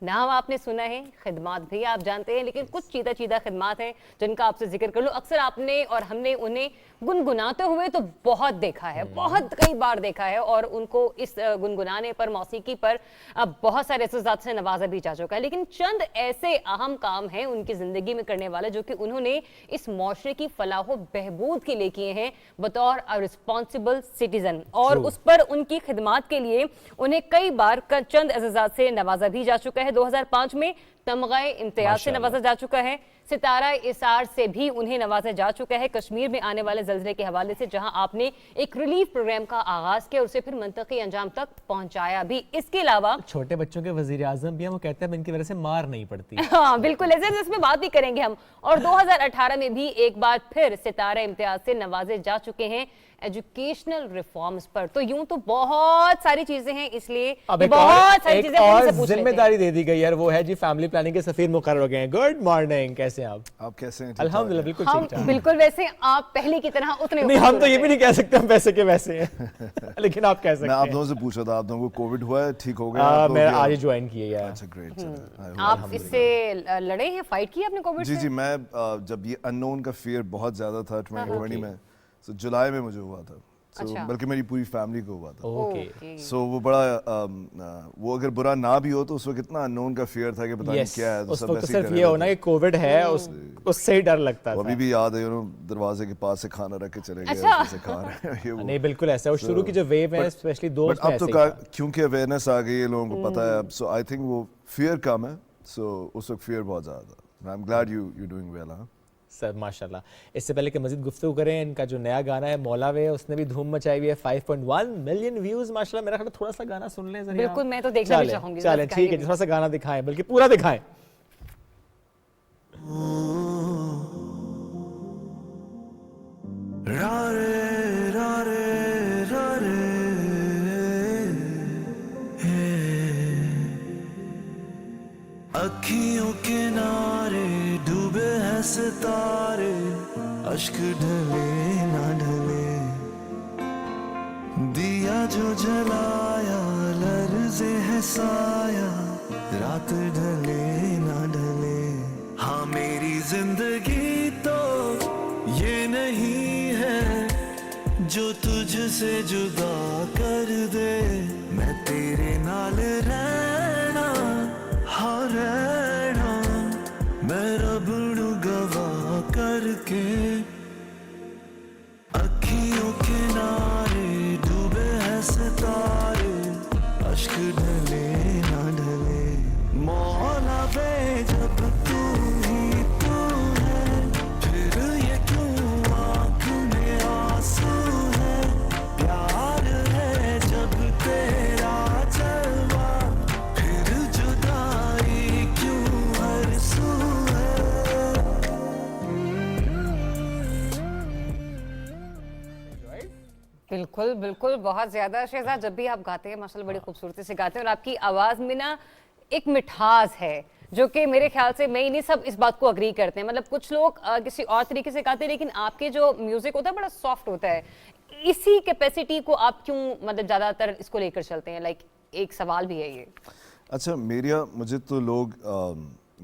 نام آپ نے سنا ہے، خدمات بھی آپ جانتے ہیں، لیکن کچھ چیدہ خدمات ہیں جن کا آپ سے ذکر کر لوں. اکثر آپ نے اور ہم نے انہیں گنگناتے ہوئے تو بہت دیکھا ہے، بہت کئی بار دیکھا ہے، اور ان کو اس گنگنانے پر، موسیقی پر بہت سارے اعزازات سے نوازا بھی جا چکا ہے. لیکن چند ایسے اہم کام ہیں ان کی زندگی میں کرنے والے جو کہ انہوں نے اس معاشرے کی فلاح و بہبود کے لیے کیے ہیں بطور رسپانسبل سٹیزن، اور اس پر ان کی خدمات کے لیے انہیں کئی بار چند اعزازات سے نوازا بھی جا چکا ہے. 2005 میں تمغہ امتیاز سے نوازا جا چکا ہے. ستارہ اسار سے بھی انہیں نوازا جا چکا ہے کشمیر میں آنے والے زلزلے کے حوالے سے، جہاں آپ نے ایک ریلیف پروگرام کا آغاز کیا اور اسے پھر منطقی انجام تک پہنچایا بھی. اس کے علاوہ چھوٹے بچوں کے وزیر اعظم بھی ہیں، وہ کہتے ہیں ان کی وجہ سے مار نہیں پڑتی. ہاں بالکل، ایسے اس میں بات بھی کریں گے ہم. اور 2018 میں بھی ایک بار پھر ستارہ امتیاز سے نوازے جا چکے ہیں ایجوکیشنل ریفارمز پر. تو یوں تو بہت ساری چیزیں ہیں، اس لیے بہت ساری چیزیں اور ذمہ داری دے دی گئی ہے، وہ ہے جی فیملی प्लानिंग के सफीर मुकर्रर हो गए हैं। गुड मॉर्निंग, कैसे हैं आप कैसे हैं? अल्हम्दुलिल्लाह बिल्कुल हम ठीक ठाक। बिल्कुल वैसे, आप पहले की तरह उतने नहीं, हम तो ये भी नहीं कह सकते हम वैसे के वैसे हैं लेकिन आप कह सकते मैं हैं। आप दोनों से पूछा था, आप दोनों को कोविड हुआ है, ठीक हो गया? मैं आज ही ज्वाइन किया यार। अच्छा ग्रेट। आप इससे लड़े हैं, फाइट की आपने कोविड से? जी मैं जब ये अननोन का फियर बहुत ज़्यादा था 2020 में, तो जुलाई में मुझे हुआ था, बल्कि मेरी पूरी फैमिली को हुआ था। सो वो बड़ा वो अगर बुरा ना भी हो तो उस वक्त इतना अननोन का फियर था कि पता नहीं क्या है, तो उस सब वक्त ऐसे सिर्फ ये होना कि कोविड है, उससे ही डर लगता था। अभी भी याद है दरवाजे के पास से खाना रख के चले गए, अच्छा। ऐसे खा रहे हैं। नहीं बिल्कुल ऐसा है, शुरू की जो वेव है स्पेशली दो बट अब तो क्योंकि अवेयरनेस आ गई है, लोगों को पता है अब, सो आई थिंक वो फियर कम है। सो उस वक्त फियर बहुत ज़्यादा था। I am glad you doing well. हाँ सर माशाल्लाह। इससे पहले कि मजीद गुफ्तगू करें, इनका जो नया गाना है मौला वे, उसने भी धूम मचाई हुई है, 5.1 मिलियन व्यूज माशाल्लाह। मेरा ख्याल थोड़ा सा गाना सुन लें जरा। बिल्कुल, मैं तो देखना भी चाहूंगी। चलें ठीक है, थोड़ा सा गाना दिखाएं, बल्कि पूरा दिखाएं। अखियों के नारे डूबे हैं सितारे, अश्क ढले ना ढले, दिया जो जलाया लर्ज़े है साया, रात ढले ना ढले। हाँ मेरी जिंदगी तो ये नहीं है जो तुझसे जुदा कर दे, मैं तेरे नाल रहना, हाँ रहना, मैं रब नू गवाह करके। अखियों के नारे डूबे हैं सितारे, अश्क ढले ना ढले, मौला वे जब तू ही तू है, फिर ये क्यों आँख में आंसू है, प्यार है जब तेरा जलवा, फिर जुदाई क्यों हर सू है। बिल्कुल बिल्कुल, बहुत ज्यादा। शहजाद, जब भी आप गाते हैं माशाल्लाह बड़ी खूबसूरती से गाते हैं, और आपकी आवाज में ना एक मिठास है जो कि मेरे ख्याल से मैं नहीं सब इस बात को अग्री करते हैं। मतलब कुछ लोग किसी और तरीके से गाते हैं, लेकिन आपके जो म्यूजिक होता है बड़ा सॉफ्ट होता है। इसी कैपेसिटी को आप क्यों मतलब ज्यादातर इसको लेकर चलते हैं? लाइक एक सवाल भी है ये। अच्छा मुझे तो लोग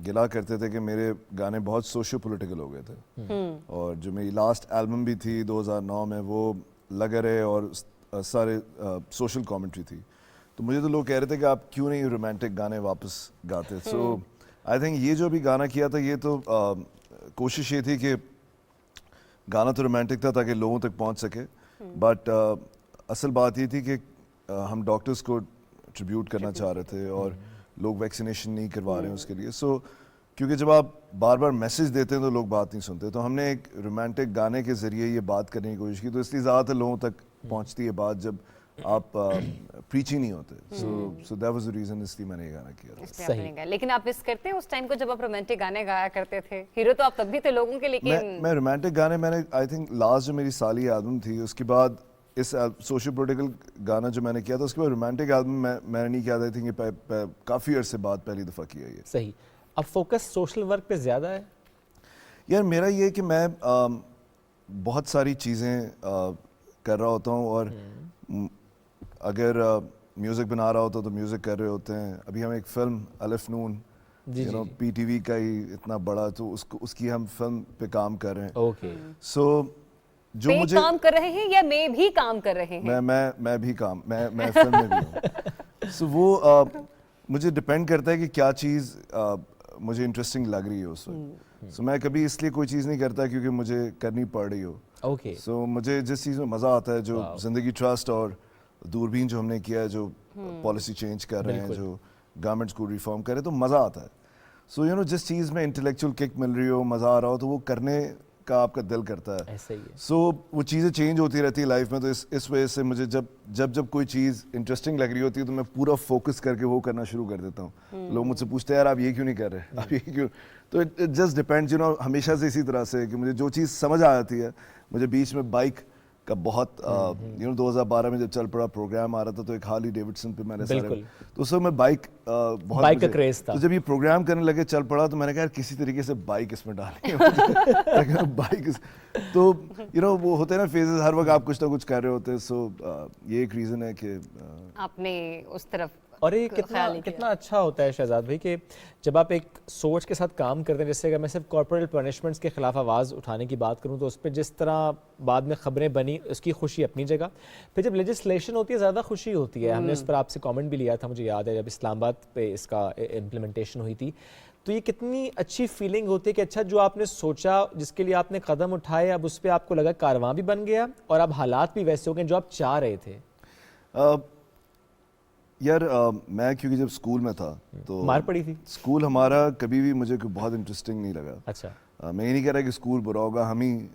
गिला करते थे कि मेरे गाने बहुत सोशो पॉलिटिकल हो गए थे, और जो मेरी लास्ट एल्बम भी थी 2009 में, वो लगे रहे और सारे सोशल कमेंट्री थी। तो मुझे तो लोग कह रहे थे कि आप क्यों नहीं रोमांटिक गाने वापस गाते। सो आई थिंक ये जो भी गाना किया था, ये तो कोशिश ये थी कि गाना तो रोमांटिक था ताकि लोगों तक पहुंच सके, बट असल बात ये थी कि हम डॉक्टर्स को ट्रिब्यूट करना चाह रहे थे, और लोग वैक्सीनेशन नहीं करवा रहे हैं उसके लिए। सो क्योंकि जब आप बार बार मैसेज देते हैं तो लोग बात नहीं सुनते, तो हमने एक रोमांटिक गाने के ज़रिए ये बात करने की कोशिश की, तो इसलिए ज़्यादातर लोगों तक पहुंचती है बात जब आप प्रीच ही नहीं होते। So that was the reason, इसलिए मैंने ये गाना किया। सही। लेकिन आप मिस करते हैं उस टाइम को जब आप रोमांटिक गाने गाया करते थे? हीरो तो आप तब भी थे लोगों के, लेकिन मैं रोमांटिक गाने, मैंने आई थिंक लास्ट जो मेरी साली एल्बम थी उसके बाद इस सोशल पॉलिटिकल गाना जो मैंने किया था, उसके बाद रोमांटिक एल्बम मैंने नहीं किया था। आई थिंक ये काफ़ी अरसे बाद पहली दफ़ा किया ये। सही। अब फोकस सोशल वर्क पे ज़्यादा है यार मेरा ये कि मैं बहुत सारी चीज़ें कर रहा होता हूँ, और अगर म्यूज़िक बना रहा होता तो म्यूज़िक कर रहे होते हैं। अभी हम एक फ़िल्म अलिफ नून PTV का ही इतना बड़ा, तो उसकी हम फिल्म पे काम कर रहे हैं। ओके। सो जो मुझे काम कर रहे हैं या मैं भी काम कर रहे हैं? मैं भी काम, मैं फिल्म में भी हूँ। सो वो मुझे डिपेंड करता है कि क्या चीज़ मुझे इंटरेस्टिंग लग रही है उस वक्त। सो मैं कभी इसलिए कोई चीज़ नहीं करता क्योंकि मुझे करनी पड़ रही हो। ओके। सो मुझे जिस चीज़ में मज़ा आता है, जो ज़िंदगी ट्रस्ट और दूरबीन जो हमने किया है, जो पॉलिसी चेंज कर रहे हैं, जो गवर्नमेंट्स को रिफॉर्म कर रहे हैं, तो मज़ा आता है। सो जिस चीज़ में इंटेलेक्चुअल किक मिल रही हो, मज़ा आ रहा हो, तो वो करने का आपका दिल करता है। ऐसा ही है। सो वो चीज़ें चेंज होती रहती है लाइफ में, तो इस वजह से मुझे जब कोई चीज़ इंटरेस्टिंग लग रही होती है तो मैं पूरा फोकस करके वो करना शुरू कर देता हूँ। लोग मुझसे पूछते हैं यार आप ये क्यों नहीं कर रहे, आप ये क्यों, तो इट जस्ट डिपेंड्स हमेशा से इसी तरह से कि मुझे जो चीज़ समझ आ जाती है, मुझे बीच में बाइक کا بہت 2012 میں جب چل پڑا پروگرام آ رہا تھا تو ایک ہارلی ڈیوڈسن پہ میں نے سارے تو اس وقت میں بائک بائک کا کریز تھا. تو جب یہ پروگرام کرنے لگے چل پڑا تو میں نے کہا یار کسی طریقے سے بائک اس میں ڈالیں گے بائک تو وہ ہوتے ہیں نا فیزز, ہر وقت آپ کچھ نہ کچھ کر رہے ہوتے ہیں. سو یہ ایک ریزن ہے کہ آپ نے اس طرف. اور یہ کتنا اچھا ہوتا ہے شہزاد بھائی کہ جب آپ ایک سوچ کے ساتھ کام کرتے ہیں, جیسے اگر میں صرف کارپوریٹ پنشمنٹس کے خلاف آواز اٹھانے کی بات کروں تو اس پہ جس طرح بعد میں خبریں بنی اس کی خوشی اپنی جگہ, پھر جب لیجسلیشن ہوتی ہے زیادہ خوشی ہوتی ہے. ہم نے اس پر آپ سے کامنٹ بھی لیا تھا, مجھے یاد ہے جب اسلام آباد پہ اس کا امپلیمنٹیشن ہوئی تھی, تو یہ کتنی اچھی فیلنگ ہوتی ہے کہ اچھا جو آپ نے سوچا, جس کے لیے آپ نے قدم اٹھائے, اب اس پہ آپ کو لگا کارواں بھی بن گیا اور اب حالات بھی ویسے ہو گئے جو آپ چاہ رہے تھے. یار میں کیونکہ جب اسکول میں تھا تو مار پڑی تھی. اسکول ہمارا کبھی بھی مجھے بہت انٹرسٹنگ نہیں لگا. اچھا میں یہ نہیں کہہ رہا کہ اسکول برا ہوگا,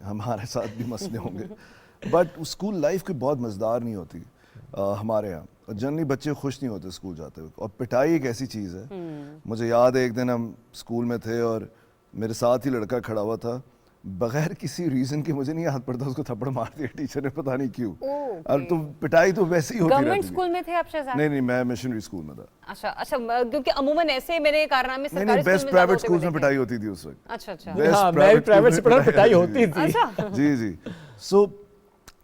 ہمارے ساتھ بھی مسئلے ہوں گے, بٹ اسکول لائف کوئی بہت مزیدار نہیں ہوتی ہمارے یہاں. جنرلی بچے خوش نہیں ہوتے اسکول جاتے ہوئے, اور پٹائی ایک ایسی چیز ہے. مجھے یاد ہے ایک دن ہم اسکول میں تھے اور میرے ساتھ ہی لڑکا کھڑا ہوا تھا, بغیر کسی ریزن کے, مجھے نہیں یاد پڑتا, اس کو تھپڑ مار دیا ٹیچر نے, پتہ نہیں کیوں. اور تو پٹائی تو ویسے ہی ہوتی رہتی ہے. گورنمنٹ اسکول میں تھے آپ شہزاد؟ نہیں, میں مشنری اسکول میں تھا. اچھا کیونکہ عموماً ایسے میرے کارنامے سرکاری نہیں, بیسٹ پرائیویٹ اسکولز میں پٹائی ہوتی تھی اس وقت. اچھا میں بھی پرائیویٹ سے پڑھا, پٹائی ہوتی تھی. جی. سو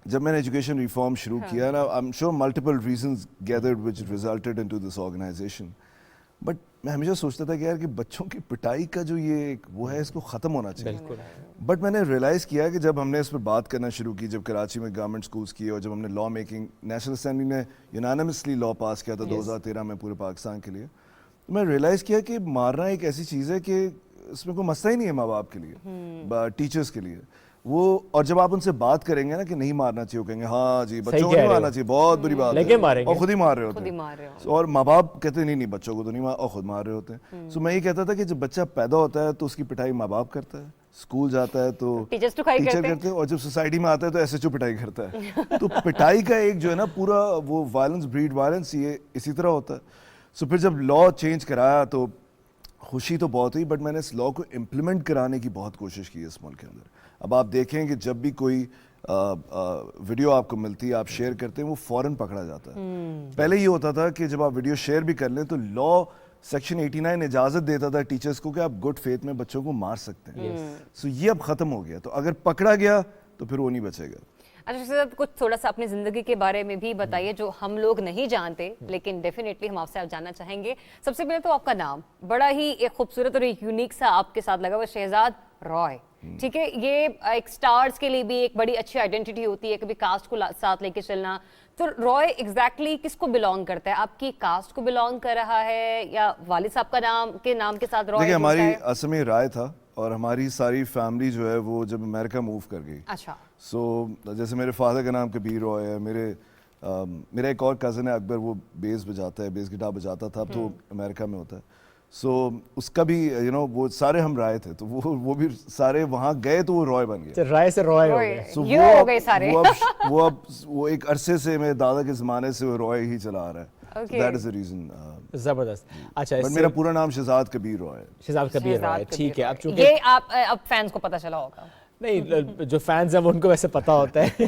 جب میں نے ایجوکیشن ریفارم شروع کیا نا, I am sure multiple reasons gathered which resulted into this organisation, but میں ہمیشہ سوچتا تھا کہ یار کہ بچوں کی پٹائی کا جو یہ وہ ہے اس کو ختم ہونا چاہیے. بٹ میں نے ریئلائز کیا کہ جب ہم نے اس پہ بات کرنا شروع کی, جب کراچی میں گورنمنٹ اسکولس کی اور جب ہم نے لا میکنگ, نیشنل اسمبلی نے یونانیمسلی لا پاس کیا تھا 2013 میں پورے پاکستان کے لیے, تو میں ریئلائز کیا کہ مارنا ایک ایسی چیز ہے کہ اس میں کوئی مسئلہ ہی نہیں ہے ماں باپ کے لیے, ٹیچرس کے لیے. وہ اور جب آپ ان سے بات کریں گے نا کہ نہیں مارنا چاہیے, وہ کہیں گے ہاں جی بچوں کو نہیں مارنا چاہیے, بہت بری بات ہے, اور خود ہی مار رہے ہوتے ہیں. اور ماں باپ کہتے ہیں نہیں بچوں کو تو نہیں مار, اور خود مار رہے ہوتے ہیں. سو میں یہ کہتا تھا کہ جب بچہ پیدا ہوتا ہے تو اس کی پٹائی ماں باپ کرتا ہے, اسکول جاتا ہے تو ٹیچر کرتے ہیں, اور جب سوسائٹی میں آتا ہے تو ایس ایچ او پٹائی کرتا ہے. تو پٹائی کا ایک جو ہے نا پورا وہ وائلنس, بریڈ وائلنس, یہ اسی طرح ہوتا ہے. سو پھر جب لا چینج کرایا تو خوشی تو بہت ہوئی, بٹ میں نے اس لا کو امپلیمنٹ کرانے کی بہت کوشش کی اس ملک کے اندر. اب آپ دیکھیں کہ جب بھی کوئی ویڈیو آپ کو ملتی ہے, آپ شیئر کرتے ہیں, وہ فوراً پکڑا جاتا ہے. پہلے یہ ہوتا تھا کہ جب آپ ویڈیو شیئر بھی کر لیں تو لا سیکشن 89 اجازت دیتا تھا ٹیچرز کو کہ آپ گڈ فیتھ میں بچوں کو مار سکتے ہیں. سو یہ اب ختم ہو گیا, تو اگر پکڑا گیا تو پھر وہ نہیں بچے گا. اچھا شہزاد, کچھ تھوڑا سا اپنی زندگی کے بارے میں بھی بتائیے جو ہم لوگ نہیں جانتے, لیکن ڈیفینیٹلی ہم آپ سے جاننا چاہیں گے. سب سے پہلے تو آپ کا نام بڑا ہی ایک خوبصورت اور ایک یونیک سا آپ کے ساتھ لگا ہوا, شہزاد رائے. ٹھیک ہے, یہ ایک سٹارز کے لیے بھی ایک بڑی اچھی آئیڈینٹی ہوتی ہے, کبھی کاسٹ کو ساتھ لے کے چلنا. تو رائے ایگزیکٹلی کس کو بلانگ کرتا ہے؟ آپ کی کاسٹ کو بلانگ کر رہا ہے یا والد صاحب کا نام کے ساتھ رائے؟ دیکھیں, ہماری اصل میں رائے تھا, اور ہماری ساری فیملی جو ہے وہ جب امریکہ موو کر گئی. اچھا. سو جیسے میرے فادر کا نام کبیر رائے ہے, میرا ایک اور کزن ہے اکبر, وہ بیس بجاتا ہے, بیس گٹار بجاتا تھا, اب تو امریکہ میں ہوتا ہے. سو اس کا بھی وہ سارے ہم رائے تھے, تو وہ بھی سارے وہاں گئے تو وہ رائے بن گئے, رائے سے رائے ہو گئے. وہ ایک عرصے سے میرے دادا کے زمانے سے وہ رائے ہی چلا آ رہا ہے. That is the reason. زبردست. اچھا, میرا پورا نام شہزاد کبیر رائے ہے. شہزاد کبیر رائے, ٹھیک ہے. اب چونکہ یہ اب فینس کو پتہ چلا ہوگا. نہیں, جو فینز ہیں ان کو ویسے پتا ہوتا ہے.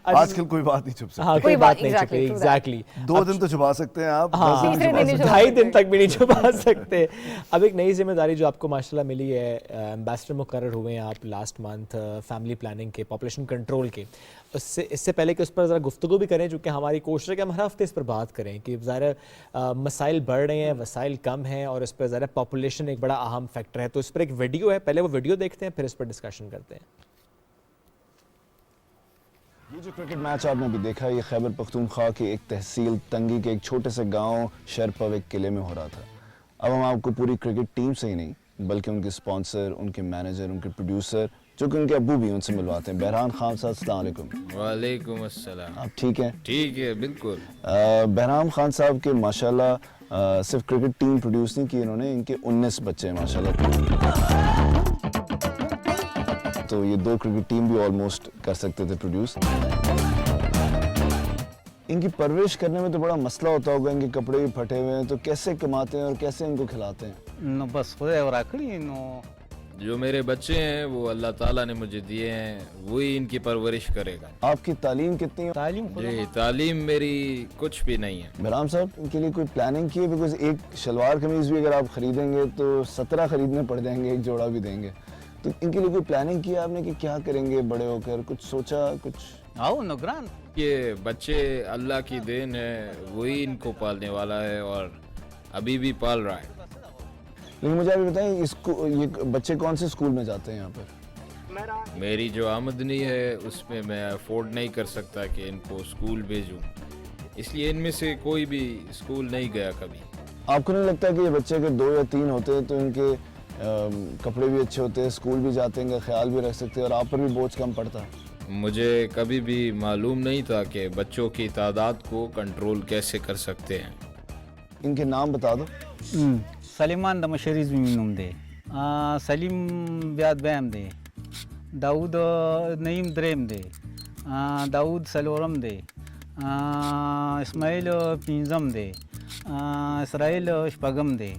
آج کل کوئی بات نہیں چھپ سکتی. ہاں, کوئی بات نہیں چھپی. ایگزیکٹلی 2 دن تو چھپا سکتے ہیں آپ, 2.5 دن تک بھی نہیں چھپا سکتے. اب ایک نئی ذمہ داری جو آپ کو ماشاءاللہ ملی ہے, ایمبیسڈر مقرر ہوئے ہیں آپ لاسٹ منتھ فیملی پلاننگ کے, پاپولیشن کنٹرول کے. اس سے پہلے کہ اس پر ذرا گفتگو بھی کریں, چونکہ ہماری کوشش ہے کہ ہم ہر ہفتے اس پر بات کریں کہ ظاہر مسائل بڑھ رہے ہیں, وسائل کم ہیں, اور اس پر ظاہر پاپولیشن ایک بڑا اہم فیکٹر ہے. تو اس پر ایک ویڈیو ہے, پہلے وہ ویڈیو دیکھتے ہیں, پھر اس پر ڈسکشن کرتے ہیں. یہ جو کرکٹ میچ آپ نے بھی دیکھا, یہ خیبر پختونخوا کی ایک تحصیل تنگی کے ایک چھوٹے سے گاؤں شرپو ایک قلعے میں ہو رہا تھا. اب ہم آپ کو پوری کرکٹ ٹیم سے ہی نہیں بلکہ ان کے سپانسر, ان کے مینیجر, ان کے پروڈیوسر, جو کہ ان کے ابو بھی, ان سے ملواتے ہیں. بہرام خان صاحب, السلام علیکم. وعلیکم السلام. آپ ٹھیک ہیں؟ ٹھیک ہے, بالکل. بہرام خان صاحب کے ماشاءاللہ صرف کرکٹ ٹیم پروڈیوس نہیں کی انہوں نے, ان کے 19 بچے ہیں ماشاءاللہ. تو یہ 2 کرکٹ ٹیم بھی آلموسٹ کر سکتے تھے پروڈیوس. ان کی پرورش کرنے میں تو بڑا مسئلہ ہوتا ہوگا, ان کے کپڑے بھی پھٹے ہوئے ہیں, تو کیسے کماتے ہیں اور کیسے ان کو کھلاتے ہیں؟ بس خدا اور آکڑی जो मेरे बच्चे हैं वो अल्लाह ताला ने मुझे दिए हैं, वही इनकी परवरिश करेगा। आपकी तालीम कितनी है? जी तालीम मेरी कुछ भी नहीं है। बहराम साहब, इनके लिए कोई प्लानिंग की है? बिकॉज एक शलवार कमीज भी अगर आप खरीदेंगे तो 17 खरीदने पड़ जाएंगे, एक जोड़ा भी देंगे। तो इनके लिए कोई प्लानिंग की आपने कि क्या करेंगे बड़े होकर? कुछ सोचा? कुछ आओ नुकरान। ये बच्चे अल्लाह की देन है, वही इनको पालने वाला है और अभी भी पाल रहा है। लेकिन मुझे अभी बताएं, इसको ये बच्चे कौन से स्कूल में जाते हैं यहाँ पर? मेरी जो आमदनी है उसमें मैं अफोर्ड नहीं कर सकता कि इनको स्कूल भेजूं, इसलिए इनमें से कोई भी स्कूल नहीं गया कभी। आपको नहीं लगता कि ये बच्चे अगर 2 या 3 होते हैं तो इनके कपड़े भी अच्छे होते हैं, स्कूल भी जाते हैं, ख्याल भी रख सकते हैं और आप पर भी बोझ कम पड़ता? मुझे कभी भी मालूम नहीं था कि बच्चों की तादाद को कंट्रोल कैसे कर सकते हैं। इनके नाम बता दो। सलीमान दमशरीज मिनुम दे, सलीम ब्याद बैम दे, दाऊद नईम द्रेम दे, दाऊद सलोरम दे, इस्माइल पिंजम दे, इसराइल शपगम दे,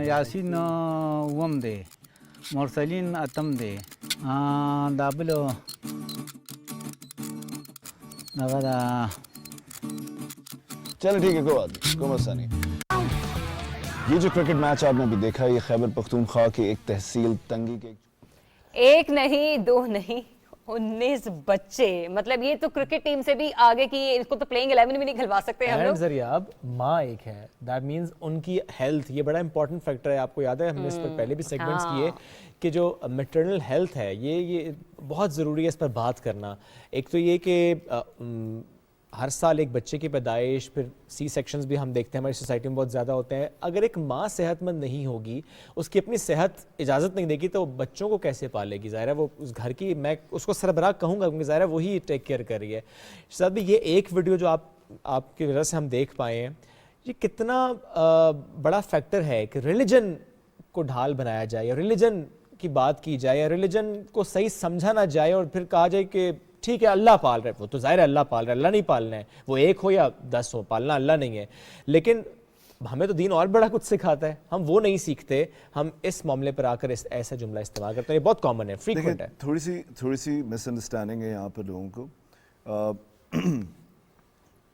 यासीन वम दे, मुरसलीन अतम दे, दाबल नगदा। चलो ठीक है, कोई बात नहीं, कोई मसला नहीं। ये जो क्रिकेट मैच आपने अभी देखा, ये खैबर पख्तूनख्वा की एक तहसील तंगी के एक नहीं, 2 नहीं, 19 बच्चे। मतलब ये तो क्रिकेट टीम से भी आगे की, इसको तो प्लेइंग 11 भी नहीं खिलवा सकते हम लोग। जरिए अब माँ एक है, दैट मींस उनकी हेल्थ, ये बड़ा इंपॉर्टेंट फैक्टर है। आपको याद है हमने इस पर पहले भी सेगमेंट्स किए कि जो मैटरनल हेल्थ है ये बहुत ज़रूरी है इस पर बात करना। एक तो ये कि हर साल एक बच्चे की पैदाइश, फिर सी सेक्शंस भी हम देखते हैं हमारी सोसाइटी में बहुत ज़्यादा होते हैं। अगर एक माँ सेहतमंद नहीं होगी, उसकी अपनी सेहत इजाज़त नहीं देगी, तो बच्चों को कैसे पालेगी? ज़ाहिर है वो उस घर की, मैं उसको सरबराह कहूँगा क्योंकि ज़ाहिर है वही टेक केयर कर रही है। साथ भी ये एक वीडियो जो आपकी वजह से हम देख पाए हैं, ये कितना बड़ा फैक्टर है कि रिलीजन को ढाल बनाया जाए या रिलीजन की बात की जाए या रिलीजन को सही समझा ना जाए और फिर कहा जाए कि ठीक है अल्लाह पाल रहा है। वो तो ज़ाहिर है अल्लाह पाल रहा है, अल्लाह नहीं पालना है, वो एक हो या 10 हो, पालना अल्लाह नहीं है। लेकिन हमें तो दीन और बड़ा कुछ सिखाता है, हम वो नहीं सीखते, हम इस मामले पर आकर ऐसा जुमला इस्तेमाल करते हैं। ये बहुत कॉमन है, फ्रीक्वेंट है। थोड़ी सी मिसअंडरस्टैंडिंग है यहाँ पर लोगों को।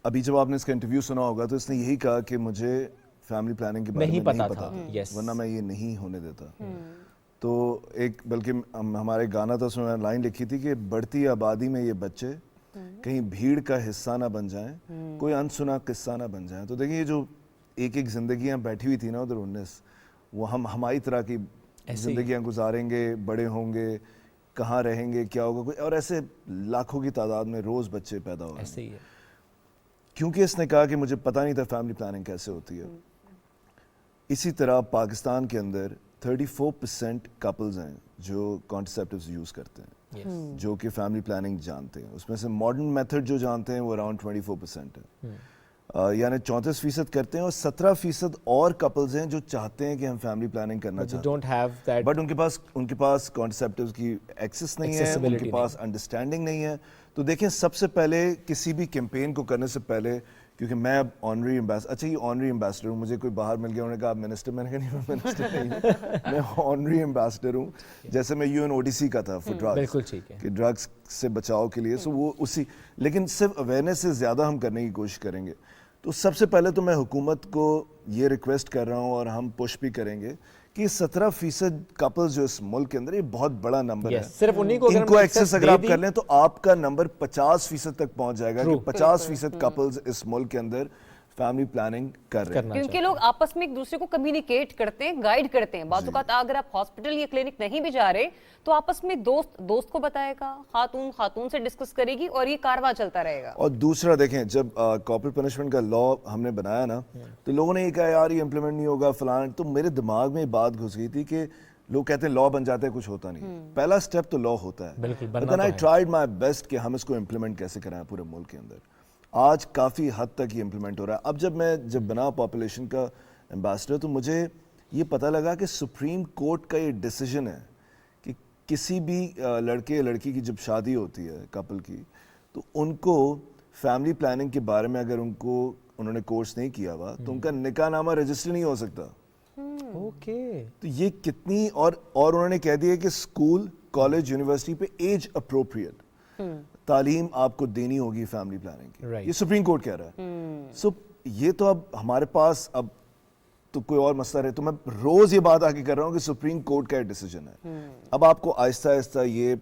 अभी जब आपने इसका इंटरव्यू सुना होगा तो इसने यही कहा कि मुझे फैमिली प्लानिंग के बारे में नहीं पता था, वरना मैं ये नहीं होने देता। तो एक बल्कि हमारे गाना था उसमें लाइन लिखी थी कि बढ़ती आबादी में ये बच्चे कहीं भीड़ का हिस्सा ना बन जाएं, कोई अनसुना किस्सा ना बन जाएं। तो देखिए ये जो एक जिंदगियां बैठी हुई थी ना उधर 19, वो हम हमारी तरह की जिंदगियां गुजारेंगे, बड़े होंगे, कहाँ रहेंगे, क्या होगा, कोई और ऐसे लाखों की तादाद में रोज़ बच्चे पैदा हो रहे हैं। क्योंकि इसने कहा कि मुझे पता नहीं था फैमिली प्लानिंग कैसे होती है। इसी तरह पाकिस्तान के अंदर 34% कपल्स हैं जो कॉन्ट्रसेप्टिव्स यूज़ करते हैं, जो कि फैमिली प्लानिंग जानते हैं। उसमें से मॉडर्न मेथड जो जानते हैं वो अराउंड 24% है, यानी 34% करते हैं। और 17% और कपल्स हैं जो चाहते हैं कि हम फैमिली प्लानिंग करना चाहते हैं, बट उनके पास कॉन्ट्रसेप्टिव्स की एक्सेस नहीं है, उनके पास अंडरस्टैंडिंग नहीं है। तो देखें, सबसे पहले किसी भी कैंपेन को करने से पहले, क्योंकि मैं अब ऑनरी एम्बेसडर, अच्छा ये ऑनरी एम्बेसडर हूँ, मुझे कोई बाहर मिल गया, उन्होंने कहा आप मिनिस्टर, मैंने कहा नहीं मैं मिनिस्टर नहीं हूँ, मैं ऑनरी एम्बेसडर हूँ। जैसे मैं UNODC का था फॉर ड्रग्स, बिल्कुल ठीक है, कि ड्रग्स से बचाव के लिए, सो वो उसी, लेकिन सिर्फ अवेयरनेस से ज़्यादा हम करने की कोशिश करेंगे। तो सबसे पहले तो मैं हुकूमत को ये रिक्वेस्ट कर रहा हूँ और हम पुश भी करेंगे कि 17% कपल्स जो इस मुल्क के अंदर, ये बहुत बड़ा नंबर है, सिर्फ उन्हीं को इनको एक्सेस अगर आप कर लें तो आपका नंबर 50% तक पहुंच जाएगा कि 50% कपल्स इस मुल्क के अंदर फैमिली प्लानिंग कर रहे हैं। क्योंकि लोग आपस में एक दूसरे को कम्युनिकेट करते हैं, गाइड करते हैं। बातों का अगर आप हॉस्पिटल या क्लिनिक नहीं भी जा रहे तो आपस में दोस्त को बताएगा, खातून से डिस्कस करेगी और ये कारवां चलता रहेगा। और दूसरा देखें, जब कॉर्पोरेट पनिशमेंट का लॉ हमने बनाया ना, तो लोगों ने ये कहा यार ये इम्प्लीमेंट नहीं होगा फलान, तो मेरे दिमाग में बात घुस गई थी कि लोग कहते हैं लॉ बन जाता है, कुछ होता नहीं। पहला स्टेप तो लॉ होता है, लेकिन आई ट्राइड माय बेस्ट कि हम इसको इम्प्लीमेंट कैसे कराएं पूरे मुल्क के अंदर। आज काफ़ी हद तक ये इम्प्लीमेंट हो रहा है। अब जब बना पॉपुलेशन का एम्बेसडर, तो मुझे ये पता लगा कि सुप्रीम कोर्ट का ये डिसीजन है कि किसी भी लड़के या लड़की की जब शादी होती है कपल की, तो उनको फैमिली प्लानिंग के बारे में अगर उन्होंने कोर्स नहीं किया हुआ तो उनका निकाहनामा रजिस्टर नहीं हो सकता। ओके, तो ये कितनी, और उन्होंने कह दिया कि स्कूल कॉलेज यूनिवर्सिटी पे एज अप्रोप्रिएट तालीम आपको देनी होगी फैमिली प्लानिंग की, ये सुप्रीम कोर्ट कह रहा है। सो ये तो अब हमारे पास अब तो कोई और मसला रहे, तो मैं रोज ये बात आगे कर रहा हूँ कि सुप्रीम कोर्ट का डिसीजन है। अब आपको आहिस्ता आहिस्ता ये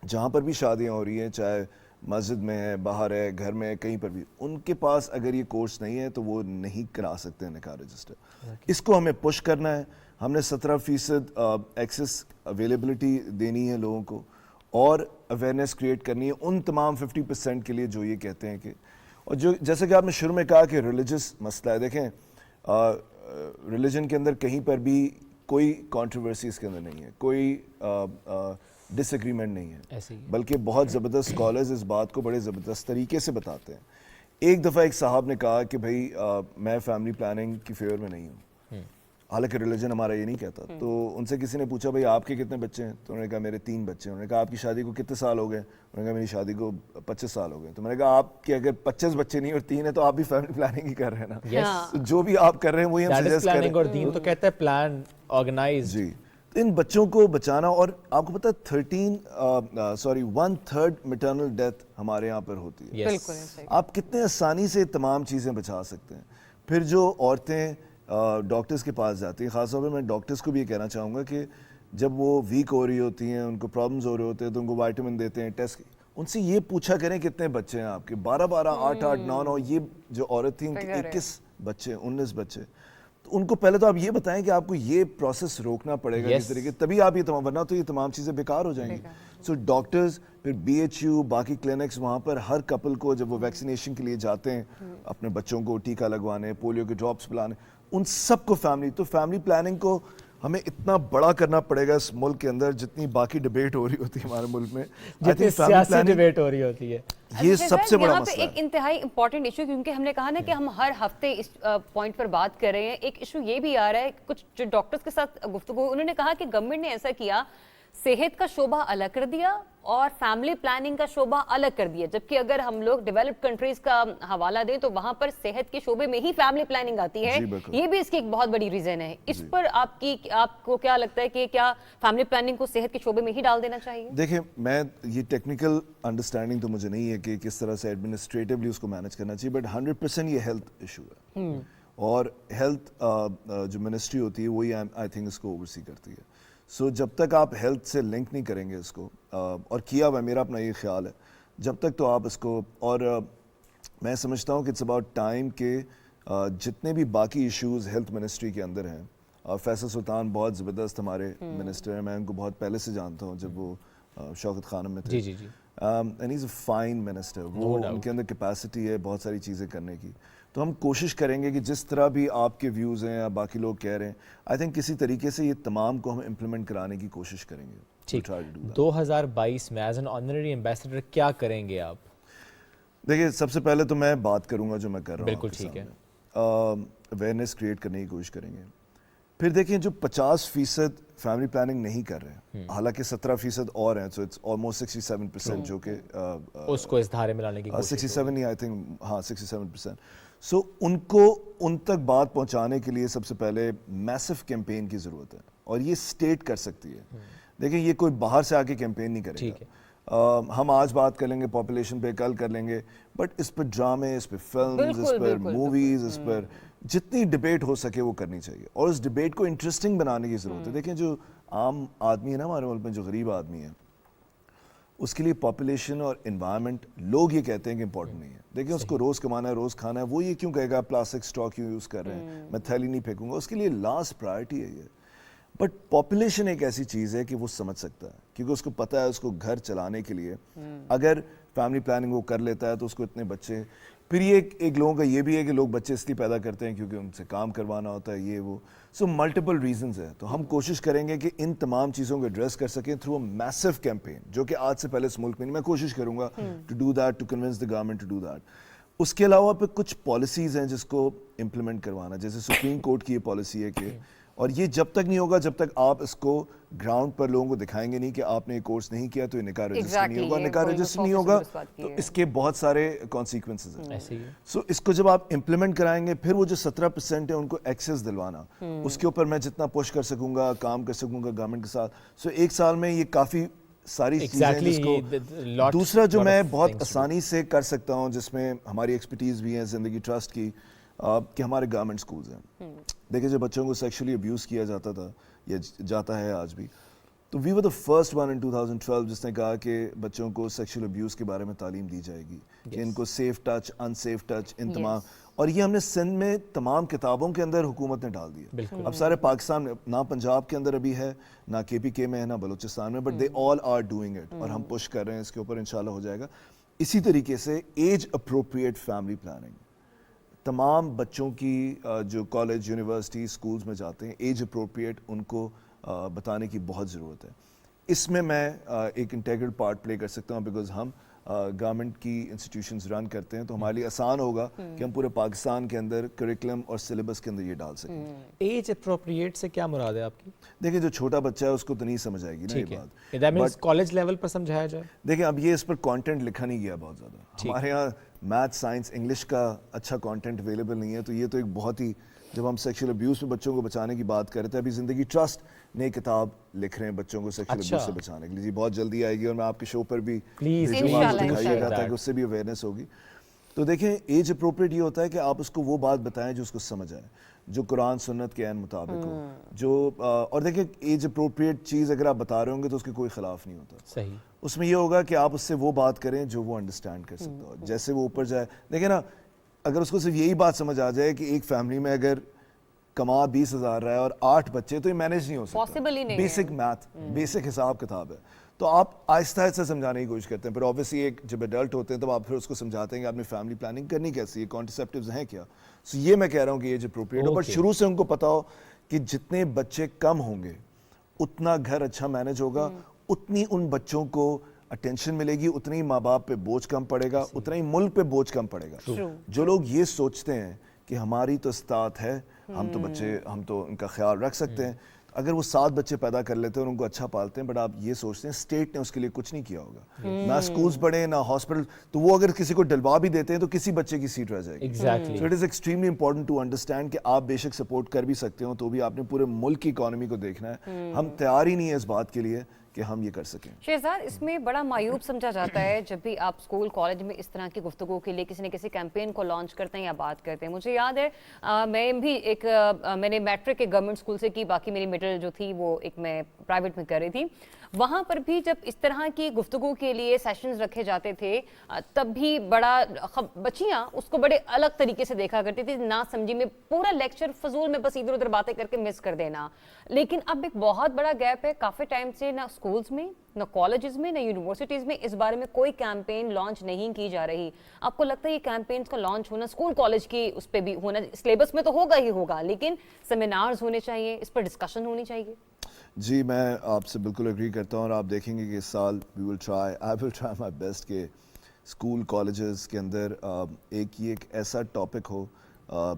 जहाँ पर भी शादियाँ हो रही हैं, चाहे मस्जिद में है, बाहर है, घर में है, कहीं पर भी, उनके पास अगर ये कोर्स नहीं है तो वो नहीं करा सकते निकाह रजिस्टर। इसको हमें पुश करना है। हमने 17% एक्सेस अवेलेबिलिटी देनी है लोगों को, और अवेयरनेस क्रिएट करनी है उन तमाम 50% के लिए जो ये कहते हैं कि, और जो जैसे कि आपने शुरू में कहा कि रिलीजियस मसला है, देखें रिलीजन के अंदर कहीं पर भी कोई कंट्रोवर्सी इसके अंदर नहीं है, कोई डिसएग्रीमेंट नहीं है, बल्कि बहुत ज़बरदस्त स्कॉलर्स इस बात को बड़े ज़बरदस्त तरीके से बताते हैं। एक दफ़ा एक साहब ने कहा कि भाई मैं फैमिली प्लानिंग की फेवर में नहीं हूँ, हालांकि रिलीजन हमारा ये नहीं कहता। तो उनसे किसी ने पूछा भाई आपके कितने बच्चे हैं, तो उन्होंने कहा मेरे 3 बच्चे हैं। उन्होंने कहा आपकी शादी को कितने साल हो गए, उन्होंने कहा मेरी शादी को 25 साल हो गए। तो मैंने कहा आपके अगर 25 बच्चे नहीं और 3 है तो आप भी फैमिली प्लानिंग ही कर रहे हैं ना। तो जो भी आप कर रहे हैं वही हम सजेस्ट कर रहे हैं। और दीन तो कहता है प्लान ऑर्गेनाइज। जी, इन बच्चों को बचाना, और आपको पता है 1/3 मैटरनल डेथ हमारे यहाँ पर होती है। आप कितने आसानी से तमाम चीज़ें बचा सकते हैं। फिर जो औरतें डॉक्टर्स के पास जाती हैं, ख़ासतौर पर मैं डॉक्टर्स को भी ये कहना चाहूँगा कि जब वो वीक हो रही होती हैं, उनको प्रॉब्लम्स हो रहे होते हैं, तो उनको विटामिन देते हैं, टेस्ट, उनसे ये पूछा करें कितने बच्चे हैं आपके, 12, 8, 9। ये जो औरत थी उनके 21 बच्चे, 19 बच्चे। तो उनको पहले तो आप ये बताएं कि आपको ये प्रोसेस रोकना पड़ेगा किस तरीके, तभी आप ये तमाम, वरना तो ये तमाम चीज़ें बेकार हो जाएंगी। सो डॉक्टर्स, फिर BHU, बाकी क्लिनिक्स, वहाँ पर हर कपल को जब वो वैक्सीनेशन के लिए जाते हैं, अपने बच्चों को टीका लगवाने, पोलियो के ड्रॉप्स पिलाने, उन सबको फैमिली प्लानिंग को हमें इतना बड़ा करना पड़ेगा इस मुल्क के अंदर, जितनी बाकी डिबेट हो रही होती है हमारे मुल्क में, जितनी सियासी डिबेट हो रही होती है, ये सबसे बड़ा मसला है। एक इंतहाई इंपॉर्टेंट इशू, क्योंकि हमने कहा ना कि हम हर हफ्ते इस पॉइंट पर बात कर रहे हैं, एक इशू ये भी आ रहा है, कुछ जो डॉक्टर्स के साथ गुफ्तगू, उन्होंने कहा कि गवर्नमेंट ने ऐसा किया, सेहत का शोबा अलग कर दिया और फैमिली प्लानिंग का शोबा अलग कर दिया, जबकि अगर हम लोग डेवलप्ड कंट्रीज का हवाला दें तो वहां पर सेहत के शोबे में ही फैमिली प्लानिंग आती है। ये भी इसकी एक बहुत बड़ी रीजन है। इस पर आपको क्या लगता है कि क्या फैमिली प्लानिंग को सेहत के शोबे में ही डाल देना चाहिए? देखिए, मैं ये टेक्निकल अंडरस्टैंडिंग तो मुझे नहीं है कि किस तरह से एडमिनिस्ट्रेटिवली उसको मैनेज करना चाहिए, बट 100% ये हेल्थ इशू है, और हेल्थ जो मिनिस्ट्री होती है वही आई थिंक इसको ओवरसी करती है। सो जब तक आप हेल्थ से लिंक नहीं करेंगे इसको, और किया हुआ मेरा अपना ये ख्याल है, जब तक तो आप इसको, और मैं समझता हूँ कि इट्स अबाउट टाइम के जितने भी बाकी इश्यूज़ हेल्थ मिनिस्ट्री के अंदर हैं, फैसल सुल्तान बहुत ज़बरदस्त हमारे मिनिस्टर हैं, मैं उनको बहुत पहले से जानता हूँ जब वो शौकत खानम में थे। And he is a fine minister, वो उनके अंदर कैपेसिटी है बहुत सारी चीज़ें करने की। तो हम कोशिश करेंगे कि जिस तरह भी आपके व्यूज़ हैं या बाकी लोग कह रहे हैं, आई थिंक किसी तरीके से ये तमाम को हम इम्प्लीमेंट कराने की कोशिश करेंगे। 2022 में एज एन ऑनररी एम्बेसडर क्या करेंगे आप? देखिए, सबसे पहले तो मैं बात करूंगा जो मैं कर रहा हूँ, बिल्कुल ठीक है, अवेयरनेस क्रिएट करने की कोशिश करेंगे। फिर देखिए, जो 50% फैमिली प्लानिंग नहीं कर रहे हैं, हालांकि 17% और हैं, सो इट्स ऑलमोस्ट 67% जो कि उसको इस धारे में लाने की कोशिश 67 नहीं, आई थिंक, हाँ 67%। सो उनको उन तक बात पहुंचाने के लिए सबसे पहले मैसिव कैंपेन की ज़रूरत है, और ये स्टेट कर सकती है। देखिए, ये कोई बाहर से आके कैंपेन नहीं करेगा। हम आज बात कर लेंगे पॉपुलेशन पे, कल कर लेंगे, बट इस पर ड्रामे, इस पर फिल्म्स, इस पर मूवीज़, इस पर जितनी डिबेट हो सके वो करनी चाहिए, और उस डिबेट को इंटरेस्टिंग बनाने की ज़रूरत है। देखें, जो आम आदमी है ना हमारे मुल्क में, जो गरीब आदमी है, उसके लिए पॉपुलेशन और एनवायरनमेंट, लोग ये कहते हैं कि इंपॉर्टेंट नहीं है। देखिए, उसको रोज़ कमाना है, रोज़ खाना है, वो ये क्यों कहेगा प्लास्टिक स्ट्रॉ क्यों यूज़ कर रहे हैं, मैं थैली नहीं फेंकूंगा, उसके लिए लास्ट प्रायोरिटी है ये। बट पॉपुलेशन एक ऐसी चीज़ है कि वो समझ सकता है, क्योंकि उसको पता है उसको घर चलाने के लिए अगर फैमिली प्लानिंग वो कर लेता है तो उसको इतने बच्चे, फिर ये एक लोगों का ये भी है कि लोग बच्चे इसलिए पैदा करते हैं क्योंकि उनसे काम करवाना होता है, ये वो, सो मल्टीपल रीजंस है। तो हम कोशिश करेंगे कि इन तमाम चीज़ों को एड्रेस कर सकें थ्रू अ मैसिव कैंपेन, जो कि आज से पहले इस मुल्क में नहीं, मैं कोशिश करूंगा to do that, to convince the government to do that. उसके अलावा पे कुछ पॉलिसीज़ हैं जिसको इम्प्लीमेंट करवाना, जैसे सुप्रीम कोर्ट की ये पॉलिसी है कि اور یہ جب تک نہیں ہوگا جب تک آپ اس کو گراؤنڈ پر لوگوں کو دکھائیں گے نہیں کہ آپ نے یہ کورس نہیں کیا تو یہ نکاح رجسٹر نہیں ہوگا. نکاح رجسٹر نہیں ہوگا تو اس کے بہت سارے کانسیکوینسز ہیں. سو اس کو جب آپ امپلیمنٹ کرائیں گے پھر وہ جو 17% ہے ان کو ایکسیس دلوانا, اس کے اوپر میں جتنا پش کر سکوں گا, کام کر سکوں گا گورنمنٹ کے ساتھ. سو ایک سال میں یہ کافی ساری چیزیں ہیں جس کو دوسرا جو میں بہت آسانی سے کر سکتا ہوں جس میں ہماری ایکسپرٹیز بھی ہیں زندگی ٹرسٹ کی, کہ ہمارے گورنمنٹ سکولز ہیں. دیکھیں جب بچوں کو سیکشولی ابیوز کیا جاتا تھا یا جاتا ہے آج بھی, تو وی ور دا فرسٹ ون ان 2012 جس نے کہا کہ بچوں کو سیکشول ابیوز کے بارے میں تعلیم دی جائے گی, کہ ان کو safe touch, unsafe touch, ان تمام. اور یہ ہم نے سندھ میں تمام کتابوں کے اندر حکومت نے ڈال دیا. اب سارے پاکستان میں نہ پنجاب کے اندر ابھی ہے, نہ KPK میں ہے, نہ بلوچستان میں, but they all are doing it, اور ہم پش کر رہے ہیں اس کے اوپر, انشاءاللہ ہو جائے گا. اسی طریقے سے ایج اپروپریٹ فیملی پلاننگ, تمام بچوں کی جو کالج, یونیورسٹی, اسکولز میں جاتے ہیں, ایج اپروپریٹ ان کو بتانے کی بہت ضرورت ہے. اس میں ایک انٹیگرل پارٹ پلے کر سکتا ہوں, بیکاز ہم گورنمنٹ کی انسٹیٹیوشنز رن کرتے ہیں, تو ہمارے لیے آسان ہوگا کہ ہم پورے پاکستان کے اندر کریکولم اور سلیبس کے اندر یہ ڈال سکیں. ایج اپروپریٹ سے کیا مراد ہے آپ کی؟ دیکھیں جو چھوٹا بچہ ہے اس کو تو نہیں سمجھ آئے گی نا یہ بات, بٹ کالج لیول پر سمجھایا جائے. دیکھیں اب یہ اس پر کانٹینٹ لکھا نہیں گیا بہت زیادہ. ہمارے یہاں میتھ, سائنس, انگلش کا اچھا کانٹینٹ اویلیبل نہیں ہے, تو یہ تو ایک بہت ہی, جب ہم سیکشل ابیوز میں بچوں کو بچانے کی بات کرتے ہیں, ابھی زندگی ٹرسٹ نئی کتاب لکھ رہے ہیں بچوں کو سیکشل ابیوز سے بچانے کے لیے. جی بہت جلدی آئے گی, اور میں آپ کے شو پر بھی دکھائیے گا تاکہ اس سے بھی اویئرنیس ہوگی. تو دیکھیں ایج اپروپریٹ یہ ہوتا ہے کہ آپ اس کو وہ بات بتائیں جو اس کو سمجھ آئے, جو قرآن سنت کے عین مطابق ہو, جو اور دیکھیں ایج اپروپریٹ چیز اگر آپ بتا رہے ہوں گے تو اس کے کوئی خلاف نہیں ہوتا. صحیح. اس میں یہ ہوگا کہ آپ اس سے وہ بات کریں جو وہ انڈرسٹینڈ کر سکتا ہو. جیسے وہ اوپر جائے, دیکھیں نا, اگر اس کو صرف یہی بات سمجھ آ جائے کہ ایک فیملی میں اگر کما 20,000 رہا ہے اور 8 بچے, تو یہ مینیج نہیں ہو سکتا. بیسک میتھ, بیسک حساب کتاب ہے. تو آپ آہستہ آہستہ سمجھانے کی کوشش کرتے ہیں, پھر آبویسلی ایک جب ایڈلٹ ہوتے ہیں تب آپ پھر اس کو سمجھاتے ہیں کہ آپ نے فیملی پلاننگ کرنی کیسی ہے, کانٹرسیپٹیوز ہیں کیا. سو یہ میں کہہ رہا ہوں کہ ایج اپروپریٹ ہو, بٹ شروع سے ان کو پتا ہو کہ جتنے بچے کم ہوں گے اتنا گھر اچھا مینیج ہوگا, اتنی ان بچوں کو اٹینشن ملے گی, اتنا ہی ماں باپ پہ بوجھ کم پڑے گا, اتنا ہی ملک پہ بوجھ کم پڑے گا. جو لوگ یہ سوچتے ہیں کہ ہماری تو استطاعت ہے, ہم تو بچے, ہم تو ان کا خیال رکھ سکتے ہیں, اگر وہ 7 بچے پیدا کر لیتے ہیں اور ان کو اچھا پالتے ہیں, بٹ آپ یہ سوچتے ہیں اسٹیٹ نے اس کے لیے کچھ نہیں کیا ہوگا, نہ اسکولز پڑھے نہ ہاسپٹل, تو وہ اگر کسی کو ڈلوا بھی دیتے ہیں تو کسی بچے کی سیٹ رہ جائے گی. So it is extremely important to understand کہ آپ بے شک سپورٹ کر بھی سکتے ہو, تو بھی آپ نے پورے ملک کی اکانومی کو دیکھنا ہے. ہم تیار ہی نہیں ہے اس بات کے لیے کہ ہم یہ کر سکیں. شہزاد, اس میں بڑا معیوب سمجھا جاتا ہے جب بھی آپ اسکول کالج میں اس طرح کی گفتگو کے لیے کسی نہ کسی کیمپین کو لانچ کرتے ہیں یا بات کرتے ہیں. مجھے یاد ہے میں نے میٹرک ایک گورنمنٹ اسکول سے کی, باقی میری مڈل جو تھی وہ ایک میں پرائیویٹ میں کر رہی تھی. وہاں پر بھی جب اس طرح کی گفتگو کے لیے سیشنز رکھے جاتے تھے تب بھی بڑا بچیاں اس کو بڑے الگ طریقے سے دیکھا کرتی تھی, نہ سمجھی میں پورا لیکچر فضول میں بس ادھر ادھر باتیں کر کے مس کر دینا. لیکن اب ایک بہت بڑا گیپ ہے, کافی ٹائم سے نہ اسکولز میں, نہ کالجز میں, نہ یونیورسٹیز میں اس بارے میں کوئی کیمپین لانچ نہیں کی جا رہی. آپ کو لگتا ہے یہ کیمپینز کا لانچ ہونا اسکول کالج کی اس پہ بھی ہونا, سلیبس میں تو ہوگا ہی ہوگا, لیکن سیمینارز ہونے چاہیے, اس پر ڈسکشن ہونی چاہیے؟ جی میں آپ سے بالکل ایگری کرتا ہوں, اور آپ دیکھیں گے کہ اس سال آئی ول ٹرائی مائی بیسٹ کہ اسکول کالجز کے اندر ایک ایسا ٹاپک ہو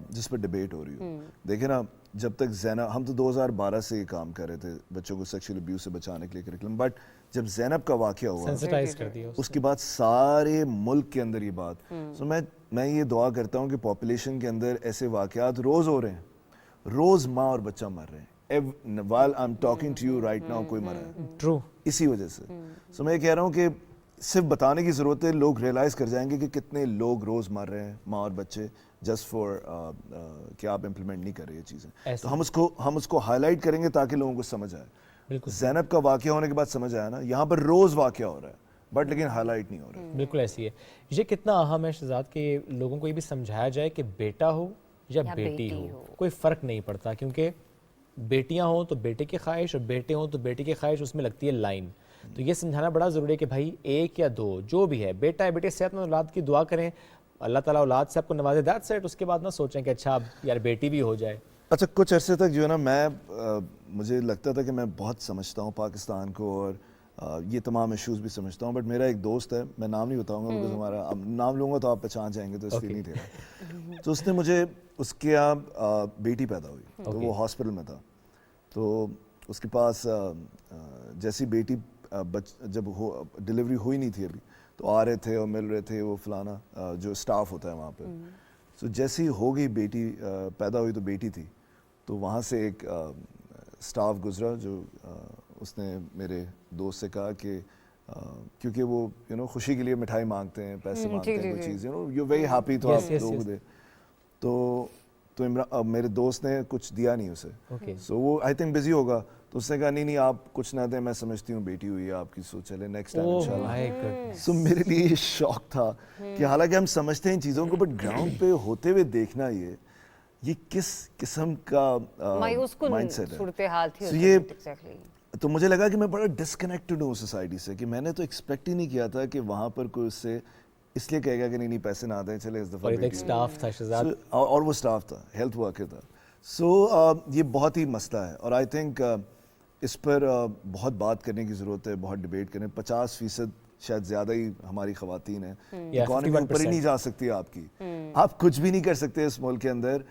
جس پر ڈبیٹ ہو رہی ہو. دیکھیں نا, جب تک زینب, ہم تو 2012 سے یہ کام کر رہے تھے بچوں کو سیکشل ابیوز سے بچانے کے لیے کریکولم, بٹ جب زینب کا واقعہ ہوا اس کے بعد سارے ملک کے اندر یہ بات, سو میں یہ دعا کرتا ہوں کہ پاپولیشن کے اندر ایسے واقعات روز ہو رہے ہیں, روز ماں اور بچہ مر رہے ہیں. while I'm talking to you right now کوئی مرا ہے. True. اسی وجہ سے. سو میں یہ کہہ رہا ہوں کہ صرف بتانے کی ضرورت ہے, لوگ ریئلائز کر جائیں گے کہ کتنے لوگ روز مر رہے ہیں, ماں اور بچے, جسٹ فار کہ آپ امپلیمنٹ نہیں کر رہے یہ چیزیں. تو ہم اس کو ہائی لائٹ کریں گے تاکہ لوگوں کو سمجھ آئے. زینب کا واقعہ ہونے کے بعد سمجھ آیا نا, یہاں پر روز واقعہ ہو رہا ہے بٹ لیکن ہائی لائٹ نہیں ہو رہا ہے. بالکل ایسی ہے. یہ کتنا اہم ہے شہزاد کہ لوگوں کو یہ بھی سمجھایا جائے کہ بیٹا ہو یا بیٹی ہو کوئی فرق نہیں پڑتا, کیونکہ بیٹیاں ہوں تو بیٹے کی خواہش اور بیٹے ہوں تو بیٹی کی خواہش, اس میں لگتی ہے لائن. تو یہ سمجھانا بڑا ضروری ہے کہ بھائی ایک یا دو جو بھی ہے, بیٹا ہے بیٹے, صحت مند اولاد کی دعا کریں, اللہ تعالیٰ اولاد سے آپ کو نوازے, دیٹس اٹ. اس کے بعد نہ سوچیں کہ اچھا یار بیٹی بھی ہو جائے. اچھا کچھ عرصے تک جو ہے نا مجھے لگتا تھا کہ میں بہت سمجھتا ہوں پاکستان کو اور یہ تمام ایشوز بھی سمجھتا ہوں, بٹ میرا ایک دوست ہے, میں نام نہیں بتاؤں گا بیکاز ہمارا نام لوں گا تو آپ پہچان جائیں گے, تو اس لیے نہیں دے رہا. تو اس نے مجھے, اس کے بیٹی پیدا ہوئی تو وہ ہاسپٹل میں تھا, تو اس کے پاس جیسی بیٹی جب ڈلیوری ہوئی نہیں تھی ابھی تو آ رہے تھے اور مل رہے تھے وہ فلانا جو اسٹاف ہوتا ہے وہاں پہ. سو جیسی ہو گئی بیٹی پیدا ہوئی تو بیٹی تھی تو وہاں سے ایک اسٹاف گزرا جو اس نے میرے دوست سے کہا کہ کیونکہ وہ خوشی کے لیے مٹھائی مانگتے ہیں پیسے مانگتے ہیں کوئی چیز یو ویری ہیپی تو آپ لوگ دے تو میرے دوست نے کچھ دیا نہیں اسے. سو وہ آئی تھنک بزی ہوگا تو اس نے کہا نہیں آپ کچھ نہ دیں میں سمجھتی ہوں بیٹی ہوئی ہے آپ کی سو چلے نیکسٹ ٹائم انشاءاللہ. سو میرے لیے شوق تھا کہ حالانکہ ہم سمجھتے ہیں ان چیزوں کو بٹ گراؤنڈ پہ ہوتے ہوئے دیکھنا یہ کس قسم کا مائنڈ سیٹ ہے. یہ تو مجھے لگا کہ میں بڑا ڈسکنیکٹڈ ہوں سوسائٹی سے کہ میں نے تو ایکسپیکٹ ہی نہیں کیا تھا کہ وہاں پر کوئی اس لیے کہے گا کہ نہیں پیسے نہ دیں چلے اس دفعہ اسٹاف تھا شہزاد اور وہ اسٹاف تھا ہیلتھ ورکر تھا. سو یہ بہت ہی مسئلہ ہے اور آئی تھنک اس پر بہت بات کرنے کی ضرورت ہے بہت ڈیبیٹ کریں. 50% شاید زیادہ ہی ہماری خواتین ہیں اکانومی اوپر ہی نہیں جا سکتی آپ کی. آپ کچھ بھی نہیں کر سکتے اس ملک کے اندر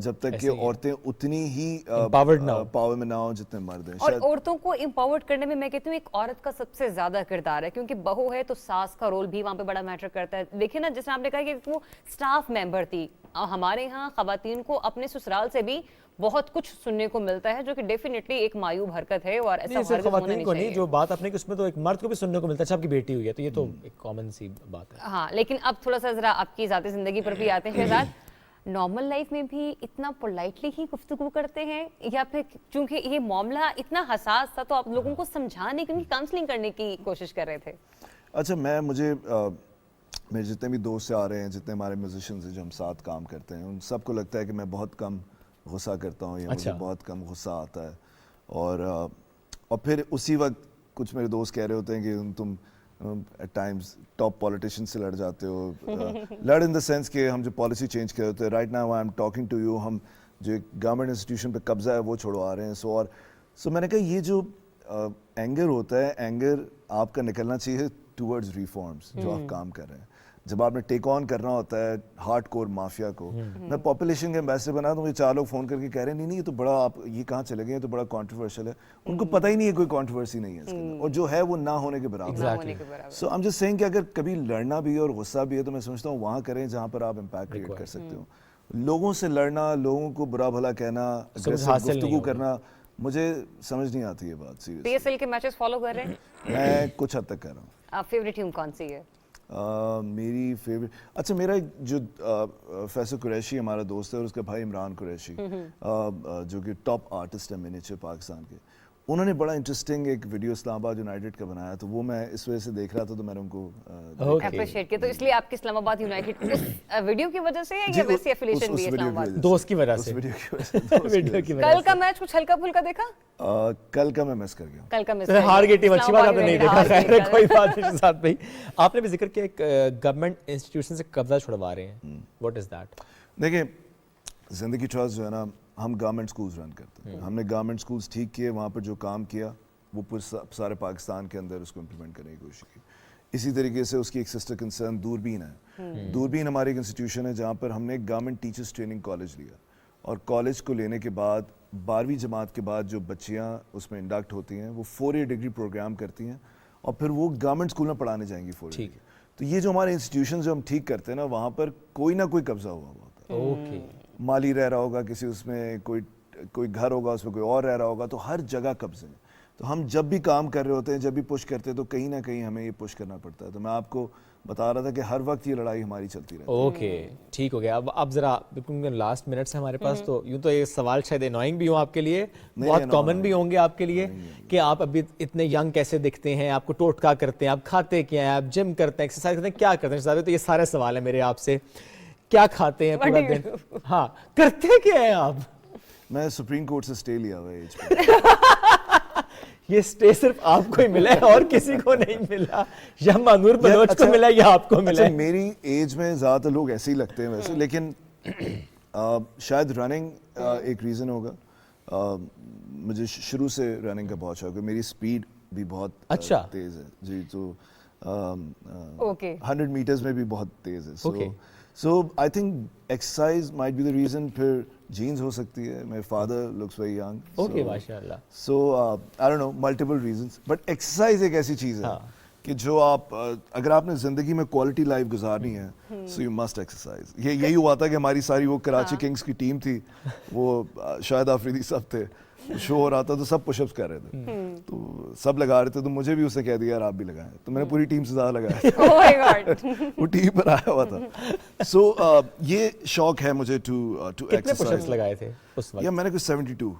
جب تک کہ عورتیں اتنی ہی پاور میں نہ ہوں جتنے مرد ہیں. اور عورتوں کو امپاورڈ کرنے میں میں کہتی ہوں ایک عورت کا سب سے زیادہ کردار ہے کیونکہ بہو ہے تو ساس کا رول بھی وہاں پہ بڑا میٹر کرتا ہے. دیکھیں نا جیسے آپ نے کہا کہ وہ اسٹاف ممبر تھی ہمارے یہاں خواتین کو اپنے سسرال سے بھی بہت کچھ سننے کو ملتا ہے جو کہ ڈیفینیٹلی ایک معیوب حرکت ہے اور ایسا ہرگز ہونا نہیں چاہیے. جو بات آپ نے کہ اس میں تو ایک مرد کو بھی سننے کو ملتا ہے آپ کی بیٹی ہوئی ہے تو یہ تو ایک کامن سی بات ہے. ہاں لیکن اب تھوڑا سا ذرا آپ کی ذاتی زندگی پر بھی آتے ہیں شہزاد. نارمل لائف میں بھی اتنا پولائٹلی ہی گفتگو کرتے ہیں یا پھر چونکہ یہ معاملہ اتنا حساس تھا تو آپ لوگوں کو سمجھانے کی کاؤنسلنگ کرنے کی کوشش کر رہے تھے؟ اچھا مجھے میرے جتنے بھی دوست آ رہے ہیں جتنے ہمارے میوزیشنز ہیں جو ہم ساتھ کام کرتے ہیں ان سب کو لگتا ہے کہ میں بہت کم غصہ کرتا ہوں یا مجھے بہت کم غصہ آتا ہے اور پھر اسی وقت کچھ میرے دوست کہہ رہے ہوتے ہیں کہ تم ایٹ ٹائمز ٹاپ پولیٹیشین سے لڑ جاتے ہو. لڑ ان دا سینس کہ ہم جو پالیسی چینج کر ہوتے ہیں right now I am talking to you ہم جو ایک گورنمنٹ انسٹیٹیوشن پہ قبضہ ہے وہ چھوڑوا رہے ہیں. سو میں نے کہا یہ جو اینگر ہوتا ہے اینگر آپ کا نکلنا چاہیے ٹورڈز ریفارمز جو آپ کام کر رہے ہیں. جب آپ نے ٹیک آن کرنا ہوتا ہے ہارڈ کور مافیا کو. میں پاپولیشن کے ایمبیسڈر بنا تو مجھے 4 لوگ فون کر کے کہہ رہے ہیں نہیں یہ تو بڑا آپ یہ کہاں چلے گئے تو بڑا کانٹروورشل ہے. ان کو پتہ ہی نہیں ہے کوئی کانٹروورسی نہیں ہے اس کے اندر اور جو ہے وہ نہ ہونے کے برابر. سو آئی ایم جسٹ سیئنگ کہ اگر کبھی لڑنا بھی ہے اور غصہ بھی ہے تو میں سمجھتا ہوں وہاں کریں جہاں پر آپ امپیکٹ کریٹ کر سکتے ہو. لوگوں سے لڑنا لوگوں کو برا بھلا کہنا گفتگو کرنا مجھے سمجھ نہیں آتی یہ بات. سیریس پی ایس ایل کے میچز فالو کر رہے ہیں؟ میں کچھ حد تک کر رہا ہوں. آپ فیوریٹ ٹیم کون سی ہے؟ میری فیوریٹ اچھا میرا جو فیصل قریشی ہمارا دوست ہے اور اس کا بھائی عمران قریشی جو کہ ٹاپ آرٹسٹ ہے منیچر پاکستان کے. انہوں نے بڑا انٹرسٹنگ ایک ویڈیو اسلام آباد یونائٹڈ کا بنایا تو وہ میں اس وجہ سے دیکھ رہا تھا تو میں نے ان کو اپریشیٹ کیا. تو اس لیے آپ کی اسلام آباد یونائٹڈ اس ویڈیو کی وجہ سے یا ویسی افیلیشن بھی ہے اسلام آباد دوست کی وجہ سے؟ کل کا میچ کچھ ہلکا پھلکا دیکھا؟ کل کا میں مس کر گیا. کل کا مس ہار گئی ٹیم اچھی بات آپ نے نہیں دیکھا. خیر کوئی بات نہیں. ساتھ بھائی آپ نے بھی ذکر کیا ایک گورنمنٹ انسٹیٹیوشن سے قبضہ چھڑوا رہے ہیں. What is that? دیکھیں زندگی ٹرسٹ جو ہے نا ہم گورنمنٹ سکولز رن کرتے ہیں. ہم نے گورنمنٹ سکولز ٹھیک کیے وہاں پر جو کام کیا وہ سارے پاکستان کے اندر اس کو امپلیمنٹ کرنے کی کوشش کی. اسی طریقے سے اس کی ایک سسٹر کنسرن دوربین ہے. دوربین ہماری ایک انسٹیٹیوشن ہے جہاں پر ہم نے گورنمنٹ ٹیچرز ٹریننگ کالج لیا اور کالج کو لینے کے بعد 12ویں جماعت کے بعد جو بچیاں اس میں انڈکٹ ہوتی ہیں وہ 4 ایئر ڈگری پروگرام کرتی ہیں اور پھر وہ گورنمنٹ اسکول میں پڑھانے جائیں گی 4 ایئر. تو یہ جو ہمارے انسٹیٹیوشن جو ہم ٹھیک کرتے ہیں نا وہاں پر کوئی نہ کوئی قبضہ ہوا ہوتا ہے. مالی رہ رہا ہوگا کسی اس میں کوئی گھر ہوگا اس میں کوئی اور رہ رہا ہوگا تو ہر جگہ قبضے ہیں. تو ہم جب بھی کام کر رہے ہوتے ہیں جب بھی پش کرتے ہیں تو کہیں نہ کہیں ہمیں یہ پش کرنا پڑتا ہے. تو میں آپ کو بتا رہا تھا کہ ہر وقت یہ لڑائی ہماری چلتی رہتی ہے. اوکے ٹھیک ہو گیا. اب ذرا لاسٹ منٹ سے ہمارے پاس تو یوں تو یہ سوال شاید انوائنگ بھی ہوں آپ کے لیے بہت کامن بھی ہوں گے آپ کے لیے کہ آپ ابھی اتنے ینگ کیسے دکھتے ہیں آپ کو ٹوٹکا کرتے ہیں آپ کھاتے کیا ہیں آپ جم کرتے ہیں ایکسرسائز کرتے ہیں کیا کرتے ہیں؟ تو یہ سارے سوال ہیں میرے آپ سے. کیا کھاتے ہیں پورا دن؟ ہاں کرتے کیا ہیں آپ؟ میں سپریم کورٹ سے سٹے لیا ہوا ایج پہ. یہ سٹے صرف آپ کو ہی ملا ہے اور کسی کو نہیں ملا یا مانور بلوچ کو ملا یا آپ کو ملا ہے؟ میری ایج میں زیادہ تر لوگ ایسے ہی لگتے ہیں ویسے لیکن شاید رننگ ایک ریزن ہوگا. مجھے شروع سے رننگ کا بہت شوق ہے. میری سپیڈ بھی بہت تیز ہے جی. تو 100 میٹرز میں بھی بہت تیز ہے. So I think exercise might be the reason. پھر जीन्स हो सकती है, my father looks very young. Okay, माशाल्लाह. So I don't know, multiple reasons. But exercise एक ऐसी चीज़ है कि जो आप अगर आपने ज़िंदगी में क्वालिटी लाइफ गुजारनी है, so you must exercise. यही हुआ था कि हमारी सारी वो कराची किंग्स की टीम थी, वो शाहिद आफरीदी सब थे, शो हो रहा था तो सब पुशअप्स कर रहे थे, तो सब लगा रहे थे, तो मुझे भी उसने कह दिया यार आप भी लगाएं, तो मैंने पूरी टीम से ज़्यादा लगाया. Oh my God. वो टीम पर आया हुआ था. So ये शौक है मुझे to कितने exercise. पुशअप्स लगाए थे उस वक्त? या मैंने कुछ 72.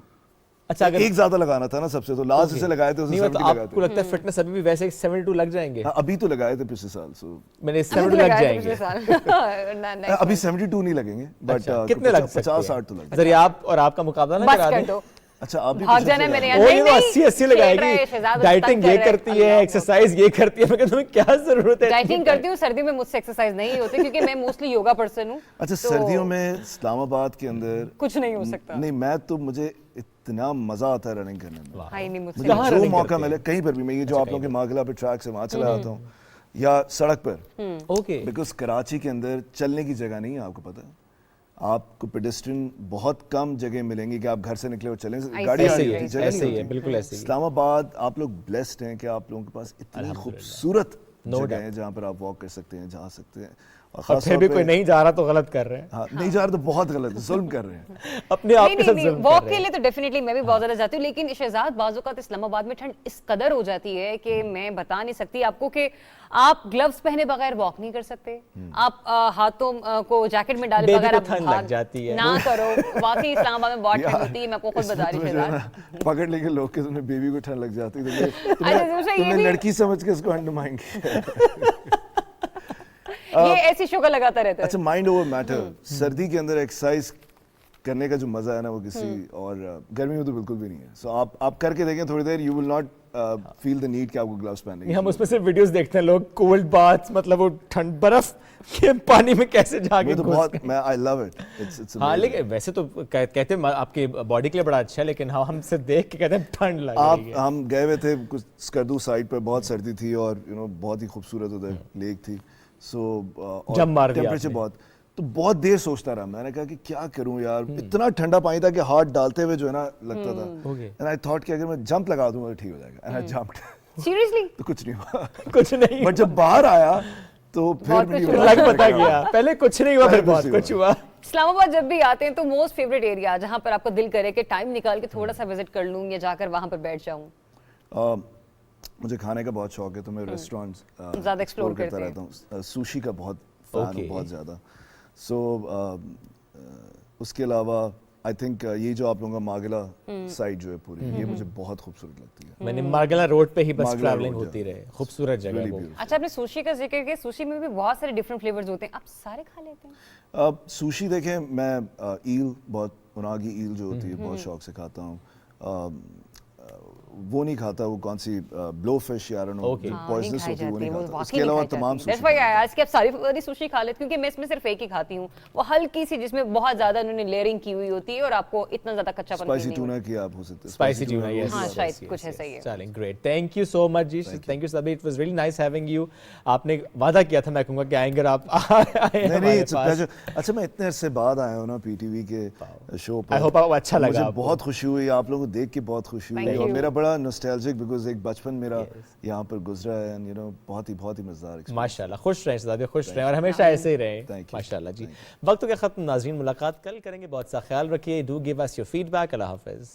अच्छा, अगर एक ज्यादा लगाना था ना सबसे, तो लास्ट जिसे लगाए थे उसने 70 लगाए थे. आपको लगता है फिटनेस अभी भी वैसे 72 लग जाएंगे? अभी तो लगाए थे पिछले साल, सो मैंने 72 लग जाएंगे. अभी 72 नहीं लगेंगे, बट कितने लग सकते हैं? 50-60 तो लगेंगे. जरा आप और आपका मुकाबला ना करा दें. अच्छा, आप भी भाग जाना मेरे यहाँ. नहीं 80 लगाएगी. डाइटिंग ये करती है, एक्सरसाइज ये करती है, मैं कहता हूँ क्या जरूरत है? डाइटिंग करती हूँ, सर्दी में मुझसे एक्सरसाइज नहीं होती क्योंकि मैं मोस्टली योगा पर्सन हूँ. अच्छा, सर्दियों में इस्लामाबाद के अंदर कुछ नहीं हो सकता. नहीं, मैं तो मुझे इतना मजा आता है रनिंग करने में. हाई नहीं मुझसे. मुझे जो मौका मिले कहीं पर भी, मैं ये जो आप लोगों के मागला पे ट्रैक से वहाँ चला जाता हूँ या सड़क पर. ओके. बिकॉज कराची के अंदर चलने की जगह नहीं है, आपको पता है. आपको पेडेस्ट्रियन बहुत कम जगह मिलेंगी कि आप घर से निकले और चलें, गाड़ी आ रही होती, जगह नहीं होती. बिल्कुल ऐसे ही. इस्लामाबाद आप लोग ब्लेस्ड हैं कि आप लोगों के पास इतनी खूबसूरत जगह है जहाँ पर आप वॉक कर सकते हैं, जा सकते हैं. और फिर भी कोई नहीं जा रहा तो गलत कर रहे हैं. हाँ, नहीं जा रहा तो बहुत गलत है, जुल्म कर रहे हैं. अपने आप के साथ जुल्म कर रहे हैं. वॉक के लिए तो डेफिनेटली मैं भी बहुत ज्यादा जाती हूँ, लेकिन शहजाद बाजू का इस्लामाबाद में ठंड इस कदर हो जाती है कि मैं बता नहीं सकती आपको कि आप ग्लव्स पहने बगैर वॉक नहीं कर सकते. आप हाथों को जैकेट में डाले बगैर आप ठंड लग जाती है ना करो. वाकई इस्लामाबाद में बहुत ठंड होती है, मैं आपको खुद बता रही हूँ. पकड़ लेके लोग के तुमने बेबी को ठंड लग जाती है, तुमने लड़की समझ के उसको अंडरमाइन किया. ये ऐसी शो का लगाता रहता है. अच्छा, माइंड ओवर मैटर. सर्दी के अंदर एक्सरसाइज करने का जो मजा है ना वो किसी और गर्मी में तो बिल्कुल भी नहीं है. सो आप करके देखें थोड़ी देर, you will not feel the need कि आपको ग्लव्स पहनने की. हम उसमें से वीडियोस देखते हैं, लोग कोल्ड बाथ, मतलब वो ठंड बर्फ के पानी में कैसे जाके तो बहुत, मैं आई लव इट. इट्स हाँ, लेकिन वैसे तो कहते हैं आपके बॉडी के लिए बड़ा अच्छा है, लेकिन हमसे देख के कहते हैं ठंड लग रही है. हम गए हुए थे कुछ स्कर्दू साइड पर, बहुत सर्दी थी और बहुत ही खूबसूरत उधर लेक थी. सो टेम्परेचर बहुत देर सोचता रहा. मैंने कहा कि क्या करूं यार, इतना ठंडा पानी था कि हाथ डालते हुए जो है ना लगता था. एंड आई थॉट कि अगर मैं जंप लगा दूंगा तो ठीक हो जाएगा. And I jumped. सीरियसली? तो कुछ नहीं हुआ. कुछ नहीं. बट जब बाहर आया तो फिर लग पता गया. पहले कुछ नहीं हुआ, फिर बहुत कुछ हुआ. इस्लामाबाद जब भी आते हैं तो मोस्ट फेवरेट एरिया जहां पर आपको दिल करे कि टाइम निकाल के थोड़ा सा विजिट कर लूं या जाकर वहां पर बैठ जाऊं? मुझे खाने का बहुत शौक है, तो मैं रेस्टोरेंट्स ज़्यादा एक्सप्लोर करता रहता हूँ. सुशी का बहुत फैन हूँ, बहुत ज़्यादा. सो उसके अलावा आई थिंक ये जो आप लोगों का मार्गला साइड जो है पूरी, ये मुझे बहुत खूबसूरत लगती है. मैंने मार्गला रोड पे ही बस ट्रैवलिंग होती रहे, खूबसूरत जगह है वो. अच्छा, आपने सुशी का जिक्र किया. सुशी में भी बहुत सारे डिफरेंट फ्लेवर्स होते हैं, आप सारे खा लेते हैं? सुशी देखें, मैं ईल बहुत, उनागी ईल जो होती है बहुत शौक से खाता हूँ. वो नहीं खाता, वो कौन सी ब्लो फिश या पॉइजनस होती है वो नहीं खाता. इसके अलावा तमाम सुशी. आज के आप सारी सुशी खा लेते, क्योंकि मैं इसमें सिर्फ एक ही खाती हूँ, वो हल्की सी जिसमें बहुत ज्यादा उन्होंने लेयरिंग की हुई होती है और आपको इतना ज्यादा कच्चापन नहीं. स्पाइसी टूना की आप हो सकते हैं. Spicy tuna, yes. हां, शायद कुछ ऐसा ही है. चलें, great. Thank you so much जी. थैंक यू सभी. It was really nice having you. आपने वादा किया था, मैं कहूंगा कि आएंगे आप. नहीं, इट्स अ प्लेजर. अच्छा, मैं इतने अरसे बाद आया हूं ना पीटीवी के शो पर. आई होप आपको अच्छा लगा. मुझे बहुत खुशी हुई, आप लोगों को देख के बहुत खुशी हुई, और मेरा बड़ा नॉस्टैल्जिक, बिकॉज़ एक बचपन मेरा यहाँ पर गुजरा है. एंड बहुत ही मजेदार. माशाल्लाह, खुश रहें ज़्यादा, खुश रहें और हमेशा ऐसे ही रहें. माशाल्लाह जी. वक्त के खत्म नाज़रीन, मुलाकात कल करेंगे. बहुत सा ख्याल रखिए. Do give us your feedback. अल्लाह हाफ़िज़.